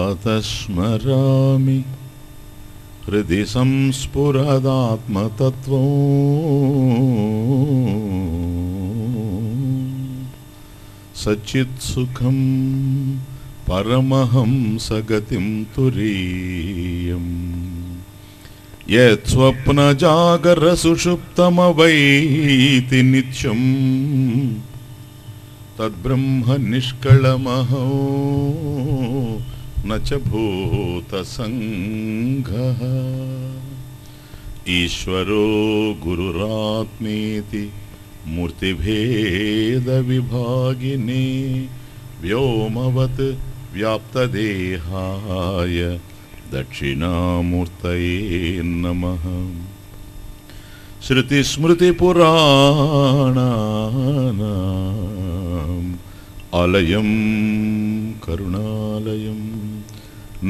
ప్రాతస్మరామి హృది సంస్ఫురదాత్మతత్వం సచ్చిత్సుఖం పరమహంసగతిం తురీయం యత్స్వప్నజాగరసుషుప్తమవైతి నిత్యం తద్బ్రహ్మ నిష్కళమహో నచ భూతసంఘః ఈశ్వరో గురురాత్మేతి మూర్తిభేద విభాగినే వ్యోమవత్ వ్యాప్తదేహాయ దక్షిణామూర్తయే నమః. శృతిస్మృతిపురాణానాం ఆలయం కరుణాలయం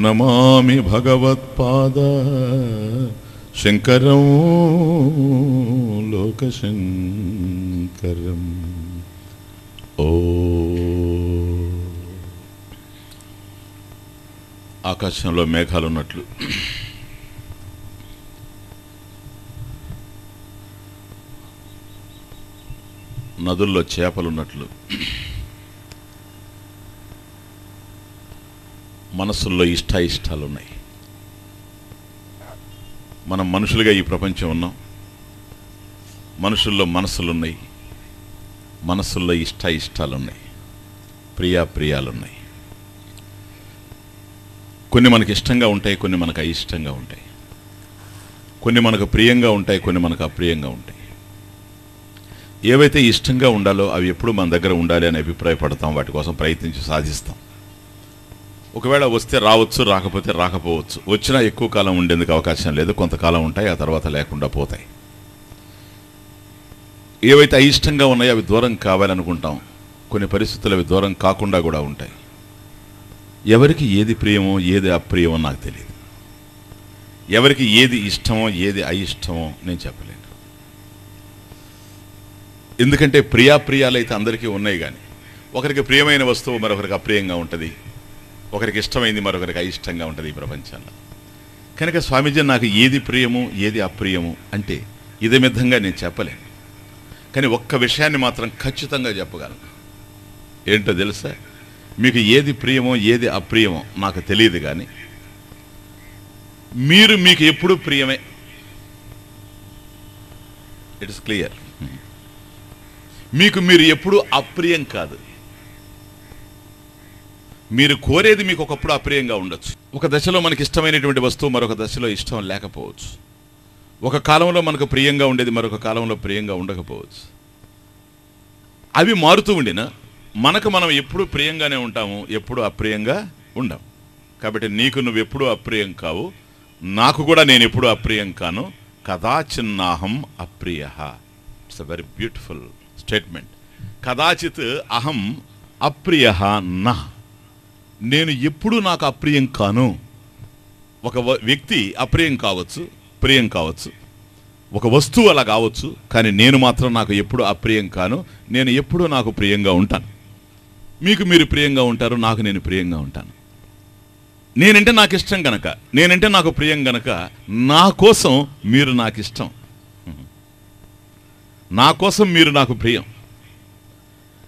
నమామి భగవత్పాద శంకరం లోకశంకరం. ఓ ఆకాశంలో మేఘాలు ఉన్నట్లు, నదుల్లో చేపలున్నట్లు, మనసుల్లో ఇష్టాయిష్టాలున్నాయి. మనం మనుషులుగా ఈ ప్రపంచం ఉన్నాం. మనుషుల్లో మనసులున్నాయి, మనసుల్లో ఇష్టాయిష్టాలున్నాయి, ప్రియాప్రియాలున్నాయి. కొన్ని మనకు ఇష్టంగా ఉంటాయి, కొన్ని మనకు అయిష్టంగా ఉంటాయి. కొన్ని మనకు ప్రియంగా ఉంటాయి, కొన్ని మనకు అప్రియంగా ఉంటాయి. ఏవైతే ఇష్టంగా ఉండాలో అవి ఎప్పుడు మన దగ్గర ఉండాలి అని అభిప్రాయపడతాం, వాటి కోసం ప్రయత్నించి సాధిస్తాం. ఒకవేళ వస్తే రావచ్చు, రాకపోతే రాకపోవచ్చు. వచ్చినా ఎక్కువ కాలం ఉండేందుకు అవకాశం లేదు, కొంతకాలం ఉంటాయి, ఆ తర్వాత లేకుండా పోతాయి. ఏవైతే అయిష్టంగా ఉన్నాయో అవి దూరం కావాలనుకుంటాం, కొన్ని పరిస్థితులు అవి దూరం కాకుండా కూడా ఉంటాయి. ఎవరికి ఏది ప్రియమో ఏది అప్రియమో నాకు తెలియదు. ఎవరికి ఏది ఇష్టమో ఏది అయిష్టమో నేను చెప్పలేను. ఎందుకంటే ప్రియాప్రియాలైతే అందరికీ ఉన్నాయి, కానీ ఒకరికి ప్రియమైన వస్తువు మరొకరికి అప్రియంగా ఉంటుంది, ఒకరికి ఇష్టమైంది మరొకరికి అయిష్టంగా ఉంటుంది ఈ ప్రపంచంలో. కనుక స్వామీజీ నాకు ఏది ప్రియము ఏది అప్రియము అంటే ఇదమిద్ధంగా నేను చెప్పలేను. కానీ ఒక్క విషయాన్ని మాత్రం ఖచ్చితంగా చెప్పగలను. ఏంటో తెలుసా? మీకు ఏది ప్రియమో ఏది అప్రియమో నాకు తెలియదు, కానీ మీకు ఎప్పుడు ప్రియమే. It is clear. మీరు ఎప్పుడు అప్రియం కాదు. మీరు కోరేది మీకు ఒకప్పుడు అప్రియంగా ఉండొచ్చు. ఒక దశలో మనకి ఇష్టమైనటువంటి వస్తువు మరొక దశలో ఇష్టం లేకపోవచ్చు. ఒక కాలంలో మనకు ప్రియంగా ఉండేది మరొక కాలంలో ప్రియంగా ఉండకపోవచ్చు. అవి మారుతూ ఉండినా మనకు మనం ఎప్పుడు ప్రియంగానే ఉంటాము, ఎప్పుడు అప్రియంగా ఉండం. కాబట్టి నీకు నువ్వు ఎప్పుడు అప్రియం కావు, నాకు కూడా నేను ఎప్పుడు అప్రియం కాను. కదాచిన్నాహం అప్రియ. It's a very beautiful statement. కదాచిత్ అహం అప్రియ నా. నేను ఎప్పుడు నాకు అప్రియం కాను. ఒక వ్యక్తి అప్రియం కావచ్చు, ప్రియం కావచ్చు, ఒక వస్తువు అలా కావచ్చు, కానీ నేను మాత్రం నాకు ఎప్పుడు అప్రియం కాను. నేను ఎప్పుడు నాకు ప్రియంగా ఉంటాను. మీకు మీరు ప్రియంగా ఉంటారు, నాకు నేను ప్రియంగా ఉంటాను. నేనంటే నాకు ఇష్టం గనక, నేనంటే నాకు ప్రియం గనక నా కోసం మీరు నాకు ఇష్టం, నా కోసం మీరు నాకు ప్రియం.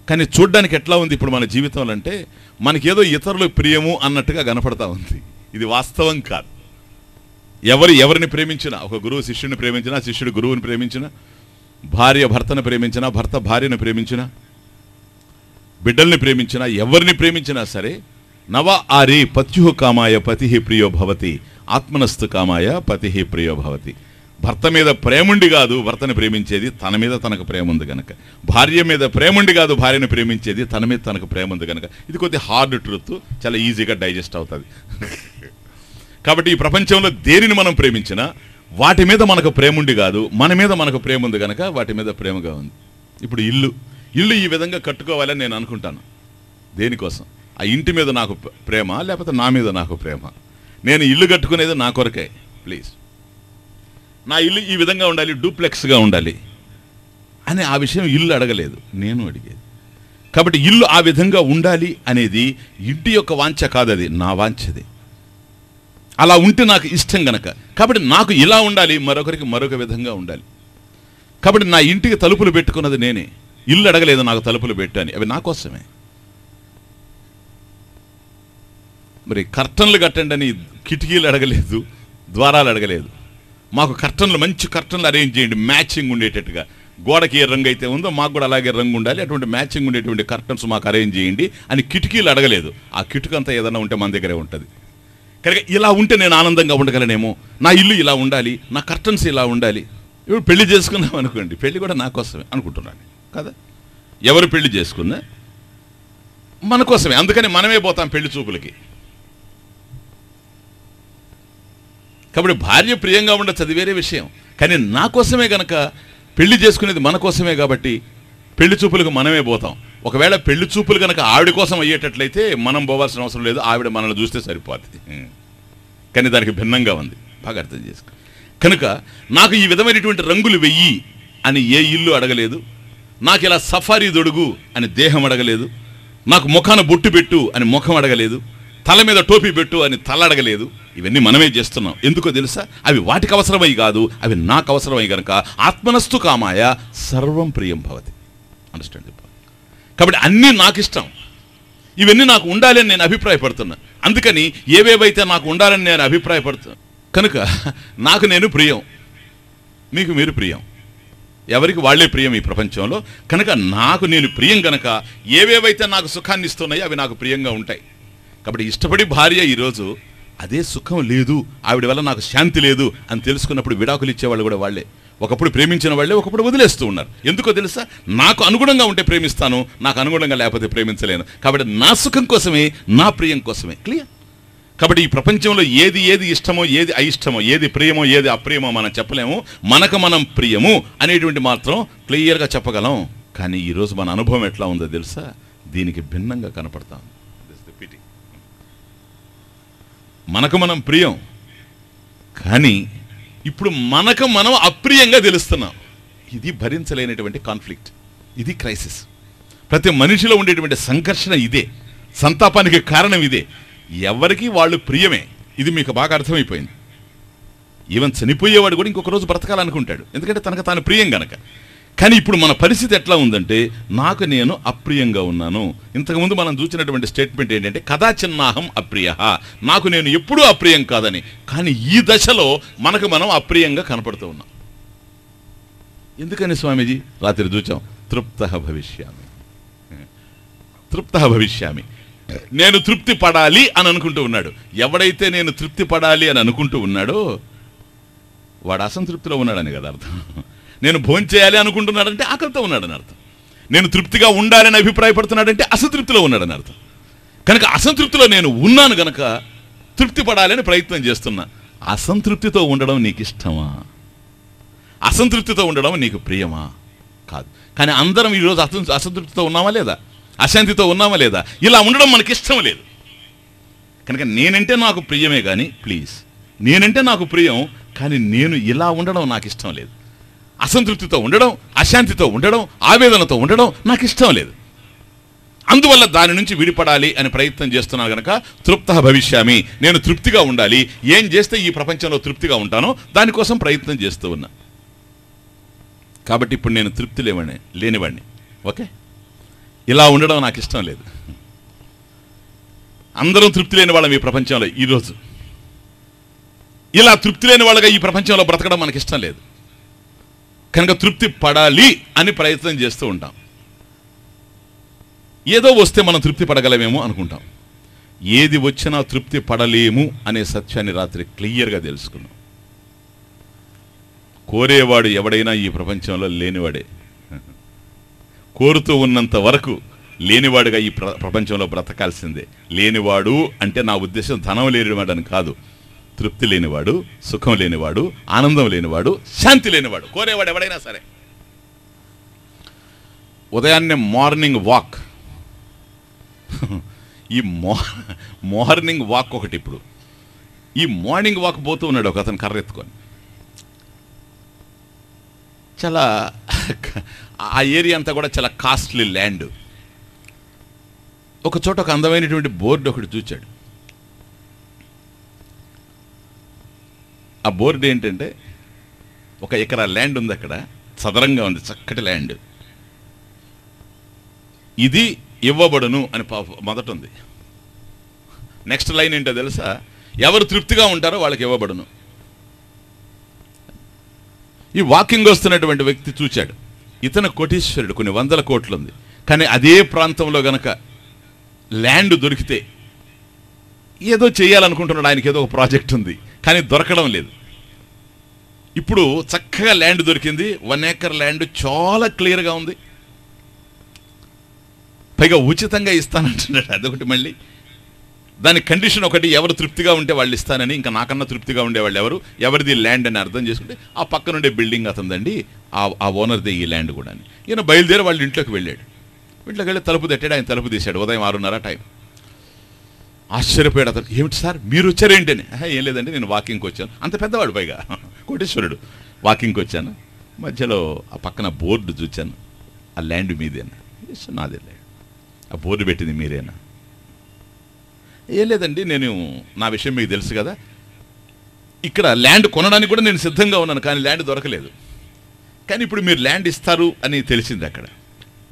కానీ చూడ్డానికి ఎట్లా ఉంది ఇప్పుడు మన జీవితంలో అంటే మనకేదో ఇతరులు ప్రియము అన్నట్టుగా కనపడతా ఉంది. ఇది వాస్తవం కాదు. ఎవరిని ప్రేమించినా, ఒక గురువు శిష్యుని ప్రేమించినా, శిష్యుడు గురువుని ప్రేమించినా, భార్య భర్తను ప్రేమించినా, భర్త భార్యను ప్రేమించినా, బిడ్డల్ని ప్రేమించినా, ఎవరిని ప్రేమించినా సరే, నవ ఆరి పత్యు కామాయ పతి ప్రియో భవతి, ఆత్మనస్తు కామాయ పతి ప్రియో భవతి. భర్త మీద ప్రేముండి కాదు భర్తను ప్రేమించేది, తన మీద తనకు ప్రేమ ఉంది కనుక. భార్య మీద ప్రేముండి కాదు భార్యను ప్రేమించేది, తన మీద తనకు ప్రేమ ఉంది కనుక. ఇది కొద్దిగా హార్డ్ ట్రూత్, చాలా ఈజీగా డైజెస్ట్ అవుతుంది. కాబట్టి ఈ ప్రపంచంలో దేనిని మనం ప్రేమించినా వాటి మీద మనకు ప్రేముండి కాదు, మన మీద మనకు ప్రేమ ఉంది కనుక వాటి మీద ప్రేమగా ఉంది. ఇప్పుడు ఇల్లు ఈ విధంగా కట్టుకోవాలని నేను అనుకుంటాను. దేనికోసం? ఆ ఇంటి మీద నాకు ప్రేమ, లేకపోతే నా మీద నాకు ప్రేమ? నేను ఇల్లు కట్టుకునేది నా కొరకే. ప్లీజ్, నా ఇల్లు ఈ విధంగా ఉండాలి, డూప్లెక్స్గా ఉండాలి అని ఆ విషయం ఇల్లు అడగలేదు, నేను అడిగేది. కాబట్టి ఇల్లు ఆ విధంగా ఉండాలి అనేది ఇంటి యొక్క వాంఛ కాదు, అది నా వాంఛది. అలా ఉంటే నాకు ఇష్టం గనక. కాబట్టి నాకు ఇలా ఉండాలి, మరొకరికి మరొక విధంగా ఉండాలి. కాబట్టి నా ఇంటికి తలుపులు పెట్టుకున్నది నేనే. ఇల్లు అడగలేదు నాకు తలుపులు పెట్టని, అవి నా కోసమే. మరి కర్టన్లు కట్టండి అని కిటికీలు అడగలేదు, ద్వారాలు అడగలేదు. మాకు కర్టన్లు, మంచి కర్టన్లు అరేంజ్ చేయండి, మ్యాచింగ్ ఉండేటట్టుగా. గోడకి ఏ రంగు అయితే ఉందో మాకు కూడా అలాగే రంగు ఉండాలి, అటువంటి మ్యాచింగ్ ఉండేటువంటి కర్టన్స్ మాకు అరేంజ్ చేయండి అని కిటికీలు అడగలేదు. ఆ కిటికీ అంతా ఏదైనా ఉంటే మన దగ్గరే ఉంటుంది. కనుక ఇలా ఉంటే నేను ఆనందంగా ఉండగలనేమో, నా ఇల్లు ఇలా ఉండాలి, నా కర్టన్స్ ఇలా ఉండాలి. ఇప్పుడు పెళ్లి చేసుకున్నాం అనుకోండి, పెళ్లి కూడా నా కోసమే అనుకుంటున్నాను కదా. ఎవరు పెళ్లి చేసుకున్నా మన కోసమే, అందుకని మనమే పోతాం పెళ్లి చూపులకి. కాబట్టి భార్య ప్రియంగా ఉండొచ్చు, అది వేరే విషయం. కానీ నా కోసమే గనక, పెళ్లి చేసుకునేది మన కోసమే కాబట్టి పెళ్లి చూపులకు మనమే పోతాం. ఒకవేళ పెళ్లి చూపులు కనుక ఆవిడ కోసం అయ్యేటట్లయితే మనం పోవాల్సిన అవసరం లేదు, ఆవిడ మనల్ని చూస్తే సరిపోతుంది. కానీ దానికి భిన్నంగా ఉంది, బాగా అర్థం చేసుకో. కనుక నాకు ఈ విధమైనటువంటి రంగులు వెయ్యి అని ఏ ఇల్లు అడగలేదు, నాకు ఇలా సఫారీ దొడుగు అని దేహం అడగలేదు, నాకు ముఖాన బొట్టు పెట్టు అని ముఖం అడగలేదు, తల మీద టోపీ పెట్టు అని తల అడగలేదు. ఇవన్నీ మనమే చేస్తున్నాం. ఎందుకో తెలుసా? అవి వాటికి అవసరమై కాదు, అవి నాకు అవసరమై గనక. ఆత్మనస్తు కామాయ సర్వం ప్రియం భవతి. అండర్స్టాండ్? కాబట్టి అన్నీ నాకు ఇష్టం, ఇవన్నీ నాకు ఉండాలి అని నేను అభిప్రాయపడుతున్నా. అందుకని ఏవేవైతే నాకు ఉండాలని నేను అభిప్రాయపడుతున్నా కనుక నాకు నేను ప్రియం, మీకు మీరు ప్రియం, ఎవరికి వాళ్ళే ప్రియం ఈ ప్రపంచంలో. కనుక నాకు నేను ప్రియం కనుక ఏవేవైతే నాకు సుఖాన్ని ఇస్తున్నాయో అవి నాకు ప్రియంగా ఉంటాయి. కాబట్టి ఇష్టపడి భార్య ఈరోజు అదే సుఖం లేదు, ఆవిడ వల్ల నాకు శాంతి లేదు అని తెలుసుకున్నప్పుడు విడాకులు ఇచ్చేవాళ్ళు కూడా వాళ్ళే. ఒకప్పుడు ప్రేమించిన వాళ్ళే ఒకప్పుడు వదిలేస్తూ ఉన్నారు. ఎందుకో తెలుసా? నాకు అనుగుణంగా ఉంటే ప్రేమిస్తాను, నాకు అనుగుణంగా లేకపోతే ప్రేమించలేను. కాబట్టి నా సుఖం కోసమే, నా ప్రియం కోసమే. క్లియర్? కాబట్టి ఈ ప్రపంచంలో ఏది ఏది ఇష్టమో, ఏది అయిష్టమో, ఏది ప్రియమో, ఏది అప్రియమో మనం చెప్పలేము. మనకు మనం ప్రియము అనేటువంటి మాత్రం క్లియర్గా చెప్పగలం. కానీ ఈరోజు మన అనుభవం ఎట్లా ఉందో తెలుసా? దీనికి భిన్నంగా కనపడతాం. మనకు మనం ప్రియం, కానీ ఇప్పుడు మనకు మనం అప్రియంగా తెలుస్తున్నాం. ఇది భరించలేనటువంటి కాన్ఫ్లిక్ట్, ఇది క్రైసిస్. ప్రతి మనిషిలో ఉండేటువంటి సంఘర్షణ ఇదే, సంతాపానికి కారణం ఇదే. ఎవరికి వాళ్ళు ప్రియమే, ఇది మీకు బాగా అర్థమైపోయింది. ఈవెన్ చనిపోయేవాడు కూడా ఇంకొక రోజు బ్రతకాలనుకుంటాడు, ఎందుకంటే తనకు తాను ప్రియం గనక. కానీ ఇప్పుడు మన పరిస్థితి ఎట్లా ఉందంటే, నాకు నేను అప్రియంగా ఉన్నాను. ఇంతకుముందు మనం చూసినటువంటి స్టేట్మెంట్ ఏంటంటే కదాచిన్నాహం అప్రియ, నాకు నేను ఎప్పుడూ అప్రియం కాదని. కానీ ఈ దశలో మనకు మనం అప్రియంగా కనపడుతూ ఉన్నాం. ఎందుకని స్వామీజీ? రాత్రి చూచాం, తృప్తః భవిష్యామి, తృప్తః భవిష్యామి. నేను తృప్తి పడాలి అని అనుకుంటూ ఉన్నాడు. ఎవడైతే నేను తృప్తి పడాలి అని అనుకుంటూ ఉన్నాడో వాడు అసంతృప్తిలో ఉన్నాడని కదా అర్థం. నేను భోంచేయాలి అనుకుంటున్నాడంటే ఆకలితో ఉన్నాడని అర్థం. నేను తృప్తిగా ఉండాలని అభిప్రాయపడుతున్నాడంటే అసంతృప్తిలో ఉన్నాడని అర్థం. కనుక అసంతృప్తిలో నేను ఉన్నాను గనక తృప్తి పడాలని ప్రయత్నం చేస్తున్నా. అసంతృప్తితో ఉండడం నీకు ఇష్టమా? అసంతృప్తితో ఉండడం నీకు ప్రియమా? కాదు. కానీ అందరం ఈరోజు అసంతృప్తితో ఉన్నామా లేదా? అశాంతితో ఉన్నామా లేదా? ఇలా ఉండడం మనకి ఇష్టం లేదు. కనుక నేనంటే నాకు ప్రియమే, కానీ ప్లీజ్, నేనంటే నాకు ప్రియం, కానీ నేను ఇలా ఉండడం నాకు ఇష్టం లేదు. అసంతృప్తితో ఉండడం, అశాంతితో ఉండడం, ఆవేదనతో ఉండడం నాకు ఇష్టం లేదు. అందువల్ల దాని నుంచి విడిపడాలి అని ప్రయత్నం చేస్తున్నాను కనుక తృప్తః భవిష్యామి, నేను తృప్తిగా ఉండాలి. ఏం చేస్తే ఈ ప్రపంచంలో తృప్తిగా ఉంటానో దానికోసం ప్రయత్నం చేస్తూ ఉన్నా. కాబట్టి ఇప్పుడు నేను తృప్తి లేనివాడిని. ఓకే, ఇలా ఉండడం నాకు ఇష్టం లేదు. అందరం తృప్తి లేని వాళ్ళం ఈ ప్రపంచంలో ఈరోజు. ఇలా తృప్తి లేని వాళ్ళగా ఈ ప్రపంచంలో బ్రతకడం మనకి ఇష్టం లేదు. కనుక తృప్తి పడాలి అని ప్రయత్నం చేస్తూ ఉంటాం. ఏదో వస్తే మనం తృప్తి పడగలమేమో అనుకుంటాం. ఏది వచ్చినా తృప్తి పడలేము అనే సత్యాన్ని రాత్రి క్లియర్గా తెలుసుకున్నాం. కోరేవాడు ఎవడైనా ఈ ప్రపంచంలో లేనివాడే. కోరుతూ ఉన్నంత వరకు లేనివాడుగా ఈ ప్రపంచంలో బ్రతకాల్సిందే. లేనివాడు అంటే నా ఉద్దేశం ధనం లేనివాడు అని కాదు. తృప్తి లేనివాడు, సుఖం లేనివాడు, ఆనందం లేనివాడు, శాంతి లేనివాడు, కోరేవాడు ఎవడైనా సరే. ఉదయాన్నే మార్నింగ్ వాక్, ఈ మార్నింగ్ వాక్ ఒకటి. ఇప్పుడు ఈ మార్నింగ్ వాక్ పోతూ ఉన్నాడు ఒక అతను కర్ర ఎత్తుకొని. చాలా ఆ ఏరియా అంతా కూడా చాలా కాస్ట్లీ ల్యాండ్. ఒక చోట ఒక అందమైనటువంటి బోర్డు ఒకటి చూచాడు. ఆ బోర్డు ఏంటంటే 1 ఎకరా ల్యాండ్ ఉంది, అక్కడ సదరంగా ఉంది, చక్కటి ల్యాండ్. ఇది ఇవ్వబడును అని మొదట ఉంది. నెక్స్ట్ లైన్ ఏంటో తెలుసా? ఎవరు తృప్తిగా ఉంటారో వాళ్ళకి ఇవ్వబడును. ఈ వాకింగ్ వస్తున్నటువంటి వ్యక్తి చూచాడు, ఇతను కోటీశ్వరుడు, కొన్ని 100 కోట్లు ఉంది. కానీ అదే ప్రాంతంలో గనక ల్యాండ్ దొరికితే ఏదో చేయాలనుకుంటున్నాడు, ఆయనకి ఏదో ఒక ప్రాజెక్ట్ ఉంది, కానీ దొరకడం లేదు. ఇప్పుడు చక్కగా ల్యాండ్ దొరికింది, 1 ఎకర్ ల్యాండ్ చాలా క్లియర్గా ఉంది, పైగా ఉచితంగా ఇస్తానంటున్నాడు. అదొకటి. మళ్ళీ దాని కండిషన్ ఒకటి, ఎవరు తృప్తిగా ఉంటే వాళ్ళు ఇస్తానని. ఇంకా నాకన్నా తృప్తిగా ఉండేవాళ్ళు ఎవరిది ల్యాండ్ అని అర్థం చేసుకుంటే ఆ పక్కనుండే బిల్డింగ్ అతనిదండి, ఆ ఓనర్దే ఈ ల్యాండ్ కూడా అని. ఈయన బయలుదేరి వాళ్ళ ఇంట్లోకి వెళ్ళాడు. ఇంట్లోకి వెళ్ళి తలుపు తట్టాడు, ఆయన తలుపు తీశాడు. ఉదయం 6:30 టైం. ఆశ్చర్యపోయాడు అతను. ఏమిటి సార్ మీరు వచ్చారేంటని? ఏం లేదండి, నేను వాకింగ్కి వచ్చాను. అంత పెద్దవాడు, పైగా కోటేశ్వరుడు. వాకింగ్కి వచ్చాను, మధ్యలో ఆ పక్కన బోర్డు చూచాను, ఆ ల్యాండ్ మీదేనా? నాదే ల్యాండ్. ఆ బోర్డు పెట్టింది మీరేనా? ఏం లేదండి, నేను నా విషయం మీకు తెలుసు కదా, ఇక్కడ ల్యాండ్ కొనడానికి కూడా నేను సిద్ధంగా ఉన్నాను, కానీ ల్యాండ్ దొరకలేదు. కానీ ఇప్పుడు మీరు ల్యాండ్ ఇస్తారు అని తెలిసింది అక్కడ,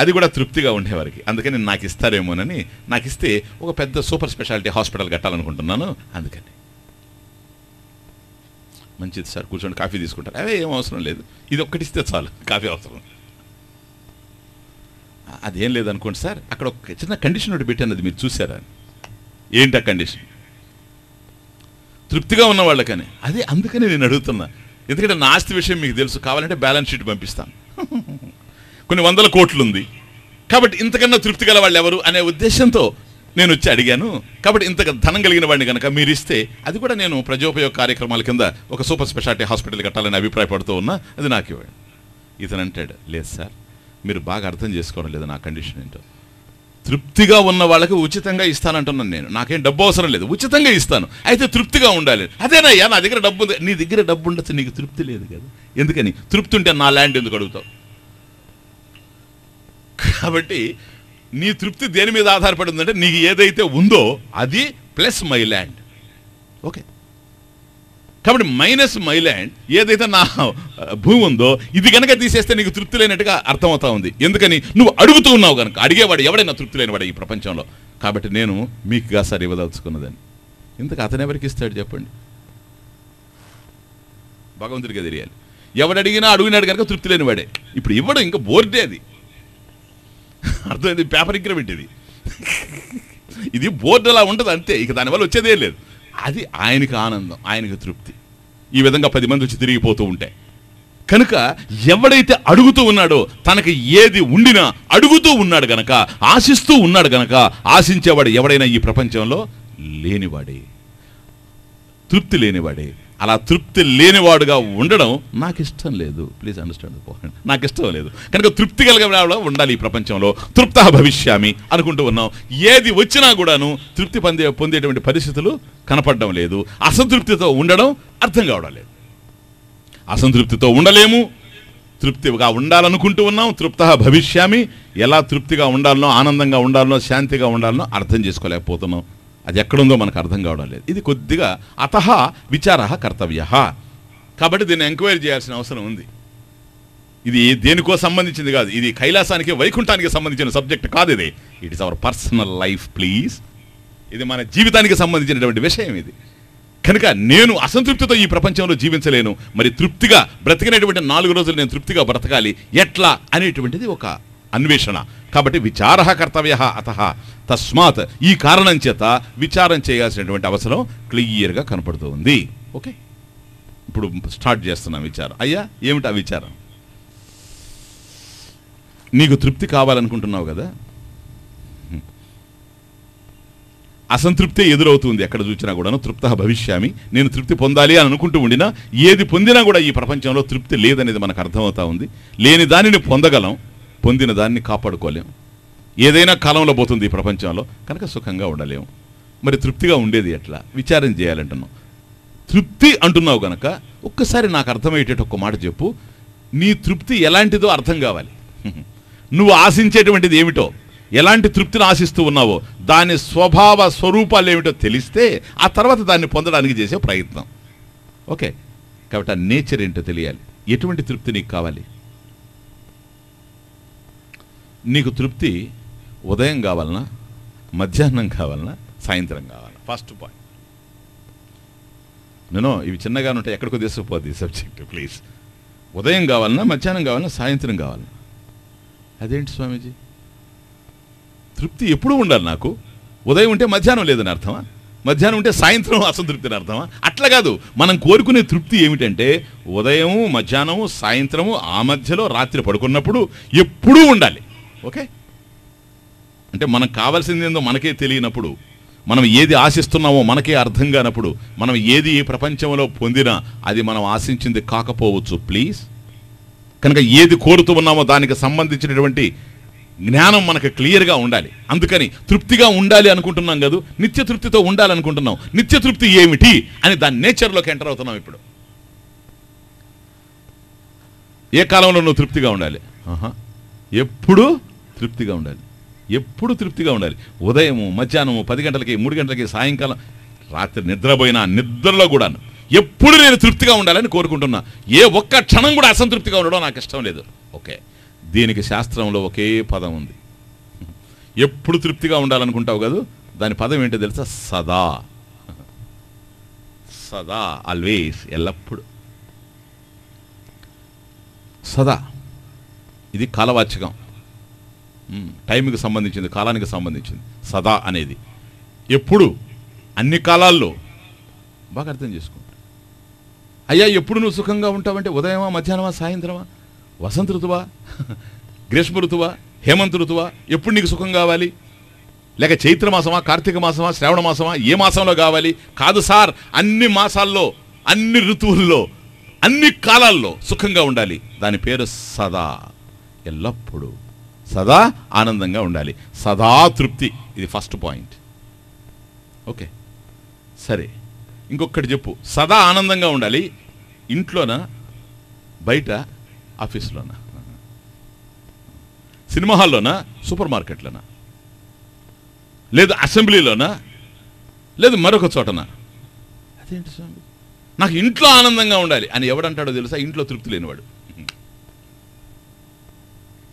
అది కూడా తృప్తిగా ఉండేవారికి. అందుకని నాకు ఇస్తారేమోనని, నాకు ఇస్తే ఒక పెద్ద సూపర్ స్పెషాలిటీ హాస్పిటల్ కట్టాలనుకుంటున్నాను, అందుకని. మంచిది సార్, కూర్చొని కాఫీ తీసుకుంటారు. అవే ఏం అవసరం లేదు, ఇది ఒక్కటి ఇస్తే చాలు, కాఫీ అవసరం. అదేం లేదనుకోండి సార్, అక్కడ ఒక చిన్న కండిషన్ ఒకటి పెట్టాను, అది మీరు చూసారా? ఏంటి ఆ కండిషన్? తృప్తిగా ఉన్న వాళ్ళకని. అదే అందుకని నేను అడుగుతున్నా, ఎందుకంటే నా ఆస్తి విషయం మీకు తెలుసు, కావాలంటే బ్యాలెన్స్ షీట్ పంపిస్తాను. కొన్ని 100 కోట్లు ఉంది, కాబట్టి ఇంతకన్నా తృప్తి గల వాళ్ళు ఎవరు అనే ఉద్దేశంతో నేను వచ్చి అడిగాను. కాబట్టి ఇంత ధనం కలిగిన వాడిని కనుక మీరు ఇస్తే, అది కూడా నేను ప్రజోపయోగ కార్యక్రమాల కింద ఒక సూపర్ స్పెషాలిటీ హాస్పిటల్ కట్టాలని అభిప్రాయపడుతూ ఉన్నా, అది నాకు ఇవ్వండి. ఇతను అంటాడు, లేదు సార్, మీరు బాగా అర్థం చేసుకోవడం లేదు నా కండిషన్ ఏంటో. తృప్తిగా ఉన్న వాళ్ళకి ఉచితంగా ఇస్తానంటున్నాను నేను, నాకేం డబ్బు అవసరం లేదు, ఉచితంగా ఇస్తాను, అయితే తృప్తిగా ఉండాలి. అదేనయ్యా, నా దగ్గర డబ్బు ఉంది. నీ దగ్గర డబ్బు ఉండొచ్చు, నీకు తృప్తి లేదు కదా, ఎందుకని? తృప్తి ఉంటే నా ల్యాండ్ ఎందుకు అడుగుతావు? కాబట్టి నీ తృప్తి దేని మీద ఆధారపడి ఉందంటే, నీకు ఏదైతే ఉందో అది ప్లస్ మై ల్యాండ్. ఓకే, కాబట్టి మైనస్ మై ల్యాండ్, ఏదైతే నా భూమి ఉందో ఇది కనుక తీసేస్తే నీకు తృప్తి లేనట్టుగా అర్థమవుతా ఉంది. ఎందుకని? నువ్వు అడుగుతూ ఉన్నావు కనుక. అడిగేవాడు ఎవడైనా తృప్తి లేనివాడు ఈ ప్రపంచంలో. కాబట్టి నేను మీకుగా సార్ ఇవ్వదలుచుకున్నదని. ఇంతకు అతను ఎవరికి ఇస్తాడు చెప్పండి? భగవంతుడిగా తెలియాలి. ఎవడడిగినా అడుగునాడు కనుక తృప్తి లేనివాడే. ఇప్పుడు ఇవ్వడం ఇంకా బోర్డే, అది అర్థమైంది, పేపర్ ఇంక్రిమెంట్ ఇది. ఇది బోర్డు అలా ఉంటుంది అంతే, ఇక దానివల్ల వచ్చేదే లేదు. అది ఆయనకి ఆనందం, ఆయనకి తృప్తి. ఈ విధంగా 10 మంది వచ్చి తిరిగిపోతూ ఉంటాయి కనుక, ఎవడైతే అడుగుతూ ఉన్నాడో, తనకి ఏది ఉండినా అడుగుతూ ఉన్నాడు గనక, ఆశిస్తూ ఉన్నాడు గనక, ఆశించేవాడు ఎవడైనా ఈ ప్రపంచంలో లేనివాడే, తృప్తి లేనివాడే. అలా తృప్తి లేనివాడుగా ఉండడం నాకు ఇష్టం లేదు. Please understand the point. నాకు ఇష్టం లేదు కనుక తృప్తి కలిగిన ఉండాలి ఈ ప్రపంచంలో. తృప్త భవిష్యామి అనుకుంటూ ఉన్నాం. ఏది వచ్చినా కూడాను తృప్తి పొందేటువంటి పరిస్థితులు కనపడడం లేదు. అసంతృప్తితో ఉండడం అర్థం కావడం లేదు. అసంతృప్తితో ఉండలేము, తృప్తిగా ఉండాలనుకుంటూ ఉన్నాం. తృప్త భవిష్యామి, ఎలా తృప్తిగా ఉండాలనో, ఆనందంగా ఉండాలనో, శాంతిగా ఉండాలనో అర్థం చేసుకోలేకపోతున్నాం. అది ఎక్కడుందో మనకు అర్థం కావడం లేదు. ఇది కొద్దిగా అతః విచార కర్తవ్య. కాబట్టి దీన్ని ఎంక్వైరీ చేయాల్సిన అవసరం ఉంది. ఇది దేనికో సంబంధించింది కాదు, ఇది కైలాసానికి వైకుంఠానికి సంబంధించిన సబ్జెక్ట్ కాదు. ఇది it is our personal life please. ఇది మన జీవితానికి సంబంధించినటువంటి విషయం ఇది. కనుక నేను అసంతృప్తితో ఈ ప్రపంచంలో జీవించలేను. మరి తృప్తిగా బ్రతికినటువంటి 4 రోజులు నేను తృప్తిగా బ్రతకాలి ఎట్లా అనేటువంటిది ఒక అన్వేషణ. కాబట్టి విచార కర్తవ్య అతః తస్మాత్, ఈ కారణం చేత విచారం చేయాల్సినటువంటి అవసరం క్లియర్గా కనపడుతూ ఉంది. ఓకే, ఇప్పుడు స్టార్ట్ చేస్తున్నాం విచారం. అయ్యా, ఏమిటా విచారం? నీకు తృప్తి కావాలనుకుంటున్నావు కదా, అసంతృప్తే ఎదురవుతుంది ఎక్కడ చూసినా కూడాను. తృప్త భవిష్యామి, నేను తృప్తి పొందాలి అని అనుకుంటూ ఉండినా ఏది పొందినా కూడా ఈ ప్రపంచంలో తృప్తి లేదనేది మనకు అర్థమవుతా ఉంది. లేని దానిని పొందగలం, పొందిన దాన్ని కాపాడుకోలేం. ఏదైనా కాలంలో పోతుంది ఈ ప్రపంచంలో, కనుక సుఖంగా ఉండలేము. మరి తృప్తిగా ఉండేది ఎట్లా? విచారం చేయాలంటున్నాం. తృప్తి అంటున్నావు కనుక ఒక్కసారి నాకు అర్థమయ్యేటట్టు ఒక్క మాట చెప్పు. నీ తృప్తి ఎలాంటిదో అర్థం కావాలి. నువ్వు ఆశించేటువంటిది ఏమిటో, ఎలాంటి తృప్తిని ఆశిస్తూ ఉన్నావో దాని స్వభావ స్వరూపాలు ఏమిటో తెలిస్తే ఆ తర్వాత దాన్ని పొందడానికి చేసే ప్రయత్నం. ఓకే, కాబట్టి ఆ నేచర్ ఏంటో తెలియాలి. ఎటువంటి తృప్తి నీకు కావాలి? నీకు తృప్తి ఉదయం కావాలన్నా, మధ్యాహ్నం కావాలన్నా, సాయంత్రం కావాలన్నా? First point. నేను ఇవి చిన్నగా ఉంటే ఎక్కడికో తీసుకుపోద్ది సబ్జెక్ట్. ప్లీజ్, ఉదయం కావాలన్నా, మధ్యాహ్నం కావాలన్నా, సాయంత్రం కావాలన్నా? అదేంటి స్వామీజీ, తృప్తి ఎప్పుడు ఉండాలి నాకు? ఉదయం ఉంటే మధ్యాహ్నం లేదని అర్థమా? మధ్యాహ్నం ఉంటే సాయంత్రం అసంతృప్తిని అర్థమా? అట్లా కాదు. మనం కోరుకునే తృప్తి ఏమిటంటే ఉదయము, మధ్యాహ్నము, సాయంత్రము, ఆ మధ్యలో రాత్రి పడుకున్నప్పుడు ఎప్పుడూ ఉండాలి. ఓకే, అంటే మనకు కావాల్సింది ఏందో మనకే తెలియనప్పుడు, మనం ఏది ఆశిస్తున్నామో మనకే అర్థం కానప్పుడు, మనం ఏది ఈ ప్రపంచంలో పొందినా అది మనం ఆశించింది కాకపోవచ్చు. ప్లీజ్, కనుక ఏది కోరుతూ ఉన్నామో దానికి సంబంధించినటువంటి జ్ఞానం మనకు క్లియర్గా ఉండాలి. అందుకని తృప్తిగా ఉండాలి అనుకుంటున్నాం కదా, నిత్య తృప్తితో ఉండాలనుకుంటున్నాం. నిత్య తృప్తి ఏమిటి అని దాని నేచర్లోకి ఎంటర్ అవుతున్నాం. ఇప్పుడు ఏ కాలంలో నువ్వు తృప్తిగా ఉండాలి? ఎప్పుడు తృప్తిగా ఉండాలి, ఎప్పుడు తృప్తిగా ఉండాలి. ఉదయము, మధ్యాహ్నము, 10 గంటలకి, 3 గంటలకి, సాయంకాలం, రాత్రి నిద్రపోయినా, నిద్రలో కూడా ఎప్పుడు నేను తృప్తిగా ఉండాలని కోరుకుంటున్నా. ఏ ఒక్క క్షణం కూడా అసంతృప్తిగా ఉండడం నాకు ఇష్టం లేదు. ఓకే, దీనికి శాస్త్రంలో ఒకే పదం ఉంది. ఎప్పుడు తృప్తిగా ఉండాలనుకుంటావు కదా, దాని పదం ఏంటో తెలుసా? సదా. సదా, ఆల్వేస్, ఎల్లప్పుడు. సదా, ఇది కాలవాచకం, టైంకి సంబంధించింది, కాలానికి సంబంధించింది. సదా అనేది ఎప్పుడు, అన్ని కాలాల్లో. బాగా అర్థం చేసుకోండి. అయ్యా ఎప్పుడు నువ్వు సుఖంగా ఉంటావంటే ఉదయమా, మధ్యాహ్నమా, సాయంత్రమా, వసంత ఋతువా, గ్రీష్మ ఋతువా, హేమంత ఋతువా? ఎప్పుడు నీకు సుఖం కావాలి? లేక చైత్ర మాసమా, కార్తీక మాసమా, శ్రావణ మాసమా, ఏ మాసంలో కావాలి? కాదు సార్, అన్ని మాసాల్లో, అన్ని ఋతువుల్లో, అన్ని కాలాల్లో సుఖంగా ఉండాలి. దాని పేరు సదా, ఎల్లప్పుడూ సదా ఆనందంగా ఉండాలి, సదా తృప్తి. ఇది ఫస్ట్ పాయింట్. ఓకే, సరే, ఇంకొకటి చెప్పు. సదా ఆనందంగా ఉండాలి ఇంట్లోనా, బయట, ఆఫీస్లోనా, సినిమా హాల్లోనా, సూపర్ మార్కెట్లోనా, లేదు అసెంబ్లీలోనా, లేదు మరొక చోటనా? అదేంటి స్వామి, నాకు ఇంట్లో ఆనందంగా ఉండాలి అని ఎవడంటాడో తెలుసా? ఇంట్లో తృప్తి లేనివాడు.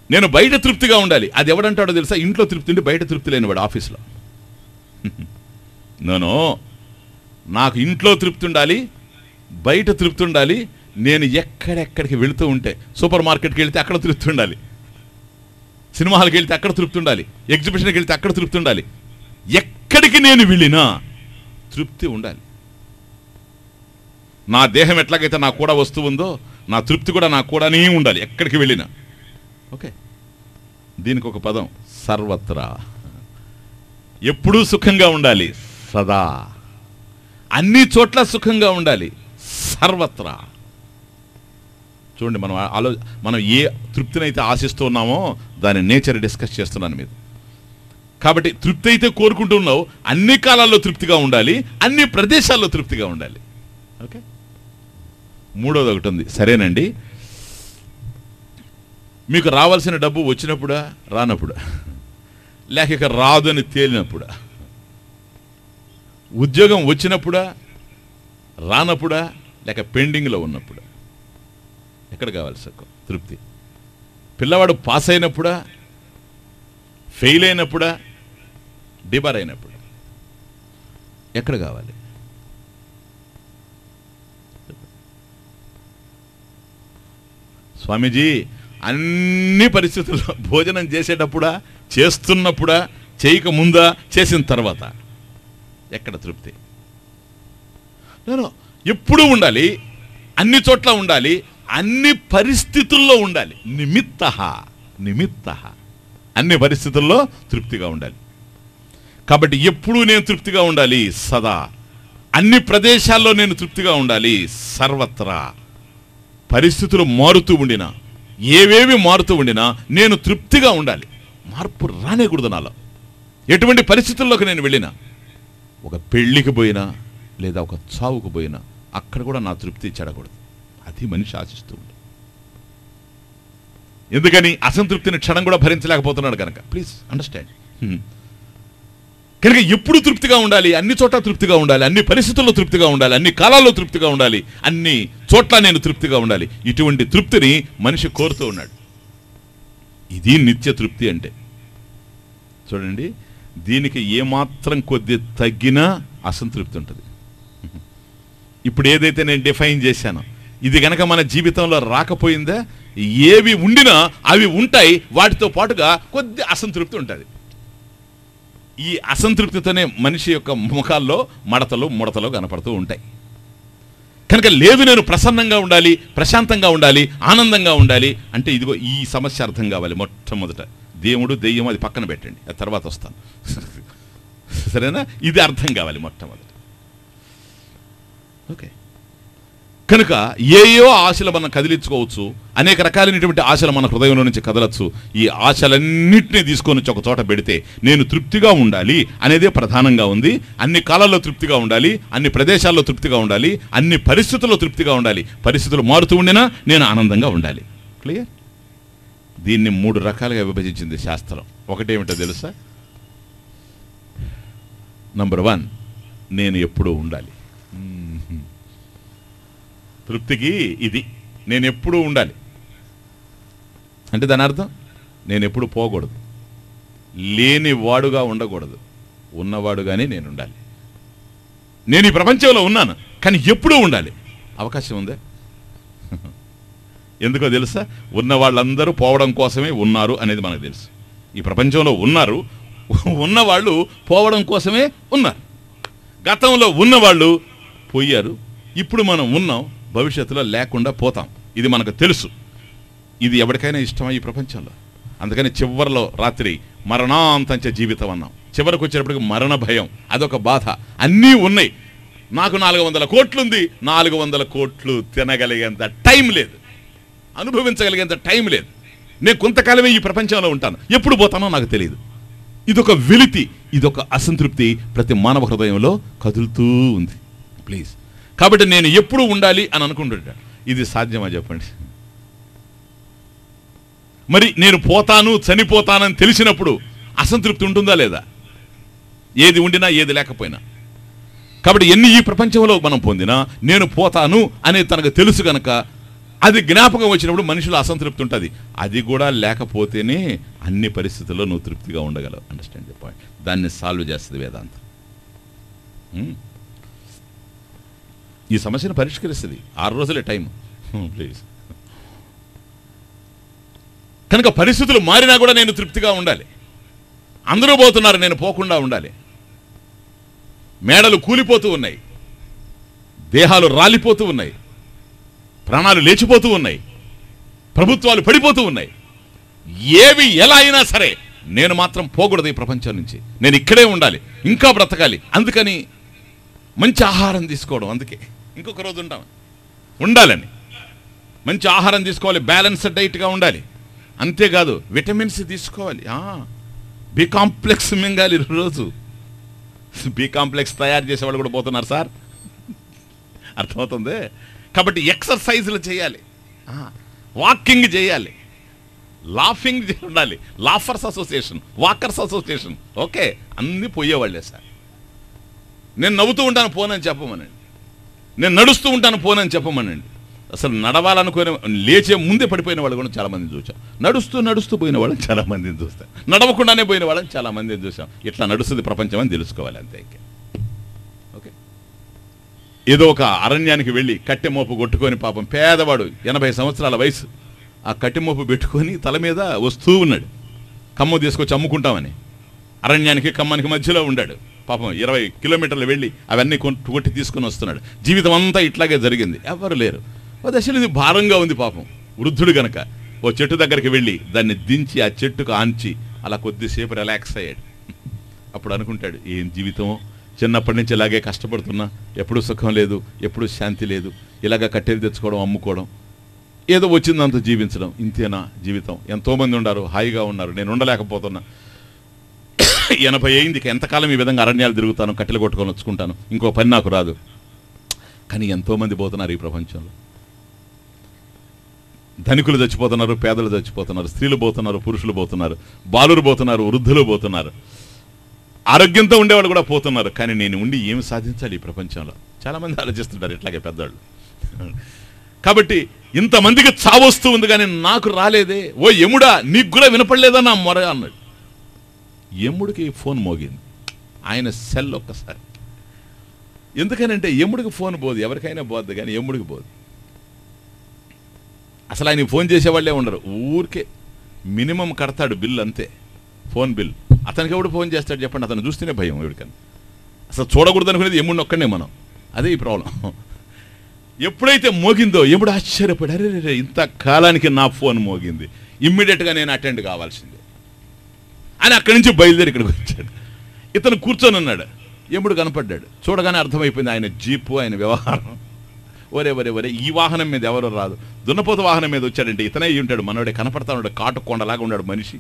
నేను బయట తృప్తిగా ఉండాలి, అది ఎవడంటాడో తెలుసా? ఇంట్లో తృప్తి ఉండి బయట తృప్తి లేనివాడు, ఆఫీస్లో. నో, నాకు ఇంట్లో తృప్తి ఉండాలి, బయట తృప్తి ఉండాలి. నేను ఎక్కడెక్కడికి వెళుతూ ఉంటే, సూపర్ మార్కెట్కి వెళితే అక్కడ తృప్తి ఉండాలి, సినిమా హాల్కి వెళితే అక్కడ తృప్తి ఉండాలి, ఎగ్జిబిషన్కి వెళితే అక్కడ తృప్తి ఉండాలి. ఎక్కడికి నేను వెళ్ళినా తృప్తి ఉండాలి. నా దేహం ఎట్లాగైతే నా కూడా వస్తూ ఉందో, నా తృప్తి కూడా నా కూడానే ఉండాలి ఎక్కడికి వెళ్ళినా. ఓకే, దీనికి ఒక పదం, సర్వత్రా. ఎప్పుడూ సుఖంగా ఉండాలి, సదా, అన్ని చోట్ల సుఖంగా ఉండాలి, సర్వత్రా. చూడండి, మనం ఏ తృప్తినైతే ఆశిస్తూ ఉన్నామో దాని నేచర్ డిస్కస్ చేస్తున్నాను మీరు. కాబట్టి తృప్తి అయితే కోరుకుంటున్నావు, అన్ని కాలాల్లో తృప్తిగా ఉండాలి, అన్ని ప్రదేశాల్లో తృప్తిగా ఉండాలి. ఓకే, మూడోది ఒకటి ఉంది. సరేనండి, మీకు రావాల్సిన డబ్బు వచ్చినప్పుడా, రానప్పుడా, లేక ఇక రాదని తేలినప్పుడా, ఉద్యోగం వచ్చినప్పుడా, రానప్పుడా, లేక పెండింగ్లో ఉన్నప్పుడా? ఎక్కడ కావాలి సుఖం, తృప్తి? పిల్లవాడు పాస్ అయినప్పుడా, ఫెయిల్ అయినప్పుడా, డిబార్ అయినప్పుడు? ఎక్కడ కావాలి? స్వామీజీ, అన్ని పరిస్థితుల్లో భోజనం చేసేటప్పుడా, చేస్తున్నప్పుడా, చేయక ముందా, చేసిన తర్వాత? ఎక్కడ తృప్తి? ఎప్పుడూ ఉండాలి, అన్ని చోట్ల ఉండాలి, అన్ని పరిస్థితుల్లో ఉండాలి. నిమిత్త అన్ని పరిస్థితుల్లో తృప్తిగా ఉండాలి. కాబట్టి ఎప్పుడూ నేను తృప్తిగా ఉండాలి, సదా. అన్ని ప్రదేశాల్లో నేను తృప్తిగా ఉండాలి, సర్వత్రా. పరిస్థితులు మారుతూ ఉండినా, ఏవేవి మారుతూ ఉండినా నేను తృప్తిగా ఉండాలి. మార్పు రానేకూడదు నాలో. ఎటువంటి పరిస్థితుల్లోకి నేను వెళ్ళినా, ఒక పెళ్ళికి పోయినా లేదా ఒక చావుకు పోయినా, అక్కడ కూడా నా తృప్తి చెడకూడదు. అది మనిషి ఆశిస్తూ ఉంటుంది. ఎందుకని? అసంతృప్తిని క్షణం కూడా భరించలేకపోతున్నాడు కనుక. Please understand. కనుక ఎప్పుడు తృప్తిగా ఉండాలి, అన్ని చోట్ల తృప్తిగా ఉండాలి, అన్ని పరిస్థితుల్లో తృప్తిగా ఉండాలి, అన్ని కాలాల్లో తృప్తిగా ఉండాలి, అన్ని చోట్ల నేను తృప్తిగా ఉండాలి. ఇటువంటి తృప్తిని మనిషి కోరుతూ ఉన్నాడు. ఇది నిత్య తృప్తి అంటే. చూడండి, దీనికి ఏమాత్రం కొద్ది తగ్గినా అసంతృప్తి ఉంటుంది. ఇప్పుడు ఏదైతే నేను డిఫైన్ చేశానో ఇది గనక మన జీవితంలో రాకపోయిందా, ఏవి ఉండినా అవి ఉంటాయి, వాటితో పాటుగా కొద్ది అసంతృప్తి ఉంటుంది. ఈ అసంతృప్తితోనే మనిషి యొక్క ముఖాల్లో మడతలు ముడతలు కనపడుతూ ఉంటాయి. కనుక లేదు, నేను ప్రసన్నంగా ఉండాలి, ప్రశాంతంగా ఉండాలి, ఆనందంగా ఉండాలి అంటే ఇదిగో ఈ సమస్య అర్థం కావాలి. మొట్టమొదట దేవుడు దెయ్యం అది పక్కన పెట్టండి, ఆ తర్వాత వస్తాను. సరేనా? ఇది అర్థం కావాలి మొట్టమొదట. ఓకే, కనుక ఏయో ఆశలు మనం కదిలించుకోవచ్చు, అనేక రకాలైనటువంటి ఆశలు మన హృదయంలో నుంచి కదలచ్చు. ఈ ఆశలన్నింటినీ తీసుకొని ఒక చోట పెడితే నేను తృప్తిగా ఉండాలి అనేదే ప్రధానంగా ఉంది. అన్ని కాలాల్లో తృప్తిగా ఉండాలి, అన్ని ప్రదేశాల్లో తృప్తిగా ఉండాలి, అన్ని పరిస్థితుల్లో తృప్తిగా ఉండాలి. పరిస్థితులు మారుతూ ఉండినా నేను ఆనందంగా ఉండాలి. క్లియర్? దీన్ని 3 రకాలుగా విభజించింది శాస్త్రం. ఒకటేమిటో తెలుసా? నంబర్ 1, నేను ఎప్పుడూ ఉండాలి. తృప్తికి ఇది, నేను ఎప్పుడూ ఉండాలి అంటే దాని అర్థం నేను ఎప్పుడు పోకూడదు, లేనివాడుగా ఉండకూడదు, ఉన్నవాడుగానే నేను ఉండాలి. నేను ఈ ప్రపంచంలో ఉన్నాను కానీ ఎప్పుడూ ఉండాలి. అవకాశం ఉందా? ఎందుకో తెలుసా? ఉన్న వాళ్ళందరూ పోవడం కోసమే ఉన్నారు అనేది మనకు తెలుసు. ఈ ప్రపంచంలో ఉన్నారు, ఉన్నవాళ్ళు పోవడం కోసమే ఉన్నారు. గతంలో ఉన్నవాళ్ళు పోయారు, ఇప్పుడు మనం ఉన్నాం, భవిష్యత్తులో లేకుండా పోతాం. ఇది మనకు తెలుసు. ఇది ఎవరికైనా ఇష్టమా ఈ ప్రపంచంలో? అందుకని చివరిలో రాత్రి మరణాంతంచ జీవితం అన్నాం. చివరికి వచ్చేటప్పటికి మరణ భయం, అదొక బాధ. అన్నీ ఉన్నాయి. నాకు 400 కోట్లు ఉంది, 400 కోట్లు తినగలిగేంత టైం లేదు, అనుభవించగలిగేంత టైం లేదు. నేను కొంతకాలమే ఈ ప్రపంచంలో ఉంటాను, ఎప్పుడు పోతానో నాకు తెలియదు. ఇదొక వెలితి, ఇదొక అసంతృప్తి ప్రతి మానవ హృదయంలో కదులుతూ ఉంది. ప్లీజ్, కాబట్టి నేను ఎప్పుడు ఉండాలి అని అనుకుంటుంటాను. ఇది సాధ్యమా చెప్పండి? మరి నేను పోతాను, చనిపోతానని తెలిసినప్పుడు అసంతృప్తి ఉంటుందా లేదా? ఏది ఉండినా ఏది లేకపోయినా. కాబట్టి ఎన్ని ఈ ప్రపంచంలో మనం పొందినా నేను పోతాను అనేది తనకు తెలుసు కనుక అది జ్ఞాపకం వచ్చినప్పుడు మనిషిలో అసంతృప్తి ఉంటుంది. అది కూడా లేకపోతేనే అన్ని పరిస్థితుల్లో నువ్వు తృప్తిగా ఉండగలవు. Understand the point? దాన్ని సాల్వ్ చేస్తుంది వేదాంతం. ఈ సమస్యను పరిష్కరిస్తుంది. 6 రోజులే టైం. ప్లీజ్. కనుక పరిస్థితులు మారినా కూడా నేను తృప్తిగా ఉండాలి. అందరూ పోతున్నారు, నేను పోకుండా ఉండాలి. మేడలు కూలిపోతూ ఉన్నాయి, దేహాలు రాలిపోతూ ఉన్నాయి, ప్రాణాలు లేచిపోతూ ఉన్నాయి, ప్రభుత్వాలు పడిపోతూ ఉన్నాయి. ఏవి ఎలా అయినా సరే నేను మాత్రం పోకూడదు ఈ ప్రపంచం నుంచి. నేను ఇక్కడే ఉండాలి, ఇంకా బ్రతకాలి. అందుకని మంచి ఆహారం తీసుకోవడం, అందుకే ఇంకొక రోజు ఉండాలని మంచి ఆహారం తీసుకోవాలి, బ్యాలెన్స్డ్ డైట్గా ఉండాలి. అంతేకాదు విటమిన్స్ తీసుకోవాలి. బి కాంప్లెక్స్ మింగాలి రోజు. బి కాంప్లెక్స్ తయారు చేసేవాళ్ళు కూడా పోతున్నారు సార్, అర్థమవుతుంది? కాబట్టి ఎక్సర్సైజులు చేయాలి, వాకింగ్ చేయాలి, లాఫింగ్ ఉండాలి. లాఫర్స్ అసోసియేషన్, వాకర్స్ అసోసియేషన్, ఓకే, అన్నీ పోయేవాళ్ళే సార్. నేను నవ్వుతూ ఉంటాను పోనని చెప్పమనండి, నేను నడుస్తూ ఉంటాను పోనని చెప్పమనండి. అసలు నడవాలనుకునే లేచే ముందే పడిపోయిన వాళ్ళు కూడా చాలామందిని చూసాం. నడుస్తూ పోయిన వాళ్ళని చాలామందిని చూస్తాం. నడవకుండానే పోయిన వాళ్ళని చాలామందిని చూసాం. ఇట్లా నడుస్తుంది ప్రపంచం అని తెలుసుకోవాలి అంతే. ఓకే, ఏదో ఒక అరణ్యానికి వెళ్ళి కట్టెమోపు కొట్టుకొని, పాపం పేదవాడు 80 సంవత్సరాల వయసు, ఆ కట్టెమోపు పెట్టుకొని తల మీద వస్తూ ఉన్నాడు. కమ్మ తీసుకొచ్చి అమ్ముకుంటామని అరణ్యానికి ఖమ్మానికి మధ్యలో ఉన్నాడు. పాపం 20 కిలోమీటర్లు వెళ్ళి అవన్నీ కొట్టి తీసుకుని వస్తున్నాడు. జీవితం అంతా ఇట్లాగే జరిగింది, ఎవరు లేరు. అసలు ఇది భారంగా ఉంది పాపం. వృద్ధుడు గనక ఓ చెట్టు దగ్గరికి వెళ్ళి దాన్ని దించి ఆ చెట్టుకు ఆంచి అలా కొద్దిసేపు రిలాక్స్ అయ్యాడు. అప్పుడు అనుకుంటాడు, ఏం జీవితమో, చిన్నప్పటి నుంచి ఇలాగే కష్టపడుతున్నా, ఎప్పుడూ సుఖం లేదు, ఎప్పుడూ శాంతి లేదు, ఇలాగ కట్టెలు తెచ్చుకోవడం, అమ్ముకోవడం, ఏదో వచ్చిందంత జీవించడం, ఇంతేనా జీవితం? ఎంతోమంది ఉన్నారు, హాయిగా ఉన్నారు, నేను ఉండలేకపోతున్నా. 80 అయింది, ఎంతకాలం ఈ విధంగా అరణ్యాలు తిరుగుతాను, కట్టెలు కొట్టుకొని వచ్చుకుంటాను, ఇంకో పని నాకు రాదు. కానీ ఎంతోమంది పోతున్నారు ఈ ప్రపంచంలో. ధనికులు చచ్చిపోతున్నారు, పేదలు చచ్చిపోతున్నారు, స్త్రీలు పోతున్నారు, పురుషులు పోతున్నారు, బాలురు పోతున్నారు, వృద్ధులు పోతున్నారు. ఆరోగ్యంతో ఉండేవాళ్ళు కూడా పోతున్నారు. కానీ నేను ఉండి ఏమి సాధించాలి ఈ ప్రపంచంలో? చాలామంది ఆలోచిస్తుంటారు ఇట్లాగే పెద్దవాళ్ళు. కాబట్టి ఇంతమందికి చావొస్తూ ఉంది కానీ నాకు రాలేదే. ఓ యముడా, నీకు కూడా వినపడలేదా నా మొర అన్నాడు. యముడికి ఫోన్ మోగింది, ఆయన సెల్ ఒక్కసారి. ఎందుకనంటే యముడికి ఫోన్ పోదు, ఎవరికైనా పోద్ది కానీ యముడికి పోదు. అసలు ఆయన ఫోన్ చేసేవాళ్ళే ఉండరు, ఊరికే మినిమం కడతాడు బిల్ అంతే, ఫోన్ బిల్. అతనికి ఎవడు ఫోన్ చేస్తాడు చెప్పండి? అతను చూస్తేనే భయం ఎవరికని. అసలు చూడకూడదు అనుకునేది యముడిని ఒక్కడే మనం. అదే ఈ ప్రాబ్లం. ఎప్పుడైతే మోగిందో యముడు ఆశ్చర్యపడి, అరే ఇంత కాలానికి నా ఫోన్ మోగింది, ఇమ్మీడియట్గా నేను అటెండ్ కావాల్సిందే అని అక్కడి నుంచి బయలుదేరి ఇక్కడికి వచ్చాడు. ఇతను కూర్చొని ఉన్నాడు, యముడు కనపడ్డాడు. చూడగానే అర్థమైపోయింది ఆయన జీపు, ఆయన వ్యవహారం. ఒరే ఒరే ఒరే, ఈ వాహనం మీద ఎవరో రాదు, దున్నపోత వాహనం మీద వచ్చాడంటే ఇతనే అయ్యి ఉంటాడు, మనోడే కనపడతా ఉన్నాడు, కాటు కొండలాగా ఉన్నాడు మనిషి.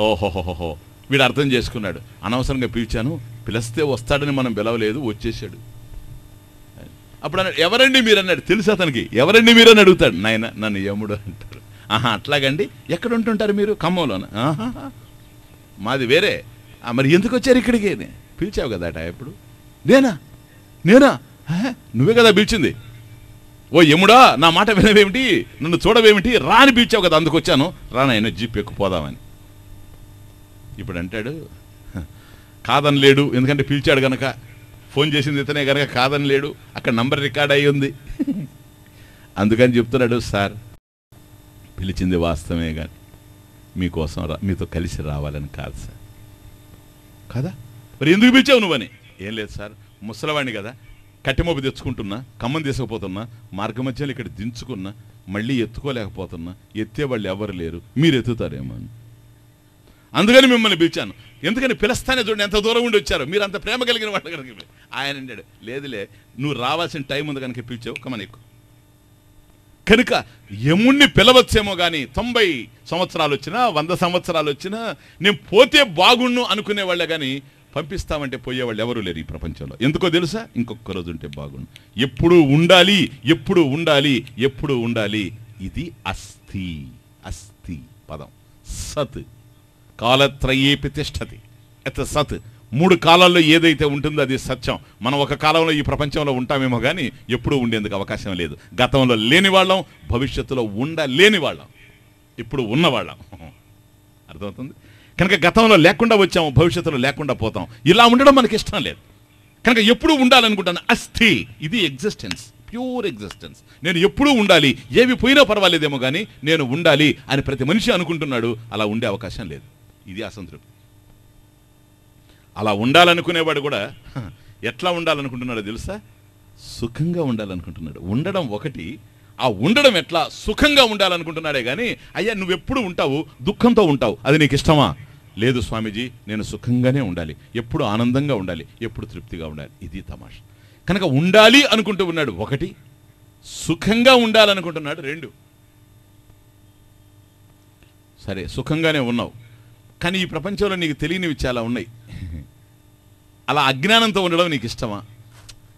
ఓహోహోహో, వీడు అర్థం చేసుకున్నాడు, అనవసరంగా పిలిచాను, పిలిస్తే వస్తాడని మనం పిలవలేదు, వచ్చేసాడు. అప్పుడు అన్నాడు, ఎవరండి మీరు అన్నాడు. తెలుసు అతనికి, ఎవరండి మీరు అని అడుగుతాడు. నాయన నన్ను యముడు అంటారు. ఆహా అట్లాగండి, ఎక్కడ ఉంటుంటారు మీరు? ఖమ్మంలోన? ఆహా మాది వేరే. మరి ఎందుకు వచ్చారు ఇక్కడికి? పిలిచావు కదా అట. ఎప్పుడు? నేనా? నువ్వే కదా పిలిచింది. ఓ యముడా, నా మాట వినవేమిటి, నన్ను చూడవేమిటి, రా అని పిలిచావు కదా, అందుకు వచ్చాను. రానాయన జీప్ ఎక్కుపోదామని. ఇప్పుడు అంటాడు, కాదని లేడు, ఎందుకంటే పిలిచాడు గనక, ఫోన్ చేసింది ఇతనే కనుక కాదని లేడు, అక్కడ నంబర్ రికార్డ్ అయ్యి ఉంది. అందుకని చెప్తున్నాడు, సార్ పిలిచింది వాస్తవమే కానీ మీకోసం మీతో కలిసి రావాలని కాదు సార్. కదా మరి ఎందుకు పిలిచావు నువ్వని? ఏం లేదు సార్, ముసలవాణ్ణి కదా, కట్టెమోపు తెచ్చుకుంటున్నా, ఖమ్మం తీసుకుపోతున్నా, మార్గ మధ్యలో ఇక్కడ దించుకున్నా, మళ్ళీ ఎత్తుకోలేకపోతున్నా, ఎత్తేవాళ్ళు ఎవరు లేరు, మీరు ఎత్తుతారేమో అని, అందుకని మిమ్మల్ని పిలిచాను. ఎందుకని పిలుస్తానే చూడండి ఎంత దూరం ఉండి వచ్చారు, మీరు అంత ప్రేమ కలిగిన వాళ్ళ కనుక. ఆయన అన్నాడు, లేదులే నువ్వు రావాల్సిన టైం ఉంది కనుక పిలిచావు, కమని ఎక్కువ. కనుక యముణ్ణి పిలవచ్చేమో కానీ 90 సంవత్సరాలు వచ్చినా 100 సంవత్సరాలు వచ్చినా నేను పోతే బాగుండు అనుకునేవాళ్ళే కానీ పంపిస్తామంటే పోయేవాళ్ళు ఎవరు లేరు ఈ ప్రపంచంలో. ఎందుకో తెలుసా? ఇంకొక రోజు ఉంటే బాగుండు. ఎప్పుడు ఉండాలి, ఎప్పుడు ఉండాలి, ఎప్పుడు ఉండాలి. ఇది అస్థి. అస్థి పదం సత్, కాలత్రయేపి తిష్టతి యత్ సత్. 3 కాలాల్లో ఏదైతే ఉంటుందో అది సత్యం. మనం ఒక కాలంలో ఈ ప్రపంచంలో ఉంటామేమో కానీ ఎప్పుడూ ఉండేందుకు అవకాశం లేదు. గతంలో లేని వాళ్ళం, భవిష్యత్తులో ఉండలేని వాళ్ళం, ఇప్పుడు ఉన్నవాళ్ళం. అర్థమవుతుంది? కనుక గతంలో లేకుండా వచ్చాము, భవిష్యత్తులో లేకుండా పోతాం. ఇలా ఉండడం మనకి ఇష్టం లేదు కనుక ఎప్పుడూ ఉండాలనుకుంటాను. అస్థి, ఇది ఎగ్జిస్టెన్స్, ప్యూర్ ఎగ్జిస్టెన్స్. నేను ఎప్పుడూ ఉండాలి, ఏవి పోయినా పర్వాలేదేమో కానీ నేను ఉండాలి అని ప్రతి మనిషి అనుకుంటున్నాడు. అలా ఉండే అవకాశం లేదు. ఇది అసంతృప్తి. అలా ఉండాలనుకునేవాడు కూడా ఎట్లా ఉండాలనుకుంటున్నాడో తెలుసా? సుఖంగా ఉండాలనుకుంటున్నాడు. ఉండడం ఒకటి, ఆ ఉండడం ఎట్లా సుఖంగా ఉండాలనుకుంటున్నాడే కానీ అయ్యా నువ్వెప్పుడు ఉంటావు, దుఃఖంతో ఉంటావు, అది నీకు ఇష్టమా? లేదు స్వామీజీ, నేను సుఖంగానే ఉండాలి, ఎప్పుడు ఆనందంగా ఉండాలి, ఎప్పుడు తృప్తిగా ఉండాలి. ఇది తమాషా. కనుక ఉండాలి అనుకుంటూ ఉన్నాడు ఒకటి, సుఖంగా ఉండాలనుకుంటున్నాడు 2. సరే సుఖంగానే ఉన్నావు కానీ ఈ ప్రపంచంలో నీకు తెలియనివి చాలా ఉన్నాయి. అలా అజ్ఞానంతో ఉండడం నీకు ఇష్టమా?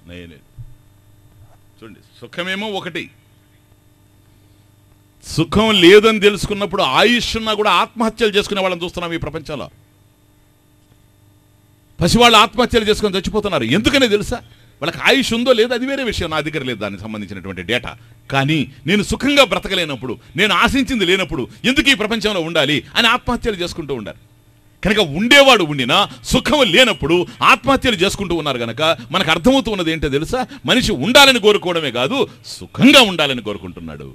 లేదు. చూడండి, సుఖమేమో ఒకటి, సుఖం లేదని తెలుసుకున్నప్పుడు ఆయుష్ ఉన్నా కూడా ఆత్మహత్యలు చేసుకునే వాళ్ళని చూస్తున్నాం ఈ ప్రపంచంలో. పసివాళ్ళు ఆత్మహత్యలు చేసుకొని చచ్చిపోతున్నారు. ఎందుకనే తెలుసా? వాళ్ళకి ఆయుష్ ఉందో లేదో అది వేరే విషయం, నా దగ్గర లేదు దానికి సంబంధించినటువంటి డేటా. కానీ నేను సుఖంగా బ్రతకలేనప్పుడు, నేను ఆశించింది లేనప్పుడు ఎందుకు ఈ ప్రపంచంలో ఉండాలి అని ఆత్మహత్యలు చేసుకుంటూ ఉండారు. కనుక ఉండేవాడు ఉండినా సుఖం లేనప్పుడు ఆత్మహత్యలు చేసుకుంటూ ఉన్నారు. కనుక మనకు అర్థమవుతూ ఉన్నది ఏంటో తెలుసా? మనిషి ఉండాలని కోరుకోవడమే కాదు, సుఖంగా ఉండాలని కోరుకుంటున్నాడు.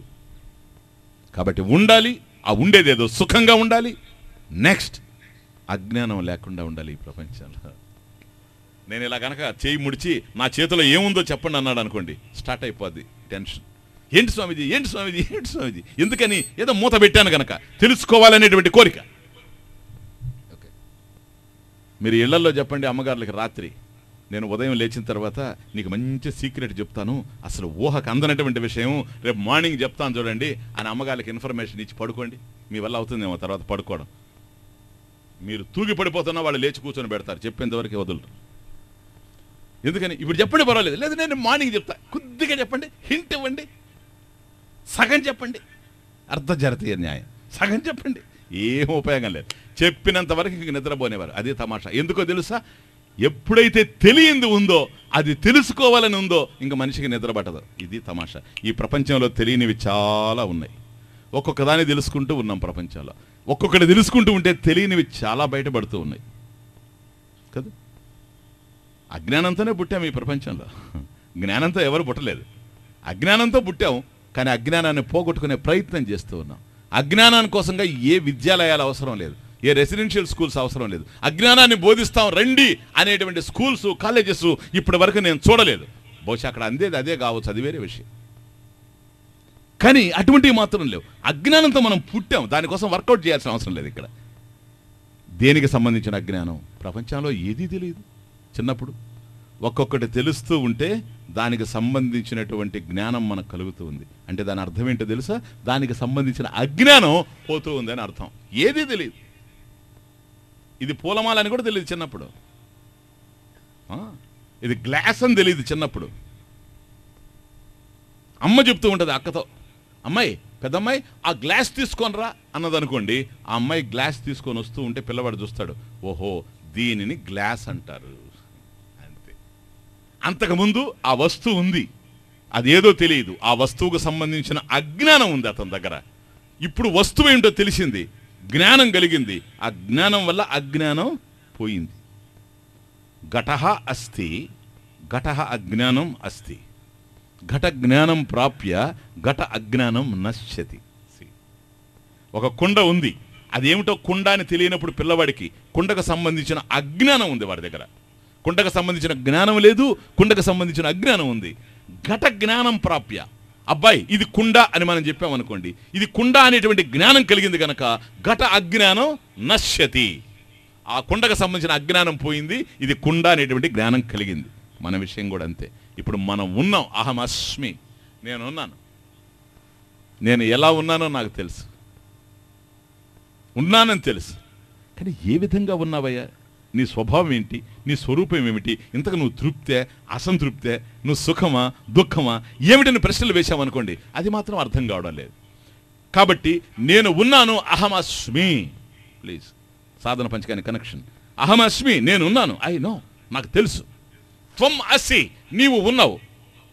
కాబట్టి ఉండాలి, ఆ ఉండేదేదో సుఖంగా ఉండాలి. నెక్స్ట్, అజ్ఞానం లేకుండా ఉండాలి ఈ ప్రపంచంలో. నేను ఇలా కనుక చేయి ముడిచి నా చేతిలో ఏముందో చెప్పండి అన్నాడు అనుకోండి, స్టార్ట్ అయిపోద్ది టెన్షన్. ఏంటి స్వామీజీ, ఏంటి స్వామీజీ, ఏంటి స్వామీజీ? ఎందుకని? ఏదో మూత పెట్టాను కనుక, తెలుసుకోవాలనేటువంటి కోరిక. మీరు ఇళ్లలో చెప్పండి అమ్మగారులకి, రాత్రి నేను ఉదయం లేచిన తర్వాత నీకు మంచి సీక్రెట్ చెప్తాను, అసలు ఊహకు అందనటువంటి విషయం, రేపు మార్నింగ్ చెప్తాను చూడండి అని అమ్మగారికి ఇన్ఫర్మేషన్ ఇచ్చి పడుకోండి. మీ వల్ల అవుతుందేమో తర్వాత పడుకోవడం. మీరు తూగి పడిపోతున్నా వాళ్ళు లేచి కూర్చొని పెడతారు, చెప్పేంతవరకు వదులుతారు. ఎందుకని? ఇప్పుడు చెప్పండి పర్వాలేదు, లేదు నేను మార్నింగ్ చెప్తా, కొద్దిగా చెప్పండి, హింట్ ఇవ్వండి, సగం చెప్పండి, అర్ధజాతీయ న్యాయం, సగం చెప్పండి, ఏం ఉపయోగం లేదు. చెప్పినంత వరకు ఇంక నిద్రపోనేవారు. అదే తమాషా. ఎందుకో తెలుసా? ఎప్పుడైతే తెలియంది ఉందో, అది తెలుసుకోవాలని ఉందో, ఇంక మనిషికి నిద్ర పట్టదు. ఇది తమాషా. ఈ ప్రపంచంలో తెలియనివి చాలా ఉన్నాయి. ఒక్కొక్క దాన్ని తెలుసుకుంటూ ఉన్నాం ప్రపంచంలో. ఒక్కొక్కటి తెలుసుకుంటూ ఉంటే తెలియనివి చాలా బయటపడుతూ ఉన్నాయి కదా. అజ్ఞానంతోనే పుట్టాము ఈ ప్రపంచంలో. జ్ఞానంతో ఎవరు పుట్టలేదు. అజ్ఞానంతో పుట్టాము, కానీ అజ్ఞానాన్ని పోగొట్టుకునే ప్రయత్నం చేస్తూ ఉన్నాం. అజ్ఞానాని కోసంగా ఏ విద్యాలయాలు అవసరం లేదు, ఏ రెసిడెన్షియల్ స్కూల్స్ అవసరం లేదు. అజ్ఞానాన్ని బోధిస్తాం రండి అనేటువంటి స్కూల్స్, కాలేజెస్ ఇప్పటి వరకు నేను చూడలేదు. బహుశా అక్కడ అందేది అదే కావచ్చు, అది వేరే విషయం. కానీ అటువంటివి మాత్రం లేవు. అజ్ఞానంతో మనం పుట్టాం, దానికోసం వర్కౌట్ చేయాల్సిన అవసరం లేదు. ఇక్కడ దేనికి సంబంధించిన అజ్ఞానం? ప్రపంచంలో ఏదీ తెలియదు. చిన్నప్పుడు ఒక్కొక్కటి తెలుస్తూ ఉంటే దానికి సంబంధించినటువంటి జ్ఞానం మనకు కలుగుతూ ఉంది. అంటే దాని అర్థం ఏంటో తెలుసా? దానికి సంబంధించిన అజ్ఞానం పోతూ ఉంది అని అర్థం. ఏదీ తెలియదు. ఇది పూలమాల అని కూడా తెలియదు చిన్నప్పుడు. ఇది గ్లాస్ అని తెలియదు చిన్నప్పుడు. అమ్మ చెప్తూ ఉంటుంది అక్కతో, అమ్మాయి, పెద్దమ్మాయి ఆ గ్లాస్ తీసుకొనిరా అన్నదనుకోండి. ఆ అమ్మాయి గ్లాస్ తీసుకొని వస్తూ ఉంటే పిల్లవాడు చూస్తాడు, ఓహో దీనిని గ్లాస్ అంటారు అంతే. అంతకుముందు ఆ వస్తువు ఉంది, అదేదో తెలియదు. ఆ వస్తువుకు సంబంధించిన అజ్ఞానం ఉంది అతని దగ్గర. ఇప్పుడు వస్తువు ఏంటో తెలిసింది, జ్ఞానం కలిగింది. ఆ జ్ఞానం వల్ల అజ్ఞానం పోయింది. ఘటః అస్తి, ఘటః అజ్ఞానం అస్తి, ఘట జ్ఞానం ప్రాప్య ఘట అజ్ఞానం నశ్యతి. ఒక కుండ ఉంది, అదేమిటో కుండ అని తెలియనప్పుడు పిల్లవాడికి కుండకు సంబంధించిన అజ్ఞానం ఉంది వాడి దగ్గర. కుండకు సంబంధించిన జ్ఞానం లేదు, కుండకు సంబంధించిన అజ్ఞానం ఉంది. ఘట జ్ఞానం ప్రాప్య, అబ్బాయి ఇది కుండ అని మనం చెప్పామనుకోండి, ఇది కుండ అనేటువంటి జ్ఞానం కలిగింది కనుక ఘట అజ్ఞానం నశ్యతి. ఆ కుండకు సంబంధించిన అజ్ఞానం పోయింది, ఇది కుండ అనేటువంటి జ్ఞానం కలిగింది. మన విషయం కూడా అంతే. ఇప్పుడు మనం ఉన్నాం, అహం అస్మి, నేనున్నాను. నేను ఎలా ఉన్నానో నాకు తెలుసు, ఉన్నానని తెలుసు. కానీ ఏ విధంగా ఉన్నావయ్యా? నీ స్వభావం ఏంటి? నీ స్వరూపం ఏమిటి? ఇంతకు నువ్వు తృప్తే, అసంతృప్తే, నువ్వు సుఖమా దుఃఖమా ఏమిటని ప్రశ్నలు వేశామనుకోండి, అది మాత్రం అర్థం కావడం లేదు. కాబట్టి నేను ఉన్నాను, అహమస్మి. ప్లీజ్, సాధన పంచకాని కనెక్షన్. అహమస్మి, నేనున్నాను, ఐ నో, నాకు తెలుసు. త్వం అసి, నీవు ఉన్నావు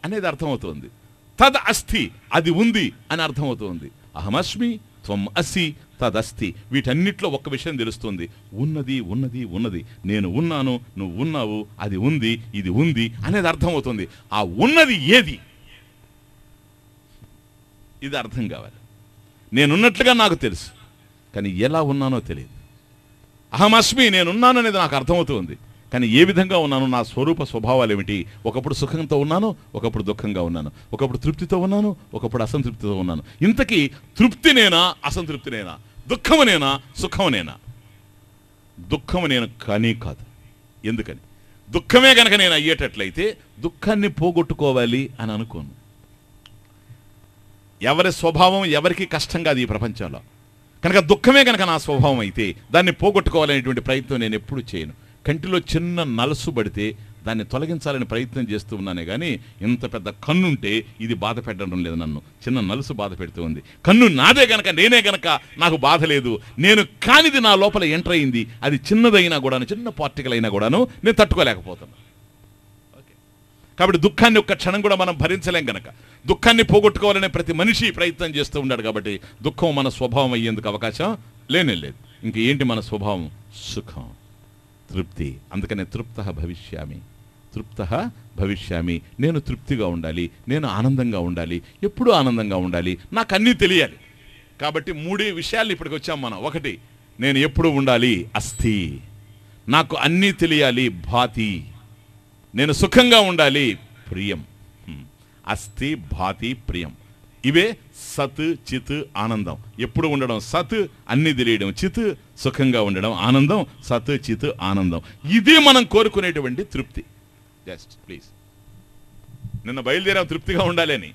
అనేది అర్థమవుతుంది. తద్ అస్థి, అది ఉంది అని అర్థమవుతుంది. అహమస్మి, త్వం అసి, తదస్తి. వీటన్నిట్లో ఒక్క విషయం తెలుస్తుంది, ఉన్నది ఉన్నది ఉన్నది. నేను ఉన్నాను, నువ్వు ఉన్నావు, అది ఉంది, ఇది ఉంది అనేది అర్థమవుతుంది. ఆ ఉన్నది ఏది? ఇది అర్థం కావాలి. నేనున్నట్లుగా నాకు తెలుసు, కానీ ఎలా ఉన్నానో తెలియదు. అహమస్మి, నేనున్నాను అనేది నాకు అర్థమవుతుంది, కానీ ఏ విధంగా ఉన్నాను, నా స్వరూప స్వభావాలు ఏమిటి? ఒకప్పుడు సుఖంతో ఉన్నాను, ఒకప్పుడు దుఃఖంగా ఉన్నాను. ఒకప్పుడు తృప్తితో ఉన్నాను, ఒకప్పుడు అసంతృప్తితో ఉన్నాను. ఇంతకీ తృప్తినేనా, అసంతృప్తినేనా? దుఃఖమునేనా, సుఖమునేనా? దుఃఖము నేను కానీ కాదు. ఎందుకని? దుఃఖమే కనుక నేను అయ్యేటట్లయితే దుఃఖాన్ని పోగొట్టుకోవాలి అని అనుకోను. ఎవరి స్వభావం ఎవరికి కష్టం కాదు ఈ ప్రపంచంలో. కనుక దుఃఖమే కనుక నా స్వభావం అయితే దాన్ని పోగొట్టుకోవాలనేటువంటి ప్రయత్నం నేను ఎప్పుడు చేయను. కంటిలో చిన్న నలుసు పడితే దాన్ని తొలగించాలని ప్రయత్నం చేస్తూ ఉన్నానే కానీ, ఇంత పెద్ద కన్నుంటే ఇది బాధ పెట్టడం లేదు నన్ను. చిన్న నలుసు బాధ పెడుతూ ఉంది. కన్ను నాదే గనక, నేనే గనక నాకు బాధ లేదు. నేను కానిది నా లోపల ఎంటర్ అయింది, అది చిన్నదైనా కూడాను, చిన్న పార్టికల్ అయినా కూడాను నేను తట్టుకోలేకపోతాను. ఓకే, కాబట్టి దుఃఖాన్ని ఒక్క క్షణం కూడా మనం భరించలేం గనక, దుఃఖాన్ని పోగొట్టుకోవాలనే ప్రతి మనిషి ప్రయత్నం చేస్తూ ఉన్నాడు. కాబట్టి దుఃఖం మన స్వభావం అయ్యేందుకు అవకాశం లేనే లేదు. ఇంక ఏంటి మన స్వభావం? సుఖం, తృప్తి. అందుకనే తృప్తః భవిష్యామి, తృప్తః భవిష్యామి. నేను తృప్తిగా ఉండాలి, నేను ఆనందంగా ఉండాలి, ఎప్పుడూ ఆనందంగా ఉండాలి, నాకు అన్నీ తెలియాలి. కాబట్టి మూడే విషయాలు ఇప్పటికి వచ్చాం మనం. ఒకటి, నేను ఎప్పుడు ఉండాలి, అస్థి. నాకు అన్నీ తెలియాలి, భాతి. నేను సుఖంగా ఉండాలి, ప్రియం. అస్థి, భాతి, ప్రియం. ఇవే సత్, చిత్, ఆనందం. ఎప్పుడు ఉండడం సత్, అన్ని తెలియడం చిత్, సుఖంగా ఉండడం ఆనందం. సత్, చిత్, ఆనందం. ఇదే మనం కోరుకునేటువంటి తృప్తి. జస్ట్ ప్లీజ్, నిన్న బయలుదేరాం తృప్తిగా ఉండాలి అని.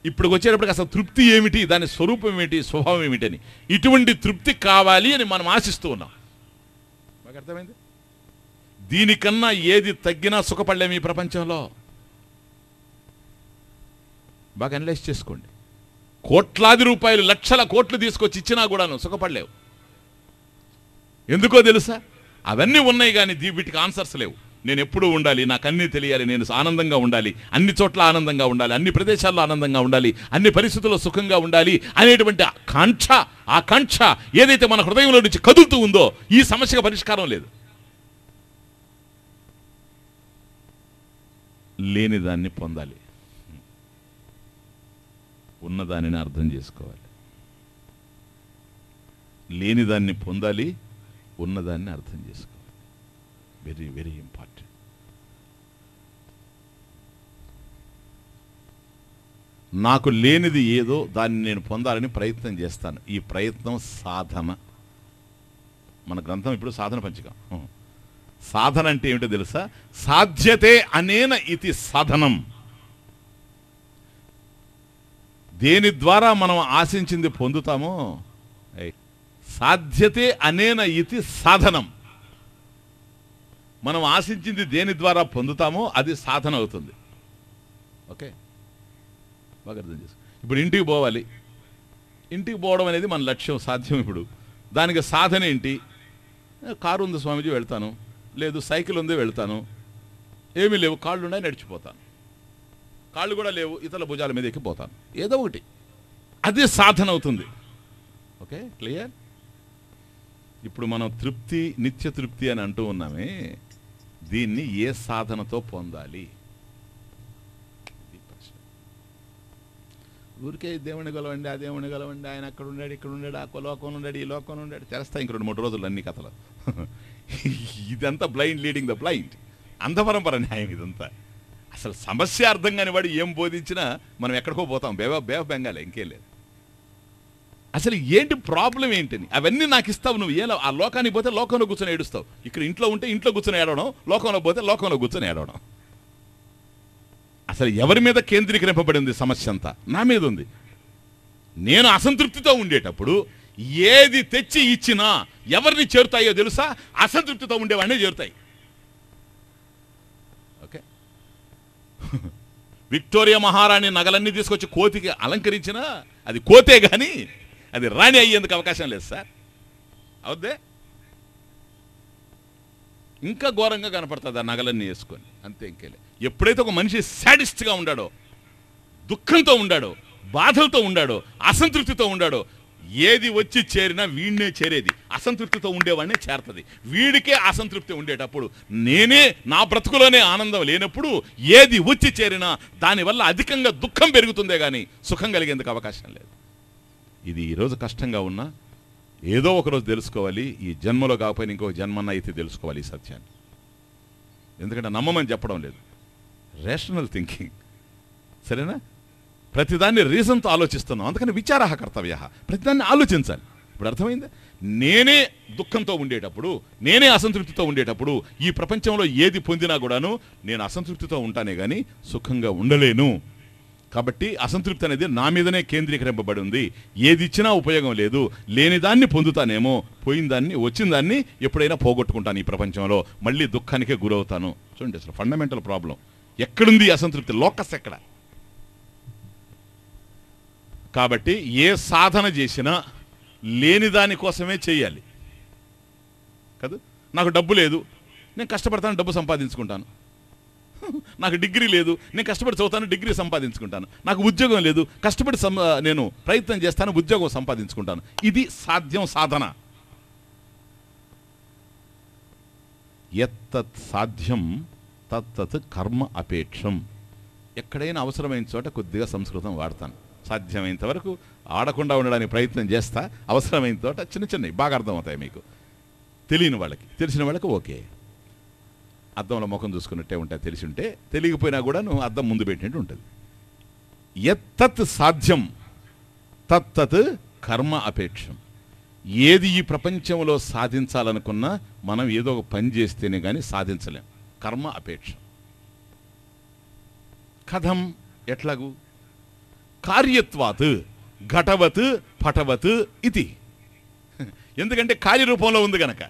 ఇప్పుడు వచ్చేటప్పటికి అసలు తృప్తి ఏమిటి, దాని స్వరూపం ఏమిటి, స్వభావం ఏమిటని, ఇటువంటి తృప్తి కావాలి అని మనం ఆశిస్తూ ఉన్నాం. మాకు అర్థమైంది? దీనికన్నా ఏది తగ్గినా సుఖపడలేము ఈ ప్రపంచంలో. బాగా అనలైజ్ చేసుకోండి. కోట్లాది రూపాయలు, లక్షల కోట్లు తీసుకొచ్చి ఇచ్చినా కూడాను సుఖపడలేవు. ఎందుకో తెలుసా? అవన్నీ ఉన్నాయి కానీ వీటికి ఆన్సర్స్ లేవు. నేను ఎప్పుడూ ఉండాలి, నాకు అన్నీ తెలియాలి, నేను ఆనందంగా ఉండాలి, అన్ని చోట్ల ఆనందంగా ఉండాలి, అన్ని ప్రదేశాల్లో ఆనందంగా ఉండాలి, అన్ని పరిస్థితుల్లో సుఖంగా ఉండాలి అనేటువంటి ఆ కాంక్ష ఏదైతే మన హృదయంలో నుంచి కదులుతూ ఉందో ఈ సమస్యకు పరిష్కారం లేదు. లేని దాన్ని పొందాలి, ఉన్నదానిని అర్థం చేసుకోవాలి. లేని దాన్ని పొందాలి, ఉన్నదాన్ని అర్థం చేసుకోవాలి. Very very important. నాకు లేనిది ఏదో దాన్ని నేను పొందాలని ప్రయత్నం చేస్తాను. ఈ ప్రయత్నం సాధన. మన గ్రంథం ఇప్పుడు సాధన పంచకం. సాధన అంటే ఏమిటో తెలుసా? సాధ్యతే అనేన ఇది సాధనం. దేని ద్వారా మనం ఆశించింది పొందుతామో, సాధ్యతే అనేన ఇది సాధనం. మనం ఆశించింది దేని ద్వారా పొందుతామో అది సాధన అవుతుంది. ఓకే, బాగా అర్థం చేసుకో. ఇప్పుడు ఇంటికి పోవాలి, ఇంటికి పోవడం అనేది మన లక్ష్యం, సాధ్యం. ఇప్పుడు దానికి సాధన ఏంటి? కారు ఉంది స్వామీజీ, వెళ్తాను. లేదు సైకిల్ ఉంది, వెళ్తాను. ఏమీ లేవు, కాళ్ళు ఉన్నాయి, నడిచిపోతాను. కాళ్ళు కూడా లేవు, ఇతరుల భుజాల మీద ఎక్కిపోతాను. ఏదో ఒకటి, అది సాధన అవుతుంది. Okay, clear? ఇప్పుడు మనం తృప్తి, నిత్య తృప్తి అని అంటూ ఉన్నామే, దీన్ని ఏ సాధనతో పొందాలి? ఊరికే దేవుని గొలవండి, ఆ దేవుని గొలవండి, ఆయన అక్కడ ఉన్నాడు, ఇక్కడ ఉన్నాడు, ఆ లోకంలో ఉన్నాడు, ఈ లోకంలో ఉన్నాడు, తెరస్తా ఇంక 2-3 రోజులు అన్ని కథలు. ఇదంతా బ్లైండ్ లీడింగ్ ద బ్లైండ్, అంధపరంపర న్యాయం ఇదంతా. అసలు సమస్య అర్థం కాని వాడు ఏం బోధించినా మనం ఎక్కడికో పోతాం, బే ఆఫ్ బెంగాల్, ఇంకేం లేదు. అసలు ఏంటి ప్రాబ్లం ఏంటని అవన్నీ నాకు ఇస్తావు నువ్వు. ఆ లోకానికి పోతే లోకంలో కూర్చొని ఏడుస్తావు, ఇక్కడ ఇంట్లో ఉంటే ఇంట్లో కూర్చొని ఏడవడం, లోకంలో పోతే లోకంలో కూర్చొని ఏడవడం. అసలు ఎవరి మీద కేంద్రీకరింపబడి ఉంది సమస్య అంతా? నా మీద ఉంది. నేను అసంతృప్తితో ఉండేటప్పుడు ఏది తెచ్చి ఇచ్చినా ఎవరిని చేరుతాయో తెలుసా? అసంతృప్తితో ఉండేవాడినే చేరుతాయి. ఓకే, విక్టోరియా మహారాణి నగలన్నీ తీసుకొచ్చి కోతికి అలంకరించినా అది కోతే కానీ అది రాణి అయ్యేందుకు అవకాశం లేదు సార్. అవుద్దే? ఇంకా ఘోరంగా కనపడుతుంది ఆ నగలన్నీ వేసుకొని, అంతే, ఇంకేలే. ఎప్పుడైతే ఒక మనిషి సాడిస్ట్గా ఉండాడో, దుఃఖంతో ఉండాడో, బాధలతో ఉండాడో, అసంతృప్తితో ఉండాడో, ఏది వచ్చి చేరినా వీడినే చేరేది. అసంతృప్తితో ఉండేవాడినే చేరుతుంది. వీడికే అసంతృప్తి ఉండేటప్పుడు, నేనే నా బ్రతుకులోనే ఆనందం లేనప్పుడు ఏది వచ్చి చేరినా దానివల్ల అధికంగా దుఃఖం పెరుగుతుందే కానీ సుఖం కలిగేందుకు అవకాశం లేదు. ఇది ఈరోజు కష్టంగా ఉన్నా ఏదో ఒకరోజు తెలుసుకోవాలి. ఈ జన్మలో కాకపోయినా ఇంకో జన్మన్న అయితే తెలుసుకోవాలి ఈ సత్యాన్ని. ఎందుకంటే నమ్మమని చెప్పడం లేదు, రేషనల్ థింకింగ్, సరేనా? ప్రతిదాన్ని రీజన్తో ఆలోచిస్తున్నాం, అందుకని విచారః కర్తవ్యః, ప్రతిదాన్ని ఆలోచించాలి. ఇప్పుడు అర్థమైందా? నేనే దుఃఖంతో ఉండేటప్పుడు, నేనే అసంతృప్తితో ఉండేటప్పుడు ఈ ప్రపంచంలో ఏది పొందినా కూడాను నేను అసంతృప్తితో ఉంటానే కానీ సుఖంగా ఉండలేను. కాబట్టి అసంతృప్తి అనేది నా మీదనే కేంద్రీకరింపబడి ఉంది. ఏది ఇచ్చినా ఉపయోగం లేదు, లేని దాన్ని పొందుతానేమో, పోయిన దాన్ని, వచ్చిన దాన్ని ఎప్పుడైనా పోగొట్టుకుంటాను ఈ ప్రపంచంలో, మళ్ళీ దుఃఖానికే గురవుతాను. చూడండి, అసలు ఫండమెంటల్ ప్రాబ్లం ఎక్కడుంది అసంతృప్తి? లోకస్ ఎక్కడ? కాబట్టి ఏ సాధన చేసినా లేని దానికోసమే చేయాలి కదా. నాకు డబ్బు లేదు, నేను కష్టపడతాను, డబ్బు సంపాదించుకుంటాను. నాకు డిగ్రీ లేదు, నేను కష్టపడి చదువుతాను, డిగ్రీ సంపాదించుకుంటాను. నాకు ఉద్యోగం లేదు, కష్టపడి నేను ప్రయత్నం చేస్తాను, ఉద్యోగం సంపాదించుకుంటాను. ఇది సాధ్యం, సాధన. యత్తత్ సాధ్యం తత్తత్ కర్మ అపేక్షం. ఎక్కడైనా అవసరమైన చోట కొద్దిగా సంస్కృతం వాడతాను. సాధ్యమైనంత వరకు ఆడకుండా ఉండడానికి ప్రయత్నం చేస్తా. అవసరమైన చోట చిన్న చిన్నవి బాగా అర్థమవుతాయి మీకు. తెలియని వాళ్ళకి, తెలిసిన వాళ్ళకి ఓకే. అద్దంలో ముఖం చూసుకున్నట్టే ఉంటాయి, తెలిసి ఉంటే. తెలియకపోయినా కూడా నువ్వు అద్దం ముందు పెట్టినట్టు ఉంటుంది. యత్తత్ సాధ్యం తత్తత్ కర్మ అపేక్షం. ఏది ఈ ప్రపంచంలో సాధించాలనుకున్నా మనం ఏదో ఒక పని చేస్తేనే కానీ సాధించలేం. కర్మ అపేక్షం. కథం, ఎట్లాగు? కార్యత్వాత్ ఘటవత్ పటవత్ ఇది. ఎందుకంటే కార్యరూపంలో ఉంది గనక.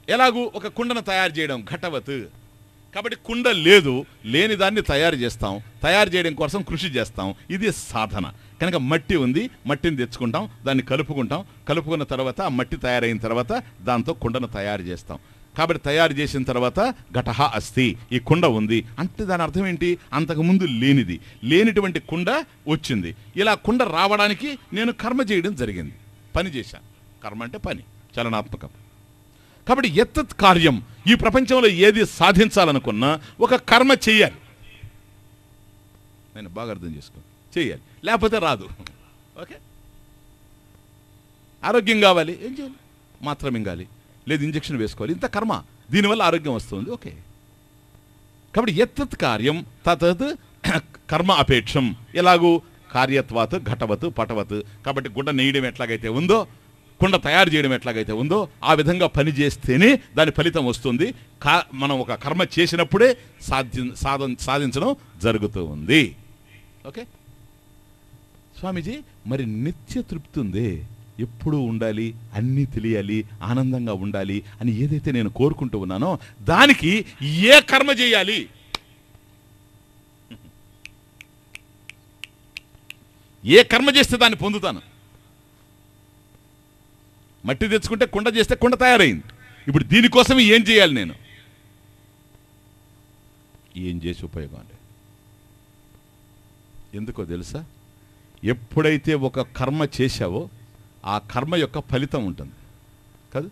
ఎలాగూ ఒక కుండను తయారు చేయడం ఘటవత్, కాబట్టి కుండ లేదు, లేని దాన్ని తయారు చేస్తాం, తయారు చేయడం కోసం కృషి చేస్తాం, ఇది సాధన. కనుక మట్టి ఉంది, మట్టిని తెచ్చుకుంటాం, దాన్ని కలుపుకుంటాం, కలుపుకున్న తర్వాత ఆ మట్టి తయారైన తర్వాత దాంతో కుండను తయారు చేస్తాం. కాబట్టి తయారు చేసిన తర్వాత ఘటః అస్తి, ఈ కుండ ఉంది అంటే దాని అర్థం ఏంటి? అంతకుముందు లేనిది, లేనిటువంటి కుండ వచ్చింది. ఇలా కుండ రావడానికి నేను కర్మ చేయడం జరిగింది, పని చేశాను. కర్మ అంటే పని, చలనాత్మకం. కాబట్టి యత్తత్ కార్యం, ఈ ప్రపంచంలో ఏది సాధించాలనుకున్నా ఒక కర్మ చెయ్యాలి. నేను బాగా అర్థం చేసుకో, చెయ్యాలి, లేకపోతే రాదు. ఓకే, ఆరోగ్యం కావాలి, ఏం చేయాలి? మాత్రం మింగాలి, లేదు ఇంజక్షన్ వేసుకోవాలి, ఇంత కర్మ, దీనివల్ల ఆరోగ్యం వస్తుంది. ఓకే, కాబట్టి యత్తత్ కార్యం తతత్ కర్మ అపేక్షం. ఎలాగూ కార్యత్వాత్ ఘటవత్ పటవత్. కాబట్టి గుడ్డ నేయడం ఎట్లాగైతే ఉందో, కుండ తయారు చేయడం ఎట్లాగైతే ఉందో, ఆ విధంగా పని చేస్తేనే దాని ఫలితం వస్తుంది. మనం ఒక కర్మ చేసినప్పుడే సాధించడం జరుగుతూ ఉంది. ఓకే స్వామీజీ, మరి నిత్య తృప్తి ఉంది, ఎప్పుడూ ఉండాలి, అన్నీ తెలియాలి, ఆనందంగా ఉండాలి అని ఏదైతే నేను కోరుకుంటూ ఉన్నానో దానికి ఏ కర్మ చేయాలి? ఏ కర్మ చేస్తే దాన్ని పొందుతాను? మట్టి తెచ్చుకుంటే కుండ చేస్తే కుండ తయారైంది. ఇప్పుడు దీనికోసం ఏం చేయాలి? నేను ఏం చేసి ఉపయోగం లేదు. ఎందుకో తెలుసా? ఎప్పుడైతే ఒక కర్మ చేశావో ఆ కర్మ యొక్క ఫలితం ఉంటుంది కాదు.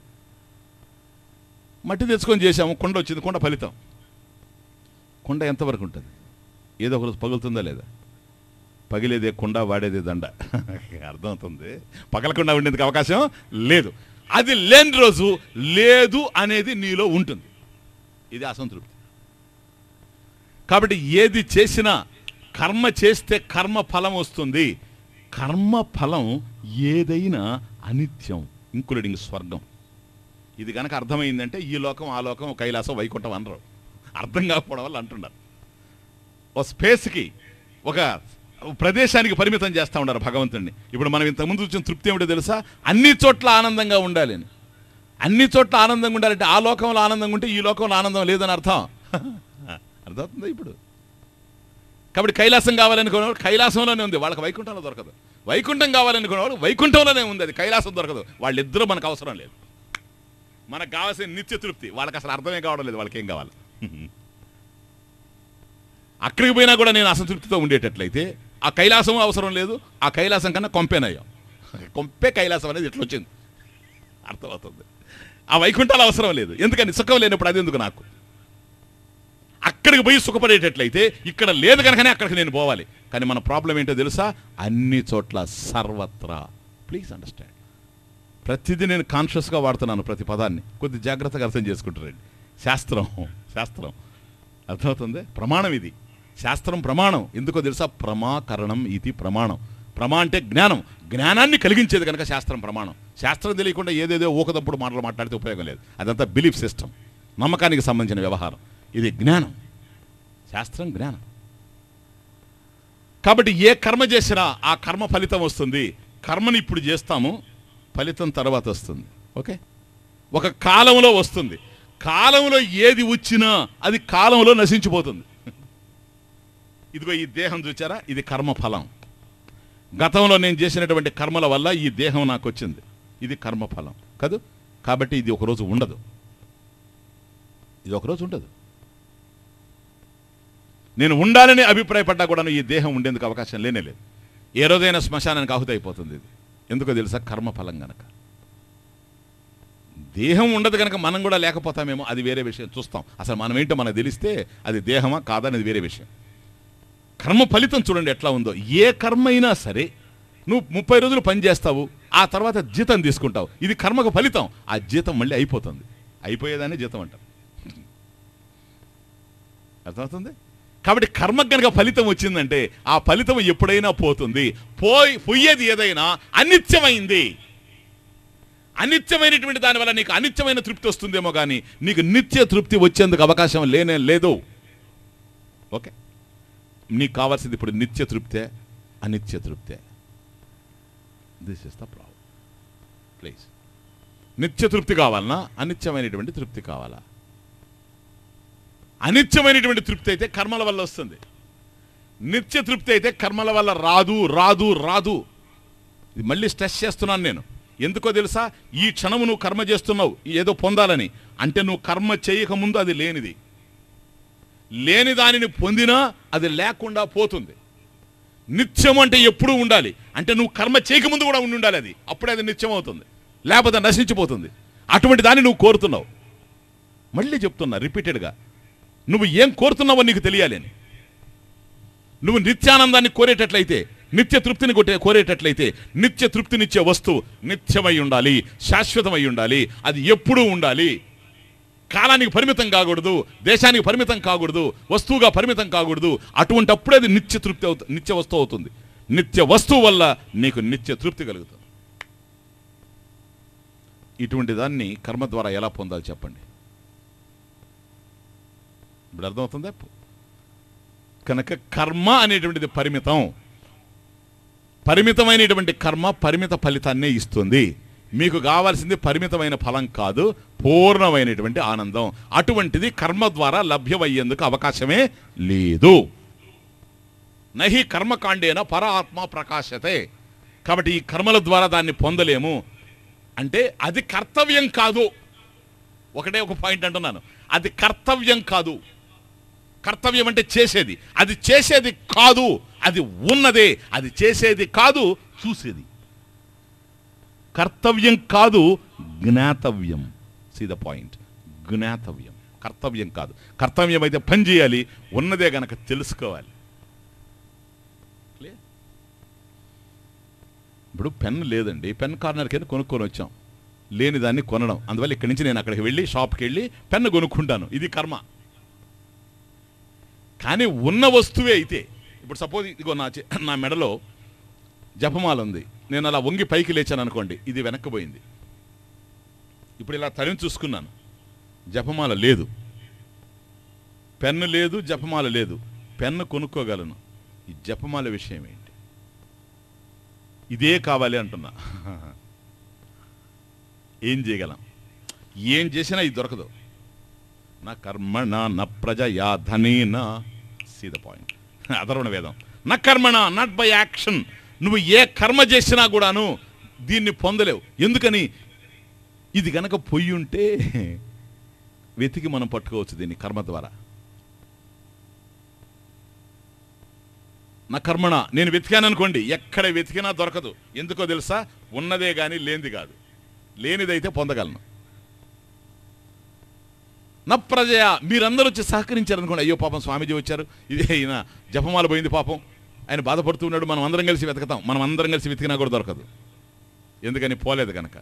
మట్టి తెచ్చుకొని చేసాము, కుండ వచ్చింది, కుండ ఫలితం. కుండ ఎంతవరకు ఉంటుంది? ఏదో ఒకరోజు పగులుతుందా లేదా? పగిలేదే కుండ, వాడేదే దండ. అర్థమవుతుంది? పగలకుండా ఉండేందుకు అవకాశం లేదు. అది లేని రోజు లేదు అనేది నీలో ఉంటుంది. ఇది అసంతృప్తి. కాబట్టి ఏది చేసినా కర్మ చేస్తే కర్మ ఫలం వస్తుంది. కర్మ ఫలం ఏదైనా అనిత్యం, ఇంక్లూడింగ్ స్వర్గం. ఇది కనుక అర్థమైందంటే ఈ లోకం, ఆ లోకం, కైలాసం, వైకుంఠం అనరు. అర్థం కాకపోవడం వల్ల అంటున్నారు. ఒక స్పేస్కి, ఒక ప్రదేశానికి పరిమితం చేస్తూ ఉన్నారు భగవంతుడిని. ఇప్పుడు మనం ఇంతకుముందు వచ్చిన తృప్తి ఏమిటో తెలుసా? అన్ని చోట్ల ఆనందంగా ఉండాలి అని. అన్ని చోట్ల ఆనందంగా ఉండాలంటే ఆ లోకంలో ఆనందంగా ఉంటే ఈ లోకంలో ఆనందం లేదని అర్థం. అర్థమవుతుందా ఇప్పుడు? కాబట్టి కైలాసం కావాలనుకునేవాడు కైలాసంలోనే ఉంది, వాళ్ళకి వైకుంఠంలో దొరకదు. వైకుంఠం కావాలనుకునేవాడు వైకుంఠంలోనే ఉంది, అది కైలాసం దొరకదు. వాళ్ళిద్దరూ మనకు అవసరం లేదు. మనకు కావాల్సిన నిత్య తృప్తి వాళ్ళకి అసలు అర్థమే కావడం లేదు. వాళ్ళకి ఏం కావాలి? అక్కడికి పోయినా కూడా నేను అసంతృప్తితో ఉండేటట్లయితే ఆ కైలాసం అవసరం లేదు. ఆ కైలాసం కన్నా కొంపేనయ్యాం. కొంపే కైలాసం అనేది ఎట్లా వచ్చింది అర్థమవుతుంది. ఆ వైకుంఠాలు అవసరం లేదు. ఎందుకని? సుఖం లేనప్పుడు అది ఎందుకు నాకు? అక్కడికి పోయి సుఖపడేటట్లయితే ఇక్కడ లేదు కనుకనే అక్కడికి నేను పోవాలి. కానీ మన ప్రాబ్లం ఏంటో తెలుసా? అన్ని చోట్ల, సర్వత్రా. Please understand. ప్రతిదీ నేను కాన్షియస్గా వాడుతున్నాను, ప్రతి పదాన్ని కొద్ది జాగ్రత్తగా అర్థం చేసుకుంటారండి. శాస్త్రం అర్థమవుతుంది? ప్రమాణం ఇది. శాస్త్రం ప్రమాణం. ఎందుకో తెలుసా? ప్రమాకరణం ఇది ప్రమాణం. ప్రమా అంటే జ్ఞానం, జ్ఞానాన్ని కలిగించేది కనుక శాస్త్రం ప్రమాణం. శాస్త్రం తెలియకుండా ఏదేదో ఊకదప్పుడు మాటలు మాట్లాడితే ఉపయోగం లేదు. అదంతా బిలీఫ్ సిస్టమ్, నమ్మకానికి సంబంధించిన వ్యవహారం. ఇది జ్ఞానం, శాస్త్రం జ్ఞానం. కాబట్టి ఏ కర్మ చేసినా ఆ కర్మ ఫలితం వస్తుంది. కర్మని ఇప్పుడు చేస్తాము, ఫలితం తర్వాత వస్తుంది. ఓకే, ఒక కాలంలో వస్తుంది. కాలంలో ఏది వచ్చినా అది కాలంలో నశించిపోతుంది. ఇదిగో ఈ దేహం చూచారా, ఇది కర్మఫలం. గతంలో నేను చేసినటువంటి కర్మల వల్ల ఈ దేహం నాకు వచ్చింది, ఇది కర్మఫలం కాదు. కాబట్టి ఇది ఒకరోజు ఉండదు, ఇది ఒకరోజు ఉండదు. నేను ఉండాలని అభిప్రాయపడ్డా కూడా ఈ దేహం ఉండేందుకు అవకాశం లేనేలేదు. ఏ రోజైనా శ్మశానానికి ఆహుతి అయిపోతుంది. ఇది ఎందుకో తెలుసా? కర్మఫలం గనక. దేహం ఉండదు కనుక మనం కూడా లేకపోతామేమో, అది వేరే విషయం. చూస్తాం అసలు మనం ఏంటో మనకు తెలిస్తే అది దేహమా కాదా అనేది వేరే విషయం. కర్మ ఫలితం చూడండి ఎట్లా ఉందో. ఏ కర్మ అయినా సరే నువ్వు 30 రోజులు పని చేస్తావు, ఆ తర్వాత జీతం తీసుకుంటావు. ఇది కర్మకు ఫలితం. ఆ జీతం మళ్ళీ అయిపోతుంది. అయిపోయేదాన్ని జీతం అంటారు. అర్థమవుతుంది? కాబట్టి కర్మ కనుక ఫలితం వచ్చిందంటే ఆ ఫలితం ఎప్పుడైనా పోతుంది. పోయేది ఏదైనా అనిత్యమైంది. అనిత్యమైనటువంటి దానివల్ల నీకు అనిత్యమైన తృప్తి వస్తుందేమో కానీ నీకు నిత్య తృప్తి వచ్చేందుకు అవకాశం లేనే లేదు. ఓకే, నీకు కావాల్సింది ఇప్పుడు నిత్య తృప్తే, అనిత్య తృప్తే. This is the problem. Please, నిత్య తృప్తి కావాలన్నా అనిత్యమైనటువంటి తృప్తి కావాలా? అనిత్యమైనటువంటి తృప్తి అయితే కర్మల వల్ల వస్తుంది, నిత్య తృప్తి అయితే కర్మల వల్ల రాదు రాదు రాదు. ఇది మళ్ళీ స్ట్రెస్ చేస్తున్నాను నేను, ఎందుకో తెలుసా? ఈ క్షణము నువ్వు కర్మ చేస్తున్నావు ఏదో పొందాలని, అంటే నువ్వు కర్మ చేయకముందు అది లేనిది, లేని దానిని పొందినా అది లేకుండా పోతుంది. నిత్యం అంటే ఎప్పుడూ ఉండాలి, అంటే నువ్వు కర్మ చేయకముందు కూడా ఉండాలి, అది అప్పుడే అది నిత్యం అవుతుంది, లేకపోతే నశించిపోతుంది. అటువంటి దాన్ని నువ్వు కోరుతున్నావు. మళ్ళీ చెప్తున్నా రిపీటెడ్గా, నువ్వు ఏం కోరుతున్నావో నీకు తెలియాలి అని. నువ్వు నిత్యానందాన్ని కోరేటట్లయితే, నిత్య తృప్తిని కోరేటట్లయితే, నిత్య తృప్తినిచ్చే వస్తువు నిత్యమై ఉండాలి, శాశ్వతమై ఉండాలి, అది ఎప్పుడూ ఉండాలి. కాలానికి పరిమితం కాకూడదు, దేశానికి పరిమితం కాకూడదు, వస్తువుగా పరిమితం కాకూడదు. అటువంటి అప్పుడే అది నిత్య తృప్తి నిత్య వస్తువు అవుతుంది. నిత్య వస్తువు వల్ల నీకు నిత్య తృప్తి కలుగుతుంది. ఇటువంటి దాన్ని కర్మ ద్వారా ఎలా పొందాలి చెప్పండి? ఇప్పుడు అర్థమవుతుందా? కనుక కర్మ అనేటువంటిది పరిమితం, పరిమితమైనటువంటి కర్మ పరిమిత ఫలితాన్నే ఇస్తుంది. మీకు కావాల్సింది పరిమితమైన ఫలం కాదు, పూర్ణమైనటువంటి ఆనందం. అటువంటిది కర్మ ద్వారా లభ్యమయ్యేందుకు అవకాశమే లేదు. నహి కర్మకాండేన పరాత్మ ప్రకాశతే. కాబట్టి ఈ కర్మల ద్వారా దాన్ని పొందలేము. అంటే అది కర్తవ్యం కాదు. ఒకటే ఒక పాయింట్ అంటున్నాను, అది కర్తవ్యం కాదు. కర్తవ్యం అంటే చేసేది, అది చేసేది కాదు, అది ఉన్నదే. అది చేసేది కాదు, చూసేది. కర్తవ్యం కాదు, జ్ఞాతవ్యం. See the point. జ్ఞాతవ్యం, కర్తవ్యం కాదు. కర్తవ్యం అయితే పని చేయాలి, ఉన్నదే గనక తెలుసుకోవాలి. ఇప్పుడు పెన్ను లేదండి, పెన్ కార్నర్కి వెళ్ళి కొనుక్కొని వచ్చాం, లేని దాన్ని కొనడం. అందువల్ల ఇక్కడి నుంచి నేను అక్కడికి వెళ్ళి షాప్కి వెళ్ళి పెన్ను కొనుక్కుంటాను, ఇది కర్మ. కానీ ఉన్న వస్తువే అయితే, ఇప్పుడు సపోజ్ ఇదిగో నా మెడలో జపమాల ఉంది, నేను అలా వంగి పైకి లేచాను అనుకోండి, ఇది వెనక్కిపోయింది. ఇప్పుడు ఇలా తరిమి చూసుకున్నాను, జపమాల లేదు, పెన్ను లేదు, జపమాల లేదు. పెన్ను కొనుక్కోగలను, ఈ జపమాల విషయం ఏంటి? ఇదే కావాలి అంటున్నా. ఏం చేయగలం? ఏం చేసినా ఇది దొరకదు. నా కర్మణ న ప్రజయా ధనేన. See the point. అధర్వణ వేదం. నా కర్మణ, నాట్ బై యాక్షన్. నువ్వు ఏ కర్మ చేసినా కూడాను దీన్ని పొందలేవు. ఎందుకని? ఇది గనక పొయ్యి ఉంటే వెతికి మనం పట్టుకోవచ్చు దీన్ని కర్మ ద్వారా. నా కర్మణ, నేను వెతికాను అనుకోండి, ఎక్కడ వెతికినా దొరకదు. ఎందుకో తెలుసా? ఉన్నదే కానీ లేనిది కాదు. లేనిదైతే పొందగలను. నా ప్రజయ, మీరందరూ వచ్చి సహకరించారు అనుకోండి, అయ్యో పాపం స్వామీజీ వచ్చారు, ఇదే ఈయన జపమాల పోయింది పాపం, ఆయన బాధపడుతూ ఉన్నాడు, మనం అందరం కలిసి వెతకతాం. మనం అందరం కలిసి వెతికినా కూడా దొరకదు. ఎందుకని? పోలేదు కనుక.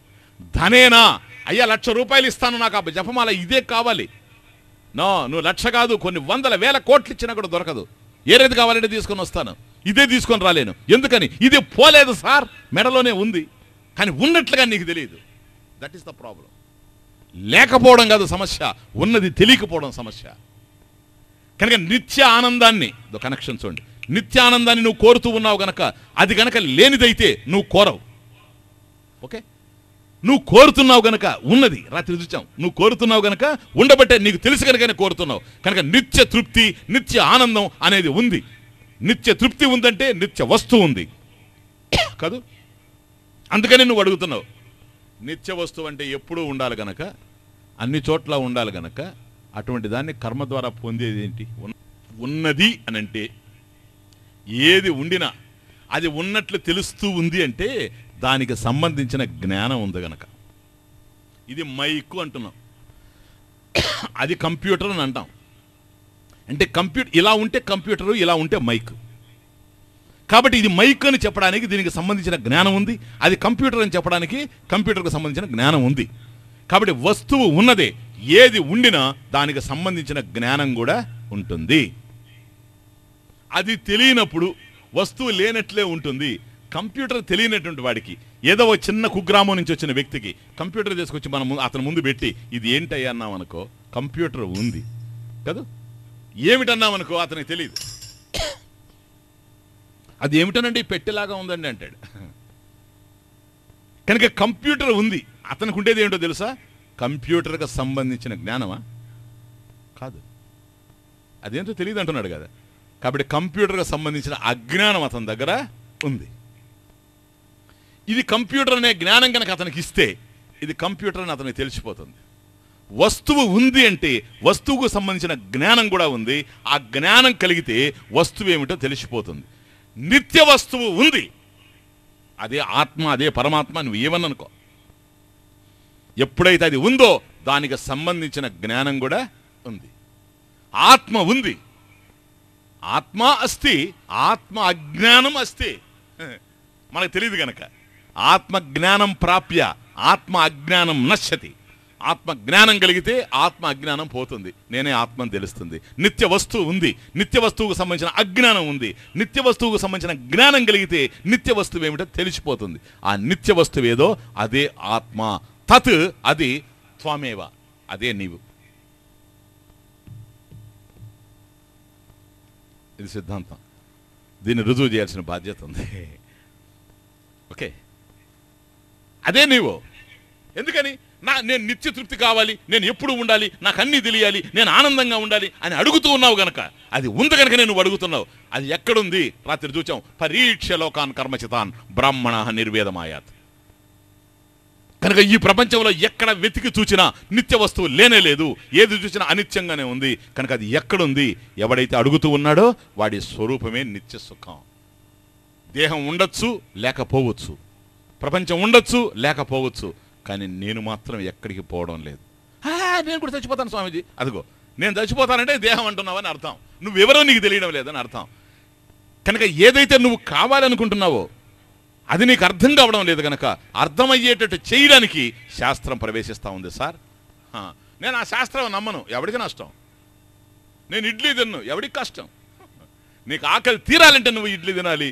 ధనేనా, అయ్యా 1,00,000 రూపాయలు ఇస్తాను, నాకు ఆ జపమాల ఇదే కావాలి. నో, నువ్వు 1,00,000 కాదు, కొన్ని వందల వేల కోట్లు ఇచ్చినా కూడా దొరకదు. ఏరేది కావాలంటే తీసుకొని వస్తాను, ఇదే తీసుకొని రాలేను. ఎందుకని? ఇది పోలేదు సార్, మెడలోనే ఉంది, కానీ ఉన్నట్లుగా నీకు తెలియదు. That is the problem. లేకపోవడం కాదు సమస్య, ఉన్నది తెలియకపోవడం సమస్య. కనుక నిత్య ఆనందాన్ని, కనెక్షన్ చూడండి, నిత్యానందాన్ని నువ్వు కోరుతూ ఉన్నావు గనక, అది గనక లేనిదైతే నువ్వు కోరవు. ఓకే, నువ్వు కోరుతున్నావు గనక ఉన్నది, రాత్రి చూచాం, నువ్వు కోరుతున్నావు గనక ఉండబట్టే నీకు తెలుసు కనుకనే కోరుతున్నావు. కనుక నిత్య తృప్తి, నిత్య ఆనందం అనేది ఉంది. నిత్య తృప్తి ఉందంటే నిత్య వస్తువు ఉంది కాదు. అందుకని నువ్వు అడుగుతున్నావు. నిత్య వస్తువు అంటే ఎప్పుడూ ఉండాలి గనక, అన్ని చోట్ల ఉండాలి గనక, అటువంటి దాన్ని కర్మ ద్వారా పొందేది ఏంటి? ఉన్నది అని అంటే, ఏది ఉండినా అది ఉన్నట్లు తెలుస్తూ ఉంది అంటే దానికి సంబంధించిన జ్ఞానం ఉంది గనక. ఇది మైకు అంటున్నాం, అది కంప్యూటర్ అని అంటాం. అంటే ఇలా ఉంటే కంప్యూటరు, ఇలా ఉంటే మైక్. కాబట్టి ఇది మైక్ అని చెప్పడానికి దీనికి సంబంధించిన జ్ఞానం ఉంది, అది కంప్యూటర్ అని చెప్పడానికి కంప్యూటర్కి సంబంధించిన జ్ఞానం ఉంది. కాబట్టి వస్తువు ఉన్నదే, ఏది ఉండినా దానికి సంబంధించిన జ్ఞానం కూడా ఉంటుంది. అది తెలియనప్పుడు వస్తువు లేనట్లే ఉంటుంది. కంప్యూటర్ తెలియనటువంటి వాడికి, ఏదో ఒక చిన్న కుగ్రామం నుంచి వచ్చిన వ్యక్తికి కంప్యూటర్ తీసుకొచ్చి మనం అతని ముందు పెట్టి ఇది ఏంటయ్యా అన్నాం అనుకో, కంప్యూటర్ ఉంది కదా, ఏమిటన్నాం అనుకో అతనికి తెలియదు. అది ఏమిటనండి, పెట్టెలాగా ఉందండి అంటాడు. కనుక కంప్యూటర్ ఉంది, అతనికి ఉండేది ఏమిటో తెలుసా? కంప్యూటర్కి సంబంధించిన జ్ఞానమా? కాదు. అదేంటో తెలియదు అంటున్నాడు కదా. కాబట్టి కంప్యూటర్కి సంబంధించిన అజ్ఞానం అతని దగ్గర ఉంది. ఇది కంప్యూటర్ అనే జ్ఞానం కనుక అతనికి ఇస్తే ఇది కంప్యూటర్ అని అతనికి తెలిసిపోతుంది. వస్తువు ఉంది అంటే వస్తువుకు సంబంధించిన జ్ఞానం కూడా ఉంది. ఆ జ్ఞానం కలిగితే వస్తువు ఏమిటో తెలిసిపోతుంది. నిత్య వస్తువు ఉంది, అదే ఆత్మ, అదే పరమాత్మ, నువ్వు ఏమని అనుకో. ఎప్పుడైతే అది ఉందో దానికి సంబంధించిన జ్ఞానం కూడా ఉంది. ఆత్మ ఉంది, ఆత్మ అస్తి, ఆత్మ అజ్ఞానం అస్తి. మనకు తెలియదు కనుక ఆత్మ జ్ఞానం ప్రాప్య ఆత్మ అజ్ఞానం నశ్యతి. ఆత్మ జ్ఞానం కలిగితే ఆత్మ అజ్ఞానం పోతుంది, నేనే ఆత్మని తెలుస్తుంది. నిత్య వస్తువు ఉంది, నిత్య వస్తువుకు సంబంధించిన అజ్ఞానం ఉంది. నిత్య వస్తువుకు సంబంధించిన జ్ఞానం కలిగితే నిత్య వస్తువు ఏమిటో తెలిసిపోతుంది. ఆ నిత్య వస్తువు ఏదో అదే ఆత్మ. తత్ అది త్వమేవ, అదే నీవు. ఇది సిద్ధాంతం. దీన్ని రుజువు చేయాల్సిన బాధ్యత ఉంది. ఓకే, అదే నీవు. ఎందుకని? నేను నిత్య తృప్తి కావాలి, నేను ఎప్పుడు ఉండాలి, నాకు అన్నీ తెలియాలి, నేను ఆనందంగా ఉండాలి అని అడుగుతూ ఉన్నావు గనక, అది ఉంది కనుక నేను అడుగుతున్నావు. అది ఎక్కడుంది? రాత్రి చూచాం, పరీక్ష లోకాన్ కర్మచితాన్ బ్రాహ్మణ నిర్వేదమాయాత్. కనుక ఈ ప్రపంచంలో ఎక్కడ వెతికి చూచినా నిత్య వస్తువు లేనే లేదు, ఏది చూసినా అనిత్యంగానే ఉంది. కనుక అది ఎక్కడుంది? ఎవడైతే అడుగుతూ ఉన్నాడో వాడి స్వరూపమే నిత్య సుఖం. దేహం ఉండొచ్చు లేకపోవచ్చు, ప్రపంచం ఉండొచ్చు లేకపోవచ్చు, కానీ నేను మాత్రం ఎక్కడికి పోవడం లేదు. నేను కూడా చచ్చిపోతాను స్వామీజీ. అదిగో నేను చచ్చిపోతానంటే దేహం అంటున్నావని అర్థం, నువ్వెవరో నీకు తెలియడం లేదని అర్థం. కనుక ఏదైతే నువ్వు కావాలనుకుంటున్నావో అది నీకు అర్థం కావడం లేదు కనుక అర్థమయ్యేటట్టు చేయడానికి శాస్త్రం ప్రవేశిస్తూ ఉంది. సార్, నేను ఆ శాస్త్రం నమ్మను, ఎవడికి నష్టం. నేను ఇడ్లీ తిన్ను, ఎవడికి కష్టం. నీకు ఆకలి తీరాలంటే నువ్వు ఇడ్లీ తినాలి,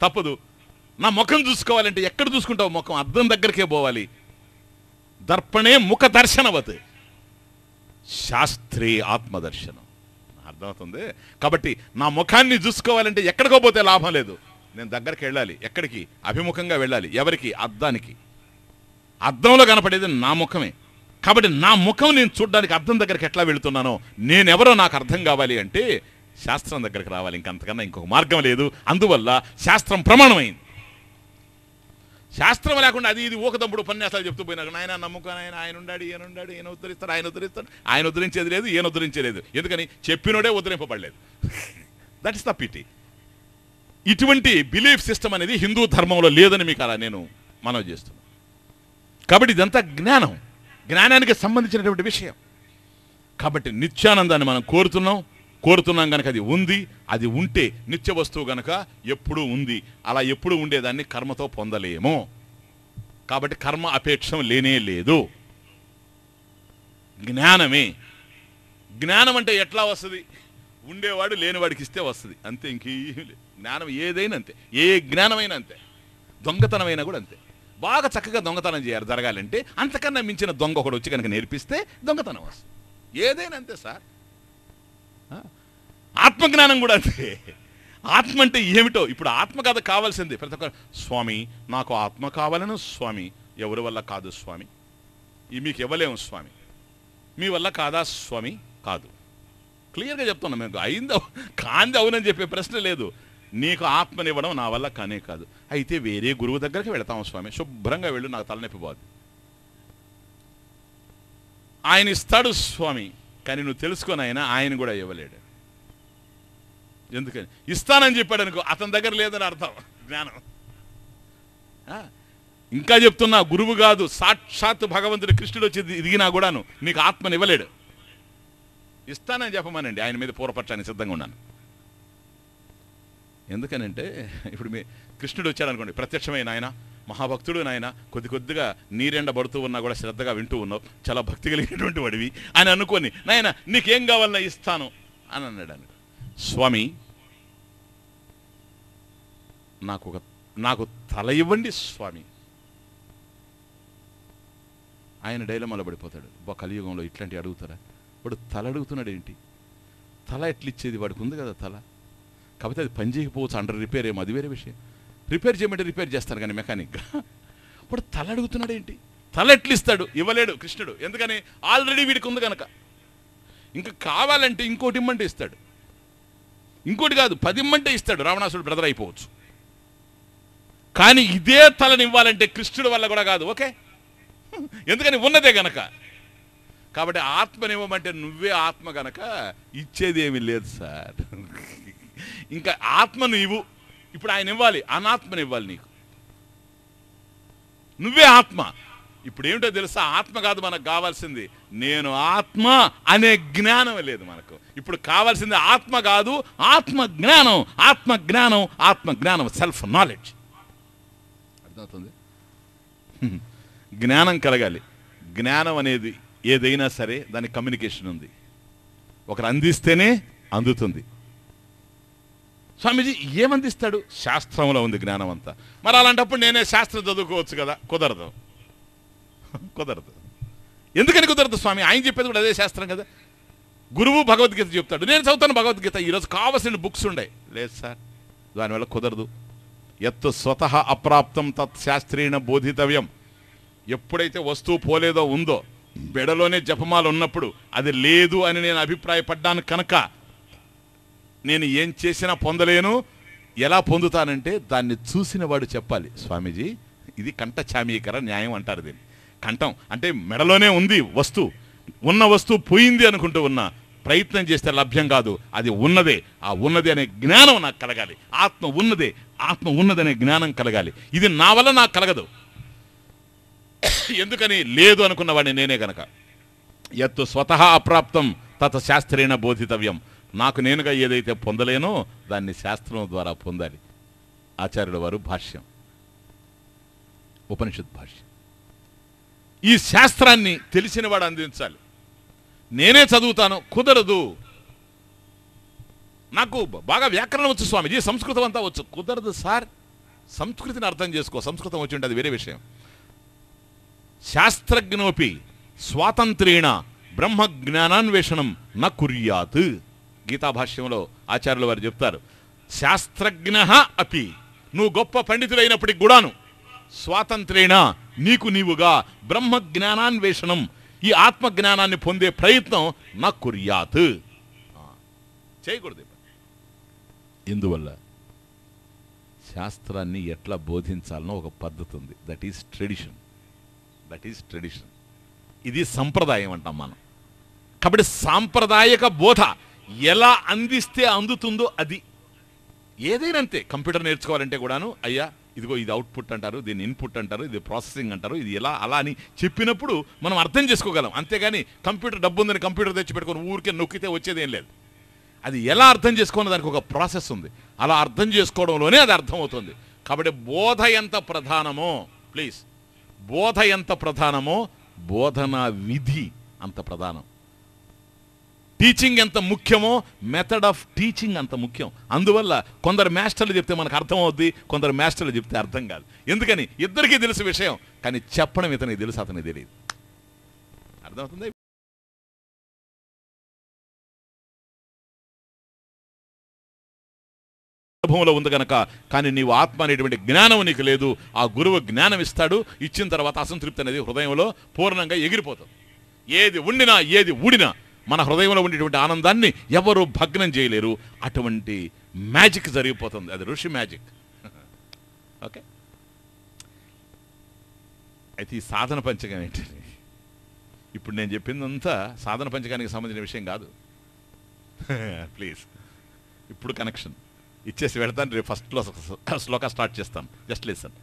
తప్పదు. నా ముఖం చూసుకోవాలంటే ఎక్కడ చూసుకుంటావు? ముఖం అద్దం దగ్గరికే పోవాలి. దర్పణే ముఖ దర్శనవత్, శాస్త్రే ఆత్మదర్శనం. అర్థమవుతుంది? కాబట్టి నా ముఖాన్ని చూసుకోవాలంటే ఎక్కడికో పోతే లాభం లేదు, నేను దగ్గరికి వెళ్ళాలి. ఎక్కడికి? అభిముఖంగా వెళ్ళాలి. ఎవరికి? అద్దానికి. అద్దంలో కనపడేది నా ముఖమే. కాబట్టి నా ముఖం నేను చూడడానికి అద్దం దగ్గరికి ఎట్లా వెళుతున్నానో, నేనెవరో నాకు అర్థం కావాలి అంటే శాస్త్రం దగ్గరికి రావాలి. ఇంకంతకన్నా ఇంకొక మార్గం లేదు. అందువల్ల శాస్త్రం ప్రమాణమైంది. శాస్త్రం లేకుండా అది ఇది ఊకదంపుడు ఉపన్యాసాలు చెప్తూ పోయినారు. నాయన నమ్ముకొని ఆయన ఉండాడు, ఈయన ఉండాడు, ఈయన ఉద్ధరిస్తాడు, ఆయన ఉద్ధరిస్తాడు. ఆయన ఉద్ధరించేది లేదు, ఈయన ఉద్ధరించేది. ఎందుకని? చెప్పినోడే ఉద్ధరింపబడలేదు. That is the pity. ఇటువంటి బిలీఫ్ సిస్టమ్ అనేది హిందూ ధర్మంలో లేదని మీకు అలా నేను మనవి చేస్తున్నాను. కాబట్టి ఇదంతా జ్ఞానం, జ్ఞానానికి సంబంధించినటువంటి విషయం. కాబట్టి నిత్యానందాన్ని మనం కోరుతున్నాం కనుక అది ఉంది. అది ఉంటే నిత్య వస్తువు కనుక ఎప్పుడూ ఉంది. అలా ఎప్పుడు ఉండేదాన్ని కర్మతో పొందలేము. కాబట్టి కర్మ అపేక్షం లేనే లేదు. జ్ఞానమే. జ్ఞానం అంటే ఎట్లా వస్తుంది? ఉండేవాడు లేనివాడికి ఇస్తే వస్తుంది, అంతే. ఇంకేం లేదు. జ్ఞానం ఏదైనా అంతే, ఏ జ్ఞానమైనా అంతే. దొంగతనమైనా కూడా అంతే. బాగా చక్కగా దొంగతనం చేయాలి జరగాలంటే అంతకన్నా మించిన దొంగ ఒకడు వచ్చి కనుక నేర్పిస్తే దొంగతనం వస్తుంది. ఏదైనా అంతే సార్. ఆత్మజ్ఞానం కూడా అంతే. ఆత్మ అంటే ఏమిటో ఇప్పుడు ఆత్మ కథ కావాల్సింది. ప్రతి ఒక్క స్వామి నాకు ఆత్మ కావాలను స్వామి, ఎవరి వల్ల కాదు స్వామి, మీకు ఇవ్వలేము స్వామి, మీ వల్ల కాదా స్వామి? కాదు. క్లియర్గా చెప్తున్నాం. మీకు అయింది కాంది అవునని చెప్పే ప్రశ్న లేదు. నీకు ఆత్మనివ్వడం నా వల్ల కానే కాదు. అయితే వేరే గురువు దగ్గరికి వెళతాము స్వామి, శుభ్రంగా వెళ్ళు, నాకు తలనొప్పి పోదు. ఆయన ఇస్తాడు స్వామి, కానీ నువ్వు తెలుసుకొని ఆయన కూడా ఇవ్వలేడు. ఎందుకని? ఇస్తానని చెప్పాడు అనుకో, అతని దగ్గర లేదని అర్థం. జ్ఞానం. ఇంకా చెప్తున్నా, గురువు కాదు, సాక్షాత్ భగవంతుడు కృష్ణుడు వచ్చి దిగినా కూడాను నీకు ఆత్మని ఇవ్వలేడు. ఇస్తానని చెప్పమనండి, ఆయన మీద పూర్వపక్షానికి సిద్ధంగా ఉన్నాను. ఎందుకనంటే ఇప్పుడు మీ కృష్ణుడు వచ్చాడు అనుకోండి, ప్రత్యక్షమైన ఆయన, మహాభక్తుడు నాయన, కొద్దిగా నీరెండబడుతూ ఉన్నా కూడా శ్రద్ధగా వింటూ ఉన్నావు, చాలా భక్తి కలిగినటువంటి వాడివి అని అనుకొని, నాయన నీకేం కావాలన్నా ఇస్తాను అని అన్నాడు. అనుకో, స్వామి నాకు తల ఇవ్వండి స్వామి. ఆయన డైలమాలో పడిపోతాడు. కలియుగంలో ఇట్లాంటివి అడుగుతారా? వాడు తల అడుగుతున్నాడు ఏంటి? తల ఎట్లిచ్చేది? వాడికి ఉంది కదా తల. కాకపోతే అది పని చేయకపోవచ్చు, అండర్ రిపేర్ ఏమో, అది వేరే విషయం. రిపేర్ చేయమంటే రిపేర్ చేస్తారు కానీ మెకానిక్గా. వాడు తల అడుగుతున్నాడు ఏంటి? తల ఎట్లిస్తాడు? ఇవ్వలేడు కృష్ణుడు. ఎందుకని? ఆల్రెడీ వీడికి ఉంది కనుక. ఇంకా కావాలంటే ఇంకోటి ఇమ్మంటే ఇస్తాడు, ఇంకోటి కాదు 10 ఇమ్మంటే ఇస్తాడు. రావణాసుడు బ్రదర్ అయిపోవచ్చు. కానీ ఇదే తలనివ్వాలంటే కృష్ణుడి వల్ల కూడా కాదు. ఓకే, ఎందుకని ఉన్నదే గనక. కాబట్టి ఆత్మనివ్వమంటే నువ్వే ఆత్మ గనక ఇచ్చేది ఏమీ లేదు సార్. ఇంకా ఆత్మను ఇవ్వు. ఇప్పుడు ఆయన ఇవ్వాలి, అనాత్మని ఇవ్వాలి నీకు. నువ్వే ఆత్మ. ఇప్పుడు ఏమిటో తెలుసా, ఆత్మ కాదు మనకు కావాల్సింది, నేను ఆత్మ అనే జ్ఞానం లేదు మనకు. ఇప్పుడు కావాల్సింది ఆత్మ కాదు, ఆత్మ జ్ఞానం. ఆత్మ జ్ఞానం, ఆత్మ జ్ఞానం, సెల్ఫ్ నాలెడ్జ్. అర్థమవుతుంది? జ్ఞానం కలగాలి. జ్ఞానం అనేది ఏదైనా సరే దానికి కమ్యూనికేషన్ ఉంది. ఒకరు అందిస్తేనే అందుతుంది. స్వామీజీ ఏమందిస్తాడు? శాస్త్రంలో ఉంది జ్ఞానం అంతా. మరి అలాంటప్పుడు నేనే శాస్త్రం చదువుకోవచ్చు కదా? కుదరదు, కుదరదు. ఎందుకని కుదరదు స్వామి? ఆయన చెప్పేది కూడా అదే శాస్త్రం కదా. గురువు భగవద్గీత చెప్తాడు, నేను చదువుతాను భగవద్గీత, ఈరోజు కావాల్సిన బుక్స్ ఉండే. లేదు సార్, దానివల్ల కుదరదు. ఎత్తు స్వతహ అప్రాప్తం తత్ శాస్త్రీణ బోధితవ్యం. ఎప్పుడైతే వస్తువు పోలేదో ఉందో, బెడలోనే జపమాలు ఉన్నప్పుడు అది లేదు అని నేను అభిప్రాయపడ్డాను కనుక నేను ఏం చేసినా పొందలేను. ఎలా పొందుతానంటే దాన్ని చూసిన వాడు చెప్పాలి, స్వామీజీ ఇది కంఠచామీకర న్యాయం అంటారు దీన్ని. కంఠం అంటే మెడలోనే ఉంది వస్తువు, ఉన్న వస్తువు పోయింది అనుకుంటూ ఉన్నా, ప్రయత్నం చేస్తే లభ్యం కాదు, అది ఉన్నదే. ఆ ఉన్నది అనే జ్ఞానం నాకు కలగాలి. ఆత్మ ఉన్నదే, ఆత్మ ఉన్నదనే జ్ఞానం కలగాలి. ఇది నా వల్ల నాకు కలగదు. ఎందుకని? లేదు అనుకున్నవాడిని నేనే గనక. యత్తు స్వతహ అప్రాప్తం తత్ శాస్త్రేణ బోధితవ్యం. నాకు నేనుగా ఏదైతే పొందలేనో దాన్ని శాస్త్రం ద్వారా పొందాలి. ఆచార్యుల వారు భాష్యం, ఉపనిషత్ భాష్యం. ఈ శాస్త్రాన్ని తెలిసినవాడు అందించాలి. నేనే చదువుతాను, కుదరదు. నాకు బాగా వ్యాకరణం వచ్చు స్వామిజీ, సంస్కృతం అంతా వచ్చు. కుదరదు సార్. సంస్కృతిని అర్థం చేసుకో. సంస్కృతం వచ్చి ఉంటే అది వేరే విషయం. శాస్త్రజ్ఞోపి స్వాతంత్రేణ బ్రహ్మజ్ఞానాన్వేషణం న కుర్యాత్. గీతాభాష్యంలో ఆచార్యుల వారు చెప్తారు, శాస్త్రజ్ఞ అపి, నువ్వు గొప్ప పండితులైనప్పటికి కూడాను, స్వాతంత్రేణ నీకు నీవుగా బ్రహ్మజ్ఞానాన్వేషణం, ఈ ఆత్మజ్ఞానాన్ని పొందే ప్రయత్నం నా కుర్యాత్, చేయకూడదు. ఎందువల్ల? శాస్త్రాన్ని ఎట్లా బోధించాలనో ఒక పద్ధతి ఉంది. That is tradition. That is tradition. ఇది సంప్రదాయం అంటాం మనం. కాబట్టి సాంప్రదాయక బోధ ఎలా అందిస్తే అందుతుందో అది. ఏదైనా అంతే. కంప్యూటర్ నేర్చుకోవాలంటే కూడాను, అయ్యా ఇదిగో ఇది అవుట్పుట్ అంటారు, దీన్ని ఇన్పుట్ అంటారు, ఇది ప్రాసెసింగ్ అంటారు, ఇది ఎలా అలా అని చెప్పినప్పుడు మనం అర్థం చేసుకోగలం. అంతేగాని కంప్యూటర్ డబ్బు ఉందని కంప్యూటర్ తెచ్చి పెట్టుకొని ఊరికే నొక్కితే వచ్చేదేం లేదు. అది ఎలా అర్థం చేసుకోవాలో దానికి ఒక ప్రాసెస్ ఉంది. అలా అర్థం చేసుకోవడంలోనే అది అర్థమవుతుంది. కాబట్టి బోధ ఎంత ప్రధానమో, ప్లీజ్, బోధ ఎంత ప్రధానమో బోధనా విధి అంత ప్రధానం. టీచింగ్ ఎంత ముఖ్యమో మెథడ్ ఆఫ్ టీచింగ్ అంత ముఖ్యం. అందువల్ల కొందరు మాస్టర్లు చెప్తే మనకు అర్థం అవుద్ది, కొందరు మాస్టర్లు చెప్తే అర్థం కాదు. ఎందుకని? ఇద్దరికీ తెలుసు విషయం, కానీ చెప్పడం ఇతనికి తెలుసు, అతనికి తెలియదు. అర్థమవుతుంది? అనుభవంలో ఉంది కనుక. కానీ నీవు ఆత్మ అనేటువంటి జ్ఞానం నీకు లేదు. ఆ గురువు జ్ఞానం ఇస్తాడు. ఇచ్చిన తర్వాత అసంతృప్తి అనేది హృదయంలో పూర్ణంగా ఎగిరిపోతుంది. ఏది ఉండినా ఏది ఊడినా మన హృదయంలో ఉండేటువంటి ఆనందాన్ని ఎవరు భగ్నం చేయలేరు. అటువంటి మ్యాజిక్ జరిగిపోతుంది. అది ఋషి మ్యాజిక్. ఓకే, అయితే ఈ సాధన పంచకం ఏంటి? ఇప్పుడు నేను చెప్పిందంతా సాధన పంచకానికి సంబంధించిన విషయం కాదు. ప్లీజ్, ఇప్పుడు కనెక్షన్ ఇచ్చేసి వెళ్తాను. రేపు ఫస్ట్లో శ్లోక స్టార్ట్ చేస్తాను. Just listen.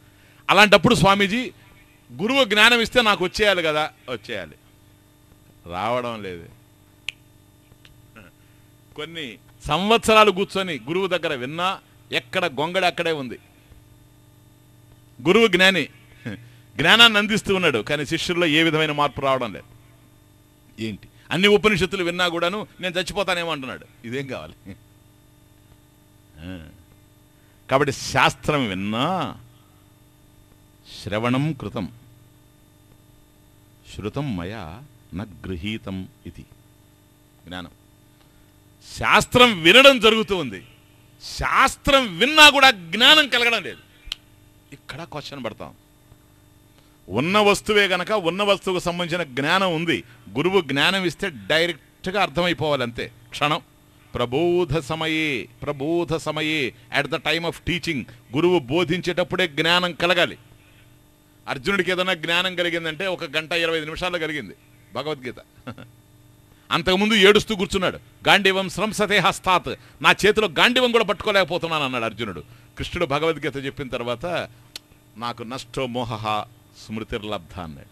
అలాంటప్పుడు స్వామీజీ గురువు జ్ఞానం ఇస్తే నాకు వచ్చేయాలి కదా. వచ్చేయాలి, రావడం లేదు. కొన్ని సంవత్సరాలు కూర్చొని గురువు దగ్గర విన్నా ఎక్కడ గొంగడి అక్కడే ఉంది. గురువు జ్ఞాని, జ్ఞానాన్ని అందిస్తూ ఉన్నాడు, కానీ శిష్యుల్లో ఏ విధమైన మార్పు రావడం లేదు. ఏంటి? అన్ని ఉపనిషత్తులు విన్నా కూడాను నేను చచ్చిపోతానేమో అంటున్నాడు. ఇదేం కావాలి? కాబట్టి శాస్త్రం విన్నా శ్రవణం కృతం శృతం మయా న గృహీతం ఇది జ్ఞానం. శాస్త్రం వినడం జరుగుతూ ఉంది, శాస్త్రం విన్నా కూడా జ్ఞానం కలగడం లేదు. ఇక్కడ క్వశ్చన్ పడతాం. ఉన్న వస్తువే గనక ఉన్న వస్తువుకు సంబంధించిన జ్ఞానం ఉంది. గురువు జ్ఞానం ఇస్తే డైరెక్ట్ కరెక్ట్గా అర్థమైపోవాలి అంతే. క్షణం ప్రబోధ సమయే at the time of teaching. గురువు బోధించేటప్పుడే జ్ఞానం కలగాలి. అర్జునుడికి ఏదైనా జ్ఞానం కలిగిందంటే 1 గంట 25 నిమిషాల్లో కలిగింది భగవద్గీత. అంతకుముందు ఏడుస్తూ కూర్చున్నాడు. గాంధీవం స్రంసతే హస్తాత్, నా చేతిలో గాంధీవం కూడా పట్టుకోలేకపోతున్నాను అన్నాడు అర్జునుడు. కృష్ణుడు భగవద్గీత చెప్పిన తర్వాత నాకు నష్టో మోహ స్మృతిర్లబ్ధ అన్నాడు.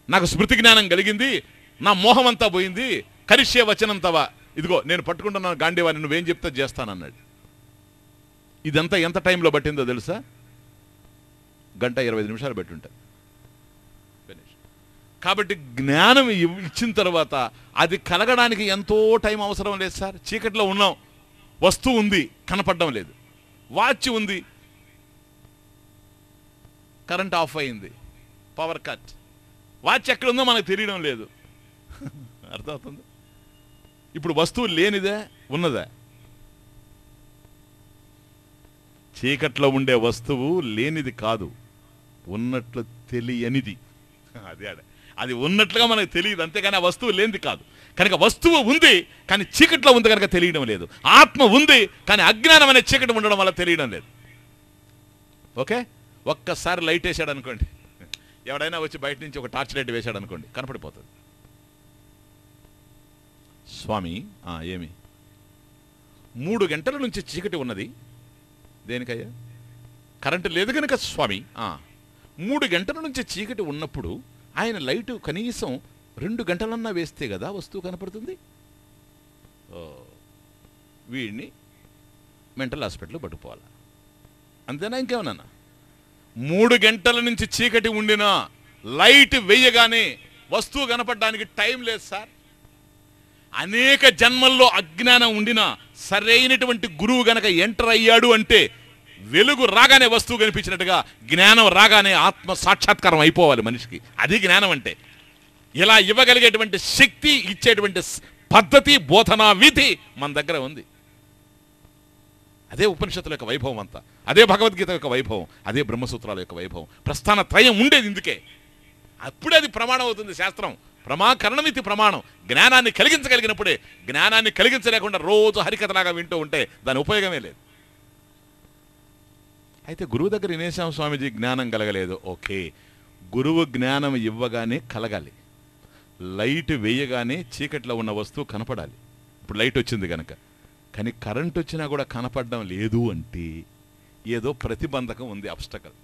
నాకు స్మృతి జ్ఞానం కలిగింది, నా మోహం అంతా పోయింది. కరిష్యే వచనంతవా, ఇదిగో నేను పట్టుకుంటున్నాను గాంధీవాన్ని, నువ్వేం చెప్తే చేస్తానన్నాడు. ఇదంతా ఎంత టైంలో పట్టిందో తెలుసా? 1 గంట 25 నిమిషాలు పెట్టుంటారు. కాబట్టి జ్ఞానం ఇచ్చిన తర్వాత అది కలగడానికి ఎంతో టైం అవసరం లేదు సార్. చీకట్లో ఉన్నాం, వస్తువు ఉంది కనపడడం లేదు, వాచ్ ఉంది కరెంట్ ఆఫ్ అయింది, పవర్ కట్, వాచ్ ఎక్కడుందో మనకు తెలియడం లేదు. అర్థమవుతుంది? ఇప్పుడు వస్తువు లేనిదే ఉన్నదా? చీకట్లో ఉండే వస్తువు లేనిది కాదు, ఉన్నట్లు తెలియనిది. అది ఉన్నట్లుగా మనకు తెలియదు, అంతేగాని ఆ వస్తువు లేనిది కాదు. కనుక వస్తువు ఉంది కానీ చీకట్లో ఉంది కనుక తెలియడం లేదు. ఆత్మ ఉంది కానీ అజ్ఞానం అనే చీకటి ఉండడం వల్ల తెలియడం లేదు. ఓకే, ఒక్కసారి లైట్ వేసాడు అనుకోండి, ఎవడైనా వచ్చి బయట నుంచి ఒక టార్చ్ లైట్ వేసాడు అనుకోండి, కనపడిపోతుంది. స్వామి ఏమి 3 గంటల నుంచి చీకటి ఉన్నది దేనికయ్యా? కరెంటు లేదు కనుక స్వామి. 3 గంటల నుంచి చీకటి ఉన్నప్పుడు ఆయన లైటు కనీసం 2 గంటలన్నా వేస్తే కదా వస్తువు కనపడుతుంది. వీడిని మెంటల్ హాస్పిటల్ పట్టుకోవాలి, అంతేనా? ఇంకేమన్నా? 3 గంటల నుంచి చీకటి ఉండినా లైట్ వేయగానే వస్తువు కనపడడానికి టైం లేదు సార్. అనేక జన్మల్లో అజ్ఞానం ఉండినా సరైనటువంటి గురువు గనక ఎంటర్ అయ్యాడు అంటే వెలుగు రాగానే వస్తువు కనిపించినట్టుగా జ్ఞానం రాగానే ఆత్మ సాక్షాత్కారం అయిపోవాలి మనిషికి. అది జ్ఞానం అంటే. ఇలా ఇవ్వగలిగేటువంటి శక్తి ఇచ్చేటువంటి పద్ధతి బోధనా విధి మన దగ్గర ఉంది. అదే ఉపనిషత్తుల యొక్క వైభవం అంతా, అదే భగవద్గీత యొక్క వైభవం, అదే బ్రహ్మసూత్రాల యొక్క వైభవం. ప్రస్థాన త్రయం ఉండేది ఇందుకే. అప్పుడే అది ప్రమాణం అవుతుంది. శాస్త్రం ప్రమాకరణమితి ప్రమాణం. జ్ఞానాన్ని కలిగించగలిగినప్పుడే. జ్ఞానాన్ని కలిగించలేకుండా రోజు హరికథలాగా వింటూ ఉంటే దాని ఉపయోగమే లేదు. అయితే గురువు దగ్గర వినేశాం స్వామీజీ, జ్ఞానం కలగలేదు. ఓకే, గురువు జ్ఞానం ఇవ్వగానే కలగాలి. లైట్ వేయగానే చీకట్లో ఉన్న వస్తువు కనపడాలి. ఇప్పుడు లైట్ వచ్చింది కనుక. కానీ కరెంట్ వచ్చినా కూడా కనపడడం లేదు అంటే ఏదో ప్రతిబంధకం ఉంది, అబ్స్టకల్.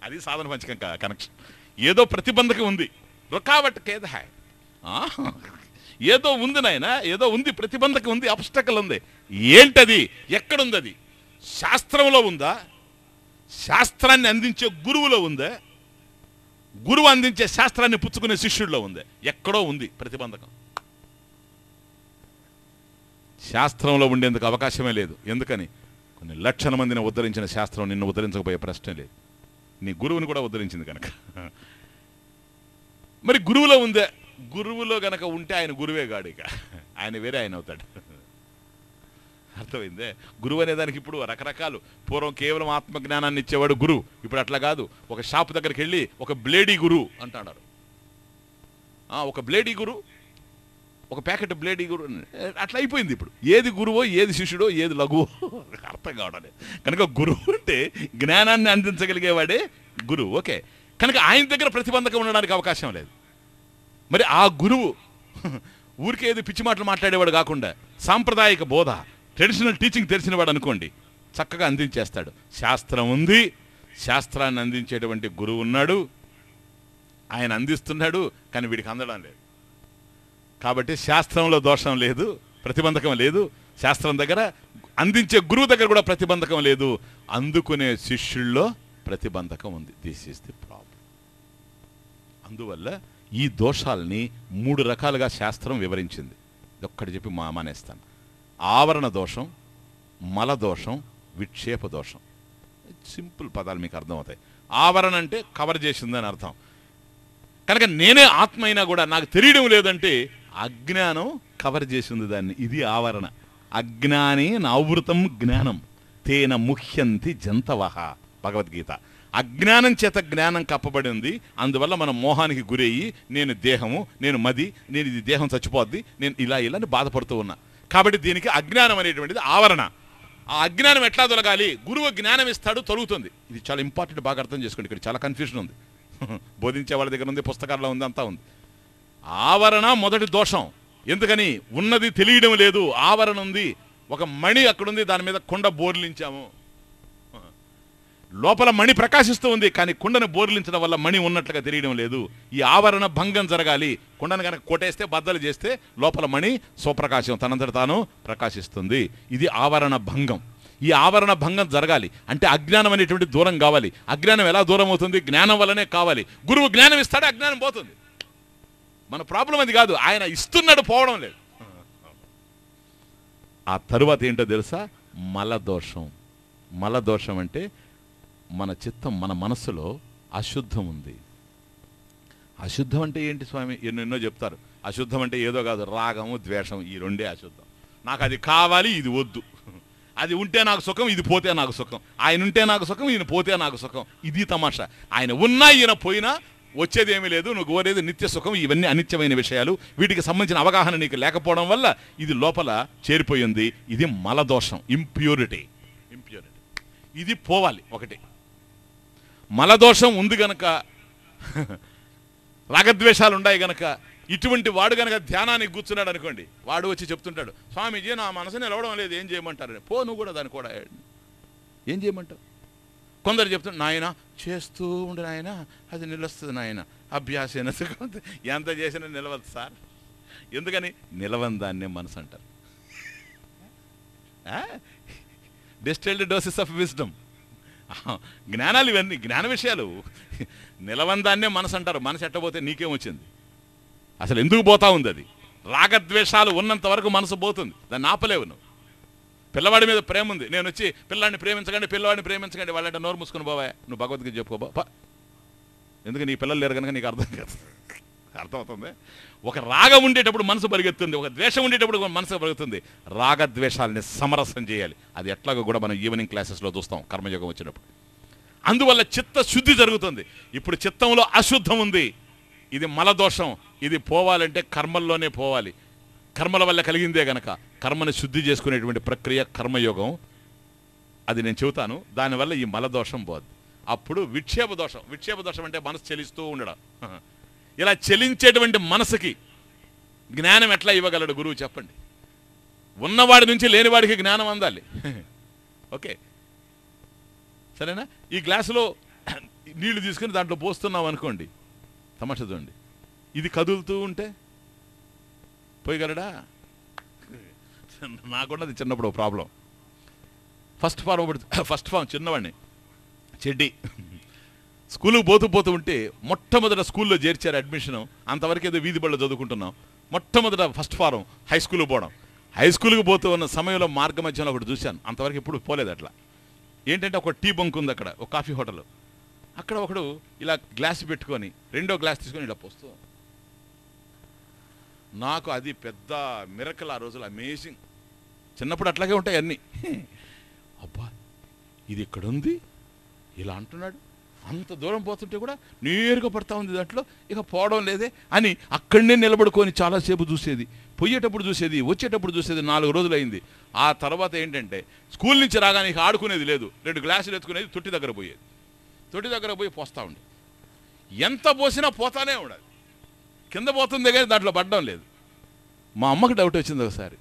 అది సాధన పంచకం కనెక్షన్. ఏదో ప్రతిబంధకం ఉంది, రుకావట్ కేద హాయ్, ఏదో ఉంది నాయన, ఏదో ఉంది, ప్రతిబంధకం ఉంది, అబ్స్టకల్ ఉంది. ఏంటది? ఎక్కడుంది అది? శాస్త్రంలో ఉందా? శాస్త్రాన్ని అందించే గురువులో ఉందా? గురువు అందించే శాస్త్రాన్ని పుచ్చుకునే శిష్యుడిలో ఉందా? ఎక్కడో ఉంది ప్రతిబంధకం. శాస్త్రంలో ఉండేందుకు అవకాశమే లేదు. ఎందుకని? కొన్ని లక్షల మందిని ఉద్ధరించిన శాస్త్రం నిన్ను ఉద్ధరించకపోయే ప్రశ్నే లేదు. నీ గురువుని కూడా ఉద్ధరించింది కనుక. మరి గురువులో ఉందే? గురువులో గనక ఉంటే ఆయన గురువే గాడు, ఇక ఆయన వేరే ఆయన అవుతాడు. అర్థమైందే? గురువు అనేదానికి ఇప్పుడు రకరకాలు. పూర్వం కేవలం ఆత్మజ్ఞానాన్ని ఇచ్చేవాడు గురువు. ఇప్పుడు అట్లా కాదు. ఒక షాప్ దగ్గరికి వెళ్ళి ఒక బ్లేడీ గురువు అంటున్నారు. ఒక బ్లేడీ గురు, ఒక ప్యాకెట్ బ్లేడీ గురు, అట్లా అయిపోయింది ఇప్పుడు. ఏది గురువో, ఏది శిష్యుడో, ఏది లఘువో అర్థం కావడం. కనుక గురువు అంటే జ్ఞానాన్ని అందించగలిగేవాడే గురువు. ఓకే, కనుక ఆయన దగ్గర ప్రతిబంధకం ఉండడానికి అవకాశం లేదు. మరి ఆ గురువు ఊరికే ఏది పిచ్చి మాటలు మాట్లాడేవాడు కాకుండా సాంప్రదాయిక బోధ, ట్రెడిషనల్ టీచింగ్ తెలిసినవాడు అనుకోండి, చక్కగా అందించేస్తాడు. శాస్త్రం ఉంది, శాస్త్రాన్ని అందించేటువంటి గురువు ఉన్నాడు, ఆయన అందిస్తున్నాడు. కానీ వీడికి అందడం లేదు. కాబట్టి శాస్త్రంలో దోషం లేదు, ప్రతిబంధకం లేదు. శాస్త్రం దగ్గర అందించే గురువు దగ్గర కూడా ప్రతిబంధకం లేదు. అందుకునే శిష్యుల్లో ప్రతిబంధకం ఉంది. This is the problem. అందువల్ల ఈ దోషాలని 3 రకాలుగా శాస్త్రం వివరించింది. ఒక్కటి చెప్పి మానేస్తాను. ఆవరణ దోషం, మల దోషం, విక్షేప దోషం. సింపుల్ పదాలు మీకు అర్థమవుతాయి. ఆవరణ అంటే కవర్ చేసిందని అర్థం. కనుక నేనే ఆత్మ అయినా కూడా నాకు తెలియడం లేదంటే అజ్ఞానం కవర్ చేసింది దాన్ని. ఇది ఆవరణ. అజ్ఞానే నావృతం జ్ఞానం తేన ముహ్యంతి జంతవః. భగవద్గీత. అజ్ఞానం చేత జ్ఞానం కప్పబడి ఉంది. అందువల్ల మనం మోహానికి గురయ్యి నేను దేహము, నేను మది, నేను ఇది దేహం చచ్చిపోద్ది, నేను ఇలా అని బాధపడుతూ ఉన్నా. కాబట్టి దీనికి అజ్ఞానం అనేటువంటిది ఆవరణ. ఆ అజ్ఞానం ఎట్లా తొలగాలి? గురువు జ్ఞానం ఇస్తాడు, తొలుగుతుంది. ఇది చాలా ఇంపార్టెంట్, బాగా అర్థం చేసుకోండి. ఇక్కడ చాలా కన్ఫ్యూజన్ ఉంది. బోధించే వాళ్ళ దగ్గర ఉంది, పుస్తకాల్లో ఉంది, అంతా ఉంది. ఆవరణ మొదటి దోషం. ఎందుకని? ఉన్నది తెలియడం లేదు, ఆవరణ ఉంది. ఒక మణి అక్కడుంది, దాని మీద కుండ బోర్లించాము, లోపల మణి ప్రకాశిస్తూ ఉంది, కానీ కుండను బోర్లించడం వల్ల మణి ఉన్నట్లుగా తెలియడం లేదు. ఈ ఆవరణ భంగం జరగాలి. కుండను కనుక కొట్టేస్తే, బద్దలు చేస్తే లోపల మణి స్వప్రకాశం తనంతట తాను ప్రకాశిస్తుంది. ఇది ఆవరణ భంగం. ఈ ఆవరణ భంగం జరగాలి అంటే అజ్ఞానం అనేటువంటి దూరం కావాలి. అజ్ఞానం ఎలా దూరం అవుతుంది? జ్ఞానం వల్లనే కావాలి. గురువు జ్ఞానం ఇస్తాడు, అజ్ఞానం పోతుంది. మన ప్రాబ్లం అది కాదు, ఆయన ఇస్తున్నాడు, పోవడం లేదు. ఆ తరువాత ఏంటో తెలుసా? మలదోషం. మలదోషం అంటే మన చిత్తం, మన మనస్సులో అశుద్ధం ఉంది. అశుద్ధం అంటే ఏంటి స్వామి? ఎన్నెన్నో చెప్తారు. అశుద్ధం అంటే ఏదో కాదు, రాగము, ద్వేషం, ఈ రెండే అశుద్ధం. నాకు అది కావాలి, ఇది వద్దు. అది ఉంటే నాకు సుఖం, ఇది పోతే నాకు సుఖం. ఆయన ఉంటే నాకు సుఖం, ఈయన పోతే నాకు సుఖం. ఇది తమాషా. ఆయన ఉన్నా ఈయన పోయినా వచ్చేది ఏమీ లేదు. నువ్వు కోరేది నిత్య సుఖం. ఇవన్నీ అనిత్యమైన విషయాలు. వీటికి సంబంధించిన అవగాహన నీకు లేకపోవడం వల్ల ఇది లోపల చేరిపోయింది. ఇది మలదోషం, ఇంప్యూరిటీ. ఇది పోవాలి. ఒకటి మలదోషం ఉంది గనక, రాగద్వేషాలు ఉన్నాయి గనక, ఇటువంటి వాడు గనక ధ్యానానికి కూర్చున్నాడు అనుకోండి, వాడు వచ్చి చెప్తుంటాడు, స్వామీజీ నా మనసు నిలవడం లేదు, ఏం చేయమంటారు? పో నువ్వు కూడా దాన్ని కూడా ఏం చేయమంటావు? కొందరు చెప్తుంటారు, నాయన చేస్తూ ఉండే నాయన, అది నిలుస్తుంది నాయన, అభ్యాసన ఎంత చేసినా నిలవదు సార్. ఎందుకని? నిలవని దాన్నే మనసు అంటారు. Distilled doses of wisdom. జ్ఞానాలు ఇవన్నీ జ్ఞాన విషయాలు. నిలవని దాన్నే మనసు అంటారు. మనసు ఎట్టబోతే నీకేం వచ్చింది? అసలు ఎందుకు పోతా ఉంది? అది రాగద్వేషాలు ఉన్నంత వరకు మనసు పోతుంది, దాన్ని ఆపలేవు నువ్వు. పిల్లవాడి మీద ప్రేమ ఉంది, నేను వచ్చి పిల్లాడిని ప్రేమించకండి, పిల్లవాడిని ప్రేమించకండి, వాళ్ళంటే నోరు మూసుకుని పోవా, నువ్వు భగవద్గీత చెప్పుకోబా. ఎందుకు? నీ పిల్లలు లేరు కనుక నీకు అర్థం కాదు. అర్థమవుతుంది? ఒక రాగం ఉండేటప్పుడు మనసు పరిగెత్తుంది, ఒక ద్వేషం ఉండేటప్పుడు మనసు పరిగెత్తుంది. రాగద్వేషాలని సమరసం చేయాలి. అది ఎట్లాగో కూడా మనం ఈవినింగ్ క్లాసెస్లో చూస్తాం కర్మయోగం వచ్చినప్పుడు. అందువల్ల చిత్త శుద్ధి జరుగుతుంది. ఇప్పుడు చిత్తంలో అశుద్ధం ఉంది, ఇది మలదోషం. ఇది పోవాలంటే కర్మల్లోనే పోవాలి. కర్మల వల్ల కలిగిందే గనక కర్మని శుద్ధి చేసుకునేటువంటి ప్రక్రియ కర్మయోగం. అది నేను చెబుతాను. దానివల్ల ఈ మలదోషం పోద్ది. అప్పుడు విక్షేప దోషం. విక్షేప దోషం అంటే మనసు చెలిస్తూ ఉండడం. ఇలా చెలించేటువంటి మనసుకి జ్ఞానం ఎట్లా ఇవ్వగలడు గురువు? చెప్పండి. ఉన్నవాడి నుంచి లేనివాడికి జ్ఞానం అందాలి. ఓకే, సరేనా? ఈ గ్లాసులో నీళ్లు తీసుకుని దాంట్లో పోస్తున్నాం అనుకోండి, తమాషా చూడండి, ఇది కదులుతూ ఉంటే పోయగలడా? నాకున్నది చిన్నప్పుడు ప్రాబ్లం. ఫస్ట్ ఫార్మ్ చిన్నవాడిని, చెడ్డి, స్కూల్కి పోతూ ఉంటే మొట్టమొదట స్కూల్లో చేర్చారు అడ్మిషను. అంతవరకు ఏదో వీధి బళ్ళు చదువుకుంటున్నాం. మొట్టమొదట ఫస్ట్ ఫారం హై స్కూల్కి పోవడం. హై స్కూల్కి పోతూ ఉన్న సమయంలో మార్గ మధ్యలో ఒకటి చూశాను. అంతవరకు ఎప్పుడు పోలేదు అట్లా. ఏంటంటే ఒక టీ బంక్ ఉంది అక్కడ, ఒక కాఫీ హోటల్. అక్కడ ఒకడు ఇలా గ్లాస్ పెట్టుకొని రెండో గ్లాస్ తీసుకొని ఇలా పోస్తూ, నాకు అది పెద్ద మిరకల్ ఆ రోజులు. అమేజింగ్. చిన్నప్పుడు అట్లాగే ఉంటాయి అన్నీ. అబ్బా ఇది ఇక్కడుంది, ఇలా అంటున్నాడు. అంత దూరం పోతుంటే కూడా నేరుగా పడతా ఉంది దాంట్లో, ఇక పోవడం లేదే అని అక్కడనే నిలబడుకొని చాలాసేపు చూసేది. పోయేటప్పుడు చూసేది, వచ్చేటప్పుడు చూసేది. 4 రోజులు అయింది. ఆ తర్వాత ఏంటంటే స్కూల్ నుంచి రాగానే ఇక ఆడుకునేది లేదు. 2 గ్లాసులు ఎత్తుకునేది, తొట్టి దగ్గర పోయేది. తొట్టి దగ్గర పోయి పోస్తూ ఉండి ఎంత పోసినా పోతానే ఉండదు. కింద పోతుందే కానీ దాంట్లో పడడం లేదు. మా అమ్మకి డౌట్ వచ్చింది ఒకసారి,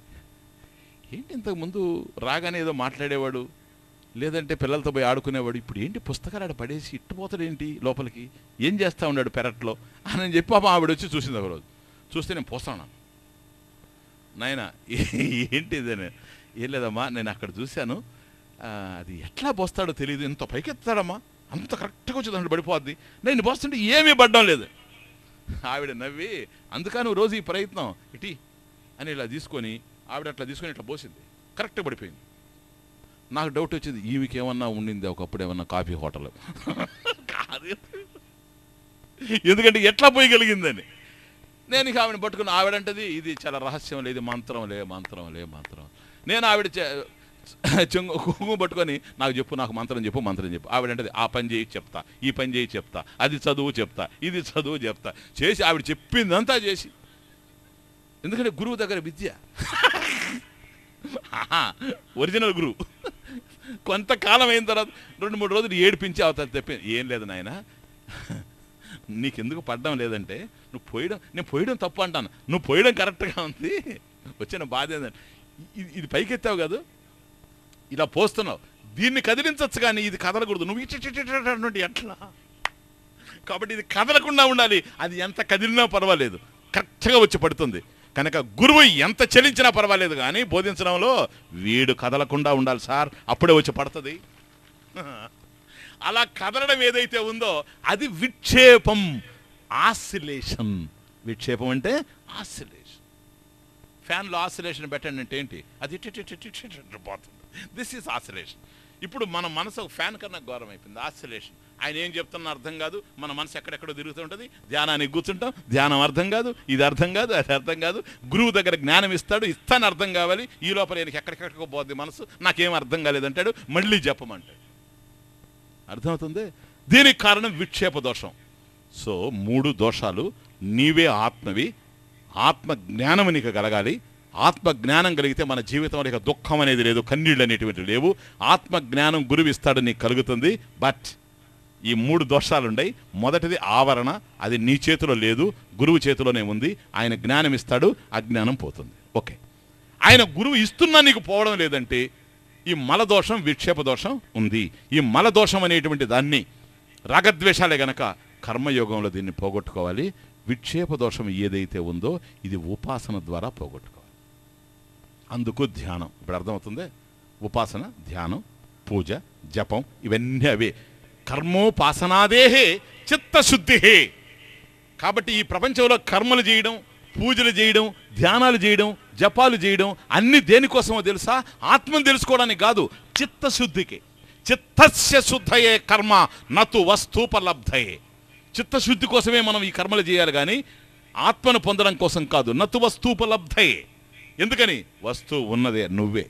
ఏంటి ఇంతకుముందు రాగానే ఏదో మాట్లాడేవాడు, లేదంటే పిల్లలతో పోయి ఆడుకునేవాడు, ఇప్పుడు ఏంటి పుస్తకాలు ఆడ పడేసి ఇట్టుపోతాడు ఏంటి లోపలికి, ఏం చేస్తూ ఉన్నాడు పెరట్లో అని చెప్పి పాప ఆవిడ వచ్చి చూసింది ఒకరోజు. చూస్తే నేను పోస్తాను. నాయన ఏంటి ఇదే? ఏం లేదమ్మా, నేను అక్కడ చూశాను, అది ఎట్లా పోస్తాడో తెలియదు, ఇంత పైకెత్తాడమ్మా, అంత కరెక్ట్గా వచ్చి దాంట్లో పడిపోద్ది, నేను పోస్తుంటే ఏమీ పడ్డం లేదు. ఆవిడ నవ్వి, అందుకా నువ్వు రోజు ఈ ప్రయత్నం ఇటీ అని ఇలా తీసుకొని, ఆవిడ అట్లా తీసుకొని ఇట్లా పోసింది, కరెక్ట్గా పడిపోయింది. నాకు డౌట్ వచ్చింది, ఈమెకి ఏమన్నా ఉండింది ఒకప్పుడు ఏమన్నా కాఫీ హోటల్ కాదు, ఎందుకంటే ఎట్లా పోయగలిగిందని. నేను ఇక ఆవిడని పట్టుకుని, ఆవిడంటది ఇది చాలా రహస్యం లేదు, మంత్రం. నేను ఆవిడ కుంకుమ పట్టుకొని నాకు చెప్పు, నాకు మంత్రం చెప్పు, మంత్రం చెప్పు. ఆవిడంటది ఆ పని చేయి చెప్తా, ఈ పని చేయి చెప్తా, అది చదువు చెప్తా, ఇది చదువు చెప్తా చేసి ఆవిడ చెప్పిందంతా చేసి. ఎందుకంటే గురువు దగ్గర విద్య ఒరిజినల్ గురువు. కొంతకాలం అయిన తర్వాత 2-3 రోజులు ఏడిపించి అవతల తెప్పి, ఏం లేదు నాయన నీకెందుకు పడ్డం లేదంటే నేను పోయడం తప్పు అంటాను, నువ్వు పోయడం కరెక్ట్గా ఉంది, వచ్చిన బాధ ఏంటంటే ఇది పైకెత్తావు కాదు, ఇలా పోస్తున్నావు, దీన్ని కదిలించవచ్చు కానీ ఇది కదలకూడదు, నువ్వు ఇటు ఎట్లా. కాబట్టి ఇది కదలకుండా ఉండాలి, అది ఎంత కదిలినా పర్వాలేదు, కరెక్ట్గా వచ్చి పడుతుంది. కనుక గురువు ఎంత చెలించినా పర్వాలేదు కానీ బోధించడంలో వీడు కదలకుండా ఉండాలి సార్, అప్పుడే వచ్చి పడుతుంది. అలా కదలడం ఏదైతే ఉందో అది విక్షేపం, ఆసిలేషన్. విక్షేపం అంటే ఆసిలేషన్. ఫ్యాన్లో ఆసిలేషన్ పెట్టండి అంటే ఏంటి, అది పోతుంది. This is oscillation. ఇప్పుడు మన మనసు ఫ్యాన్ కన్నా ఘోరం అయిపోయింది, ఆసిలేషన్. ఆయన ఏం చెప్తున్నా అర్థం కాదు, మన మనసు ఎక్కడెక్కడో తిరుగుతూ ఉంటుంది. ధ్యానానికి కూర్చుంటాం, ధ్యానం అర్థం కాదు, ఇది అర్థం కాదు, అది అర్థం కాదు. గురువు దగ్గర జ్ఞానం ఇస్తాను అర్థం కావాలి, ఈ లోపల ఈయనకి ఎక్కడికెక్కడికో పోద్ది మనసు, నాకేం అర్థం కాలేదంటాడు, మళ్ళీ చెప్పమంటాడు. అర్థమవుతుంది? దీనికి కారణం విక్షేప దోషం. సో 3 దోషాలు. నీవే ఆత్మవి, ఆత్మ జ్ఞానం నీకు కలగాలి. ఆత్మ జ్ఞానం కలిగితే మన జీవితంలో ఇక దుఃఖం అనేది లేదు, కన్నీళ్ళు అనేటువంటివి లేవు. ఆత్మ జ్ఞానం గురువు ఇస్తాడు, నీకు కలుగుతుంది. బట్ ఈ 3 దోషాలు ఉన్నాయి. మొదటిది ఆవరణ, అది నీ చేతిలో లేదు, గురువు చేతిలోనే ఉంది. ఆయన జ్ఞానం ఇస్తాడు, అజ్ఞానం పోతుంది. ఓకే, ఆయన గురువు ఇస్తున్నా నీకు పోవడం లేదంటే ఈ మలదోషం, విక్షేప దోషం ఉంది. ఈ మలదోషం అనేటువంటి దాన్ని, రాగద్వేషాలే గనక కర్మయోగంలో దీన్ని పోగొట్టుకోవాలి. విక్షేప దోషం ఏదైతే ఉందో ఇది ఉపాసన ద్వారా పోగొట్టుకోవాలి. అందుకు ధ్యానం. ఇప్పుడు అర్థమవుతుంది? ఉపాసన, ధ్యానం, పూజ, జపం ఇవన్నీ అవే. కర్మోపాసనాదేహే చిత్తశుద్ధి. కాబట్టి ఈ ప్రపంచంలో కర్మలు చేయడం, పూజలు చేయడం, ధ్యానాలు చేయడం, జపాలు చేయడం అన్ని దేనికోసమో తెలుసా? ఆత్మను తెలుసుకోవడానికి కాదు, చిత్తశుద్ధికి. చిత్తస్య శుద్ధయే కర్మ నతు వస్తూపలబ్ధయే. చిత్తశుద్ధి కోసమే మనం ఈ కర్మలు చేయాలి కానీ ఆత్మను పొందడం కోసం కాదు. నతు వస్తూపలబ్ధయే. ఎందుకని? వస్తువు ఉన్నదే నువ్వే,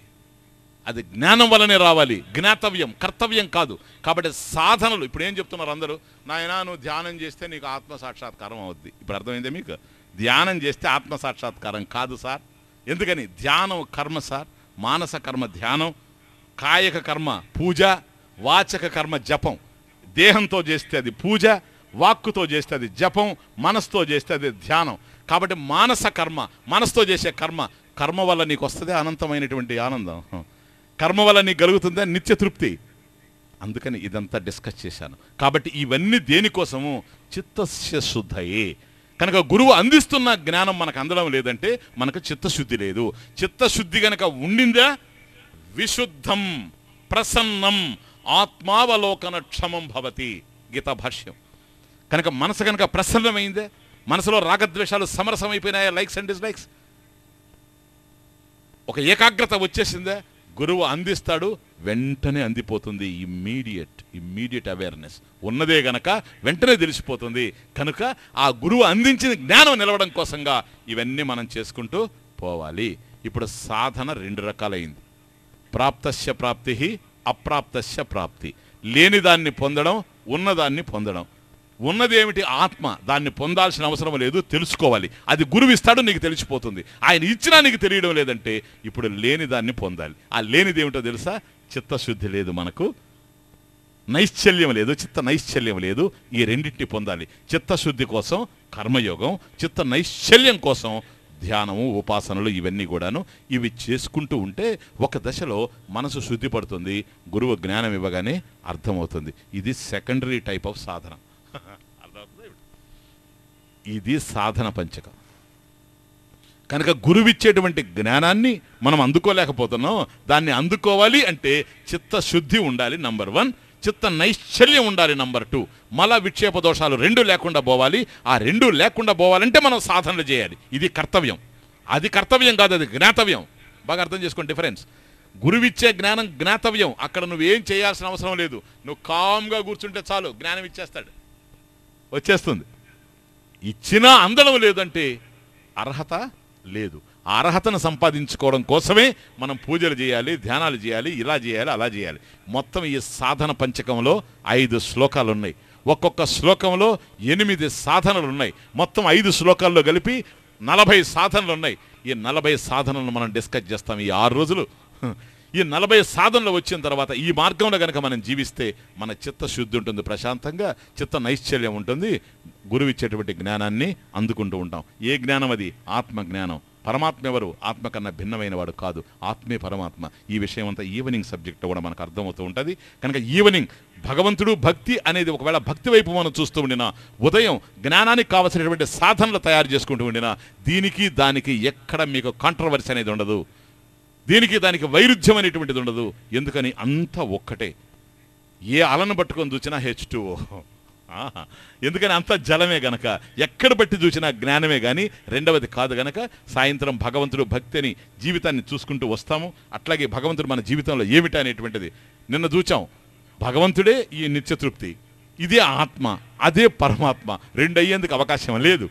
అది జ్ఞానం వల్లనే రావాలి, జ్ఞాతవ్యం, కర్తవ్యం కాదు. కాబట్టి సాధనలు ఇప్పుడు ఏం చెప్తున్నారు అందరూ, నాయనా నువ్వు ధ్యానం చేస్తే నీకు ఆత్మ సాక్షాత్కారం అవుద్ది. ఇప్పుడు అర్థమైందే మీకు? ధ్యానం చేస్తే ఆత్మ సాక్షాత్కారం కాదు సార్. ఎందుకని? ధ్యానం కర్మ సార్, మానస కర్మ ధ్యానం, కాయక కర్మ పూజ, వాచక కర్మ జపం. దేహంతో చేస్తే అది పూజ, వాక్కుతో చేస్తే అది జపం, మనసుతో చేస్తే అది ధ్యానం. కాబట్టి మానస కర్మ, మనసుతో చేసే కర్మ, కర్మ వల్ల నీకు వస్తుంది అనంతమైనటువంటి ఆనందం, కర్మ వల్ల నీకు కలుగుతుందా నిత్య తృప్తి. అందుకని ఇదంతా డిస్కస్ చేశాను. కాబట్టి ఇవన్నీ దేనికోసము? చిత్తస్య శుద్ధయే. కనుక గురువు అందిస్తున్న జ్ఞానం మనకు అందడం లేదంటే మనకు చిత్తశుద్ధి లేదు. చిత్తశుద్ధి కనుక ఉండిందా విశుద్ధం ప్రసన్నం ఆత్మావలోకన క్షమం భవతి, గీతా భాష్యం. కనుక మనసు కనుక ప్రసన్నమైందే, మనసులో రాగద్వేషాలు సమరసమైపోయినాయా, లైక్స్ అండ్ డిస్లైక్స్, ఒక ఏకాగ్రత వచ్చేసిందే, గురువు అందిస్తాడు, వెంటనే అందిపోతుంది. ఇమ్మీడియట్ అవేర్నెస్ ఉన్నదే గనక వెంటనే తెలిసిపోతుంది. కనుక ఆ గురువు అందించిన జ్ఞానం నిలవడం కోసంగా ఇవన్నీ మనం చేసుకుంటూ పోవాలి. ఇప్పుడు సాధన 2 రకాలైంది. ప్రాప్తస్య ప్రాప్తి, అప్రాప్తస్య ప్రాప్తి. లేనిదాన్ని పొందడం, ఉన్నదాన్ని పొందడం. ఉన్నది ఏమిటి? ఆత్మ. దాన్ని పొందాల్సిన అవసరం లేదు, తెలుసుకోవాలి. అది గురువు ఇస్తాడు, నీకు తెలిసిపోతుంది. ఆయన ఇచ్చినా నీకు తెలియడం లేదంటే ఇప్పుడు లేని దాన్ని పొందాలి. ఆ లేనిది ఏమిటో తెలుసా? చిత్తశుద్ధి లేదు, మనకు నైశ్చల్యం లేదు, చిత్త నైశ్చల్యం లేదు. ఈ రెండింటిని పొందాలి. చిత్తశుద్ధి కోసం కర్మయోగం, చిత్త నైశ్చల్యం కోసం ధ్యానము, ఉపాసనలు, ఇవన్నీ కూడాను. ఇవి చేసుకుంటూ ఉంటే ఒక దశలో మనసు శుద్ధి పడుతుంది, గురువు జ్ఞానం ఇవ్వగానే అర్థమవుతుంది. ఇది సెకండరీ టైప్ ఆఫ్ సాధన. ఇది సాధన పంచకం. కనుక గురువిచ్చేటువంటి జ్ఞానాన్ని మనం అందుకోలేకపోతున్నాం. దాన్ని అందుకోవాలి అంటే చిత్తశుద్ధి ఉండాలి, నంబర్ 1. చిత్త నైశ్చల్యం ఉండాలి, నంబర్ 2. మల విక్షేప దోషాలు 2 లేకుండా పోవాలి. ఆ 2 లేకుండా పోవాలంటే మనం సాధనలు చేయాలి. ఇది కర్తవ్యం. అది కర్తవ్యం కాదు, అది జ్ఞాతవ్యం. బాగా అర్థం చేసుకోండి డిఫరెన్స్. గురువిచ్చే జ్ఞానం జ్ఞాతవ్యం. అక్కడ నువ్వేం చేయాల్సిన అవసరం లేదు. నువ్వు కామ్గా కూర్చుంటే చాలు, జ్ఞానం ఇచ్చేస్తాడు, వచ్చేస్తుంది. ఇచ్చినా అందడం లేదంటే అర్హత లేదు. ఆ అర్హతను సంపాదించుకోవడం కోసమే మనం పూజలు చేయాలి, ధ్యానాలు చేయాలి, ఇలా చేయాలి, అలా చేయాలి. మొత్తం ఈ సాధన పంచకంలో 5 శ్లోకాలు ఉన్నాయి. ఒక్కొక్క శ్లోకంలో 8 సాధనలు ఉన్నాయి. మొత్తం 5 శ్లోకాల్లో కలిపి 40 సాధనలు ఉన్నాయి. ఈ 40 సాధనలను మనం డిస్కస్ చేస్తాం ఈ 6 రోజులు. ఈ 40 సాధనలు వచ్చిన తర్వాత ఈ మార్గంలో కనుక మనం జీవిస్తే మన చిత్తశుద్ధి ఉంటుంది, ప్రశాంతంగా చిత్త నైశ్చల్యం ఉంటుంది, గురువు ఇచ్చేటువంటి జ్ఞానాన్ని అందుకుంటూ ఉంటాం. ఏ జ్ఞానం అది? ఆత్మ జ్ఞానం. పరమాత్మ ఎవరు? ఆత్మ కన్నా భిన్నమైన వాడు కాదు, ఆత్మే పరమాత్మ. ఈ విషయం అంతా ఈవినింగ్ సబ్జెక్ట్ కూడా మనకు అర్థమవుతూ ఉంటుంది. కనుక ఈవినింగ్ భగవంతుడు భక్తి అనేది ఒకవేళ భక్తి వైపు మనం చూస్తూ ఉండినా, ఉదయం జ్ఞానానికి కావలసినటువంటి సాధనలు తయారు చేసుకుంటూ ఉండినా, దీనికి దానికి ఎక్కడ మీకు కాంట్రవర్సీ అనేది ఉండదు, దీనికి దానికి వైరుధ్యం అనేటువంటిది ఉండదు. ఎందుకని? అంతా ఒక్కటే. ఏ అలను పట్టుకొని చూసినా H2O. ఎందుకని? అంత జలమే గనక. ఎక్కడ బట్టి చూసినా జ్ఞానమే కానీ రెండవది కాదు గనక సాయంత్రం భగవంతుడు భక్తి అని జీవితాన్ని చూసుకుంటూ వస్తాము. అట్లాగే భగవంతుడు మన జీవితంలో ఏమిటి అనేటువంటిది నిన్న చూచాం. భగవంతుడే ఈ నిత్యతృప్తి, ఇదే ఆత్మ, అదే పరమాత్మ. రెండు అయ్యేందుకు అవకాశం లేదు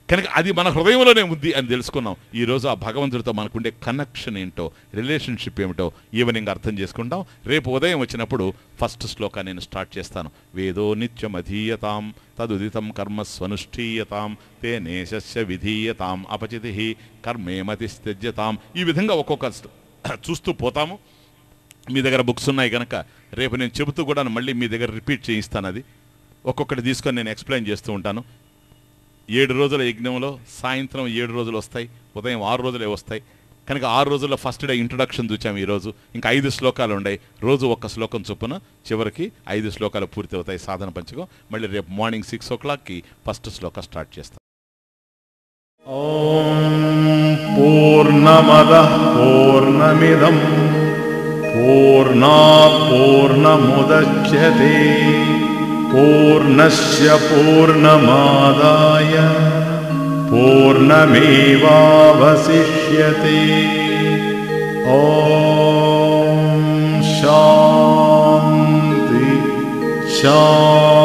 కనుక అది మన హృదయంలోనే ఉంది అని తెలుసుకున్నాం. ఈరోజు ఆ భగవంతుడితో మనకుండే కనెక్షన్ ఏంటో, రిలేషన్షిప్ ఏమిటో ఈవినింగ్ అర్థం చేసుకుంటాం. రేపు ఉదయం వచ్చినప్పుడు ఫస్ట్ శ్లోకాన్ని నేను స్టార్ట్ చేస్తాను. వేదో నిత్యమధీయతాం తదుదితం కర్మ స్వనుష్ఠీయతాం తేనేశస్య విధీయతాం అపచితి కర్మేమతిస్త్యజ్యతాం. ఈ విధంగా ఒక్కొక్క చూస్తూ పోతాము. మీ దగ్గర బుక్స్ ఉన్నాయి కనుక రేపు నేను చెబుతూ కూడా మళ్ళీ మీ దగ్గర రిపీట్ చేయిస్తాను. అది ఒక్కొక్కటి తీసుకొని నేను ఎక్స్ప్లెయిన్ చేస్తూ ఉంటాను. 7 రోజుల యజ్ఞంలో సాయంత్రం 7 రోజులు వస్తాయి, ఉదయం 6 రోజులే వస్తాయి. కనుక 6 రోజుల్లో ఫస్ట్ డే ఇంట్రొడక్షన్ చూచాము. ఈరోజు ఇంకా 5 శ్లోకాలు ఉన్నాయి. రోజు ఒక్క శ్లోకం చొప్పున చివరికి 5 శ్లోకాలు పూర్తి అవుతాయి సాధన పంచకం. మళ్ళీ రేపు మార్నింగ్ 6 o'clockకి ఫస్ట్ శ్లోక స్టార్ట్ చేస్తాం. ఓం పూర్ణమదః పూర్ణమిదం పూర్ణాత్ పూర్ణముదచ్యతే పూర్ణస్య పూర్ణమాదాయ పూర్ణమేవావశిష్యతే. ఓం శాంతి శాంతి.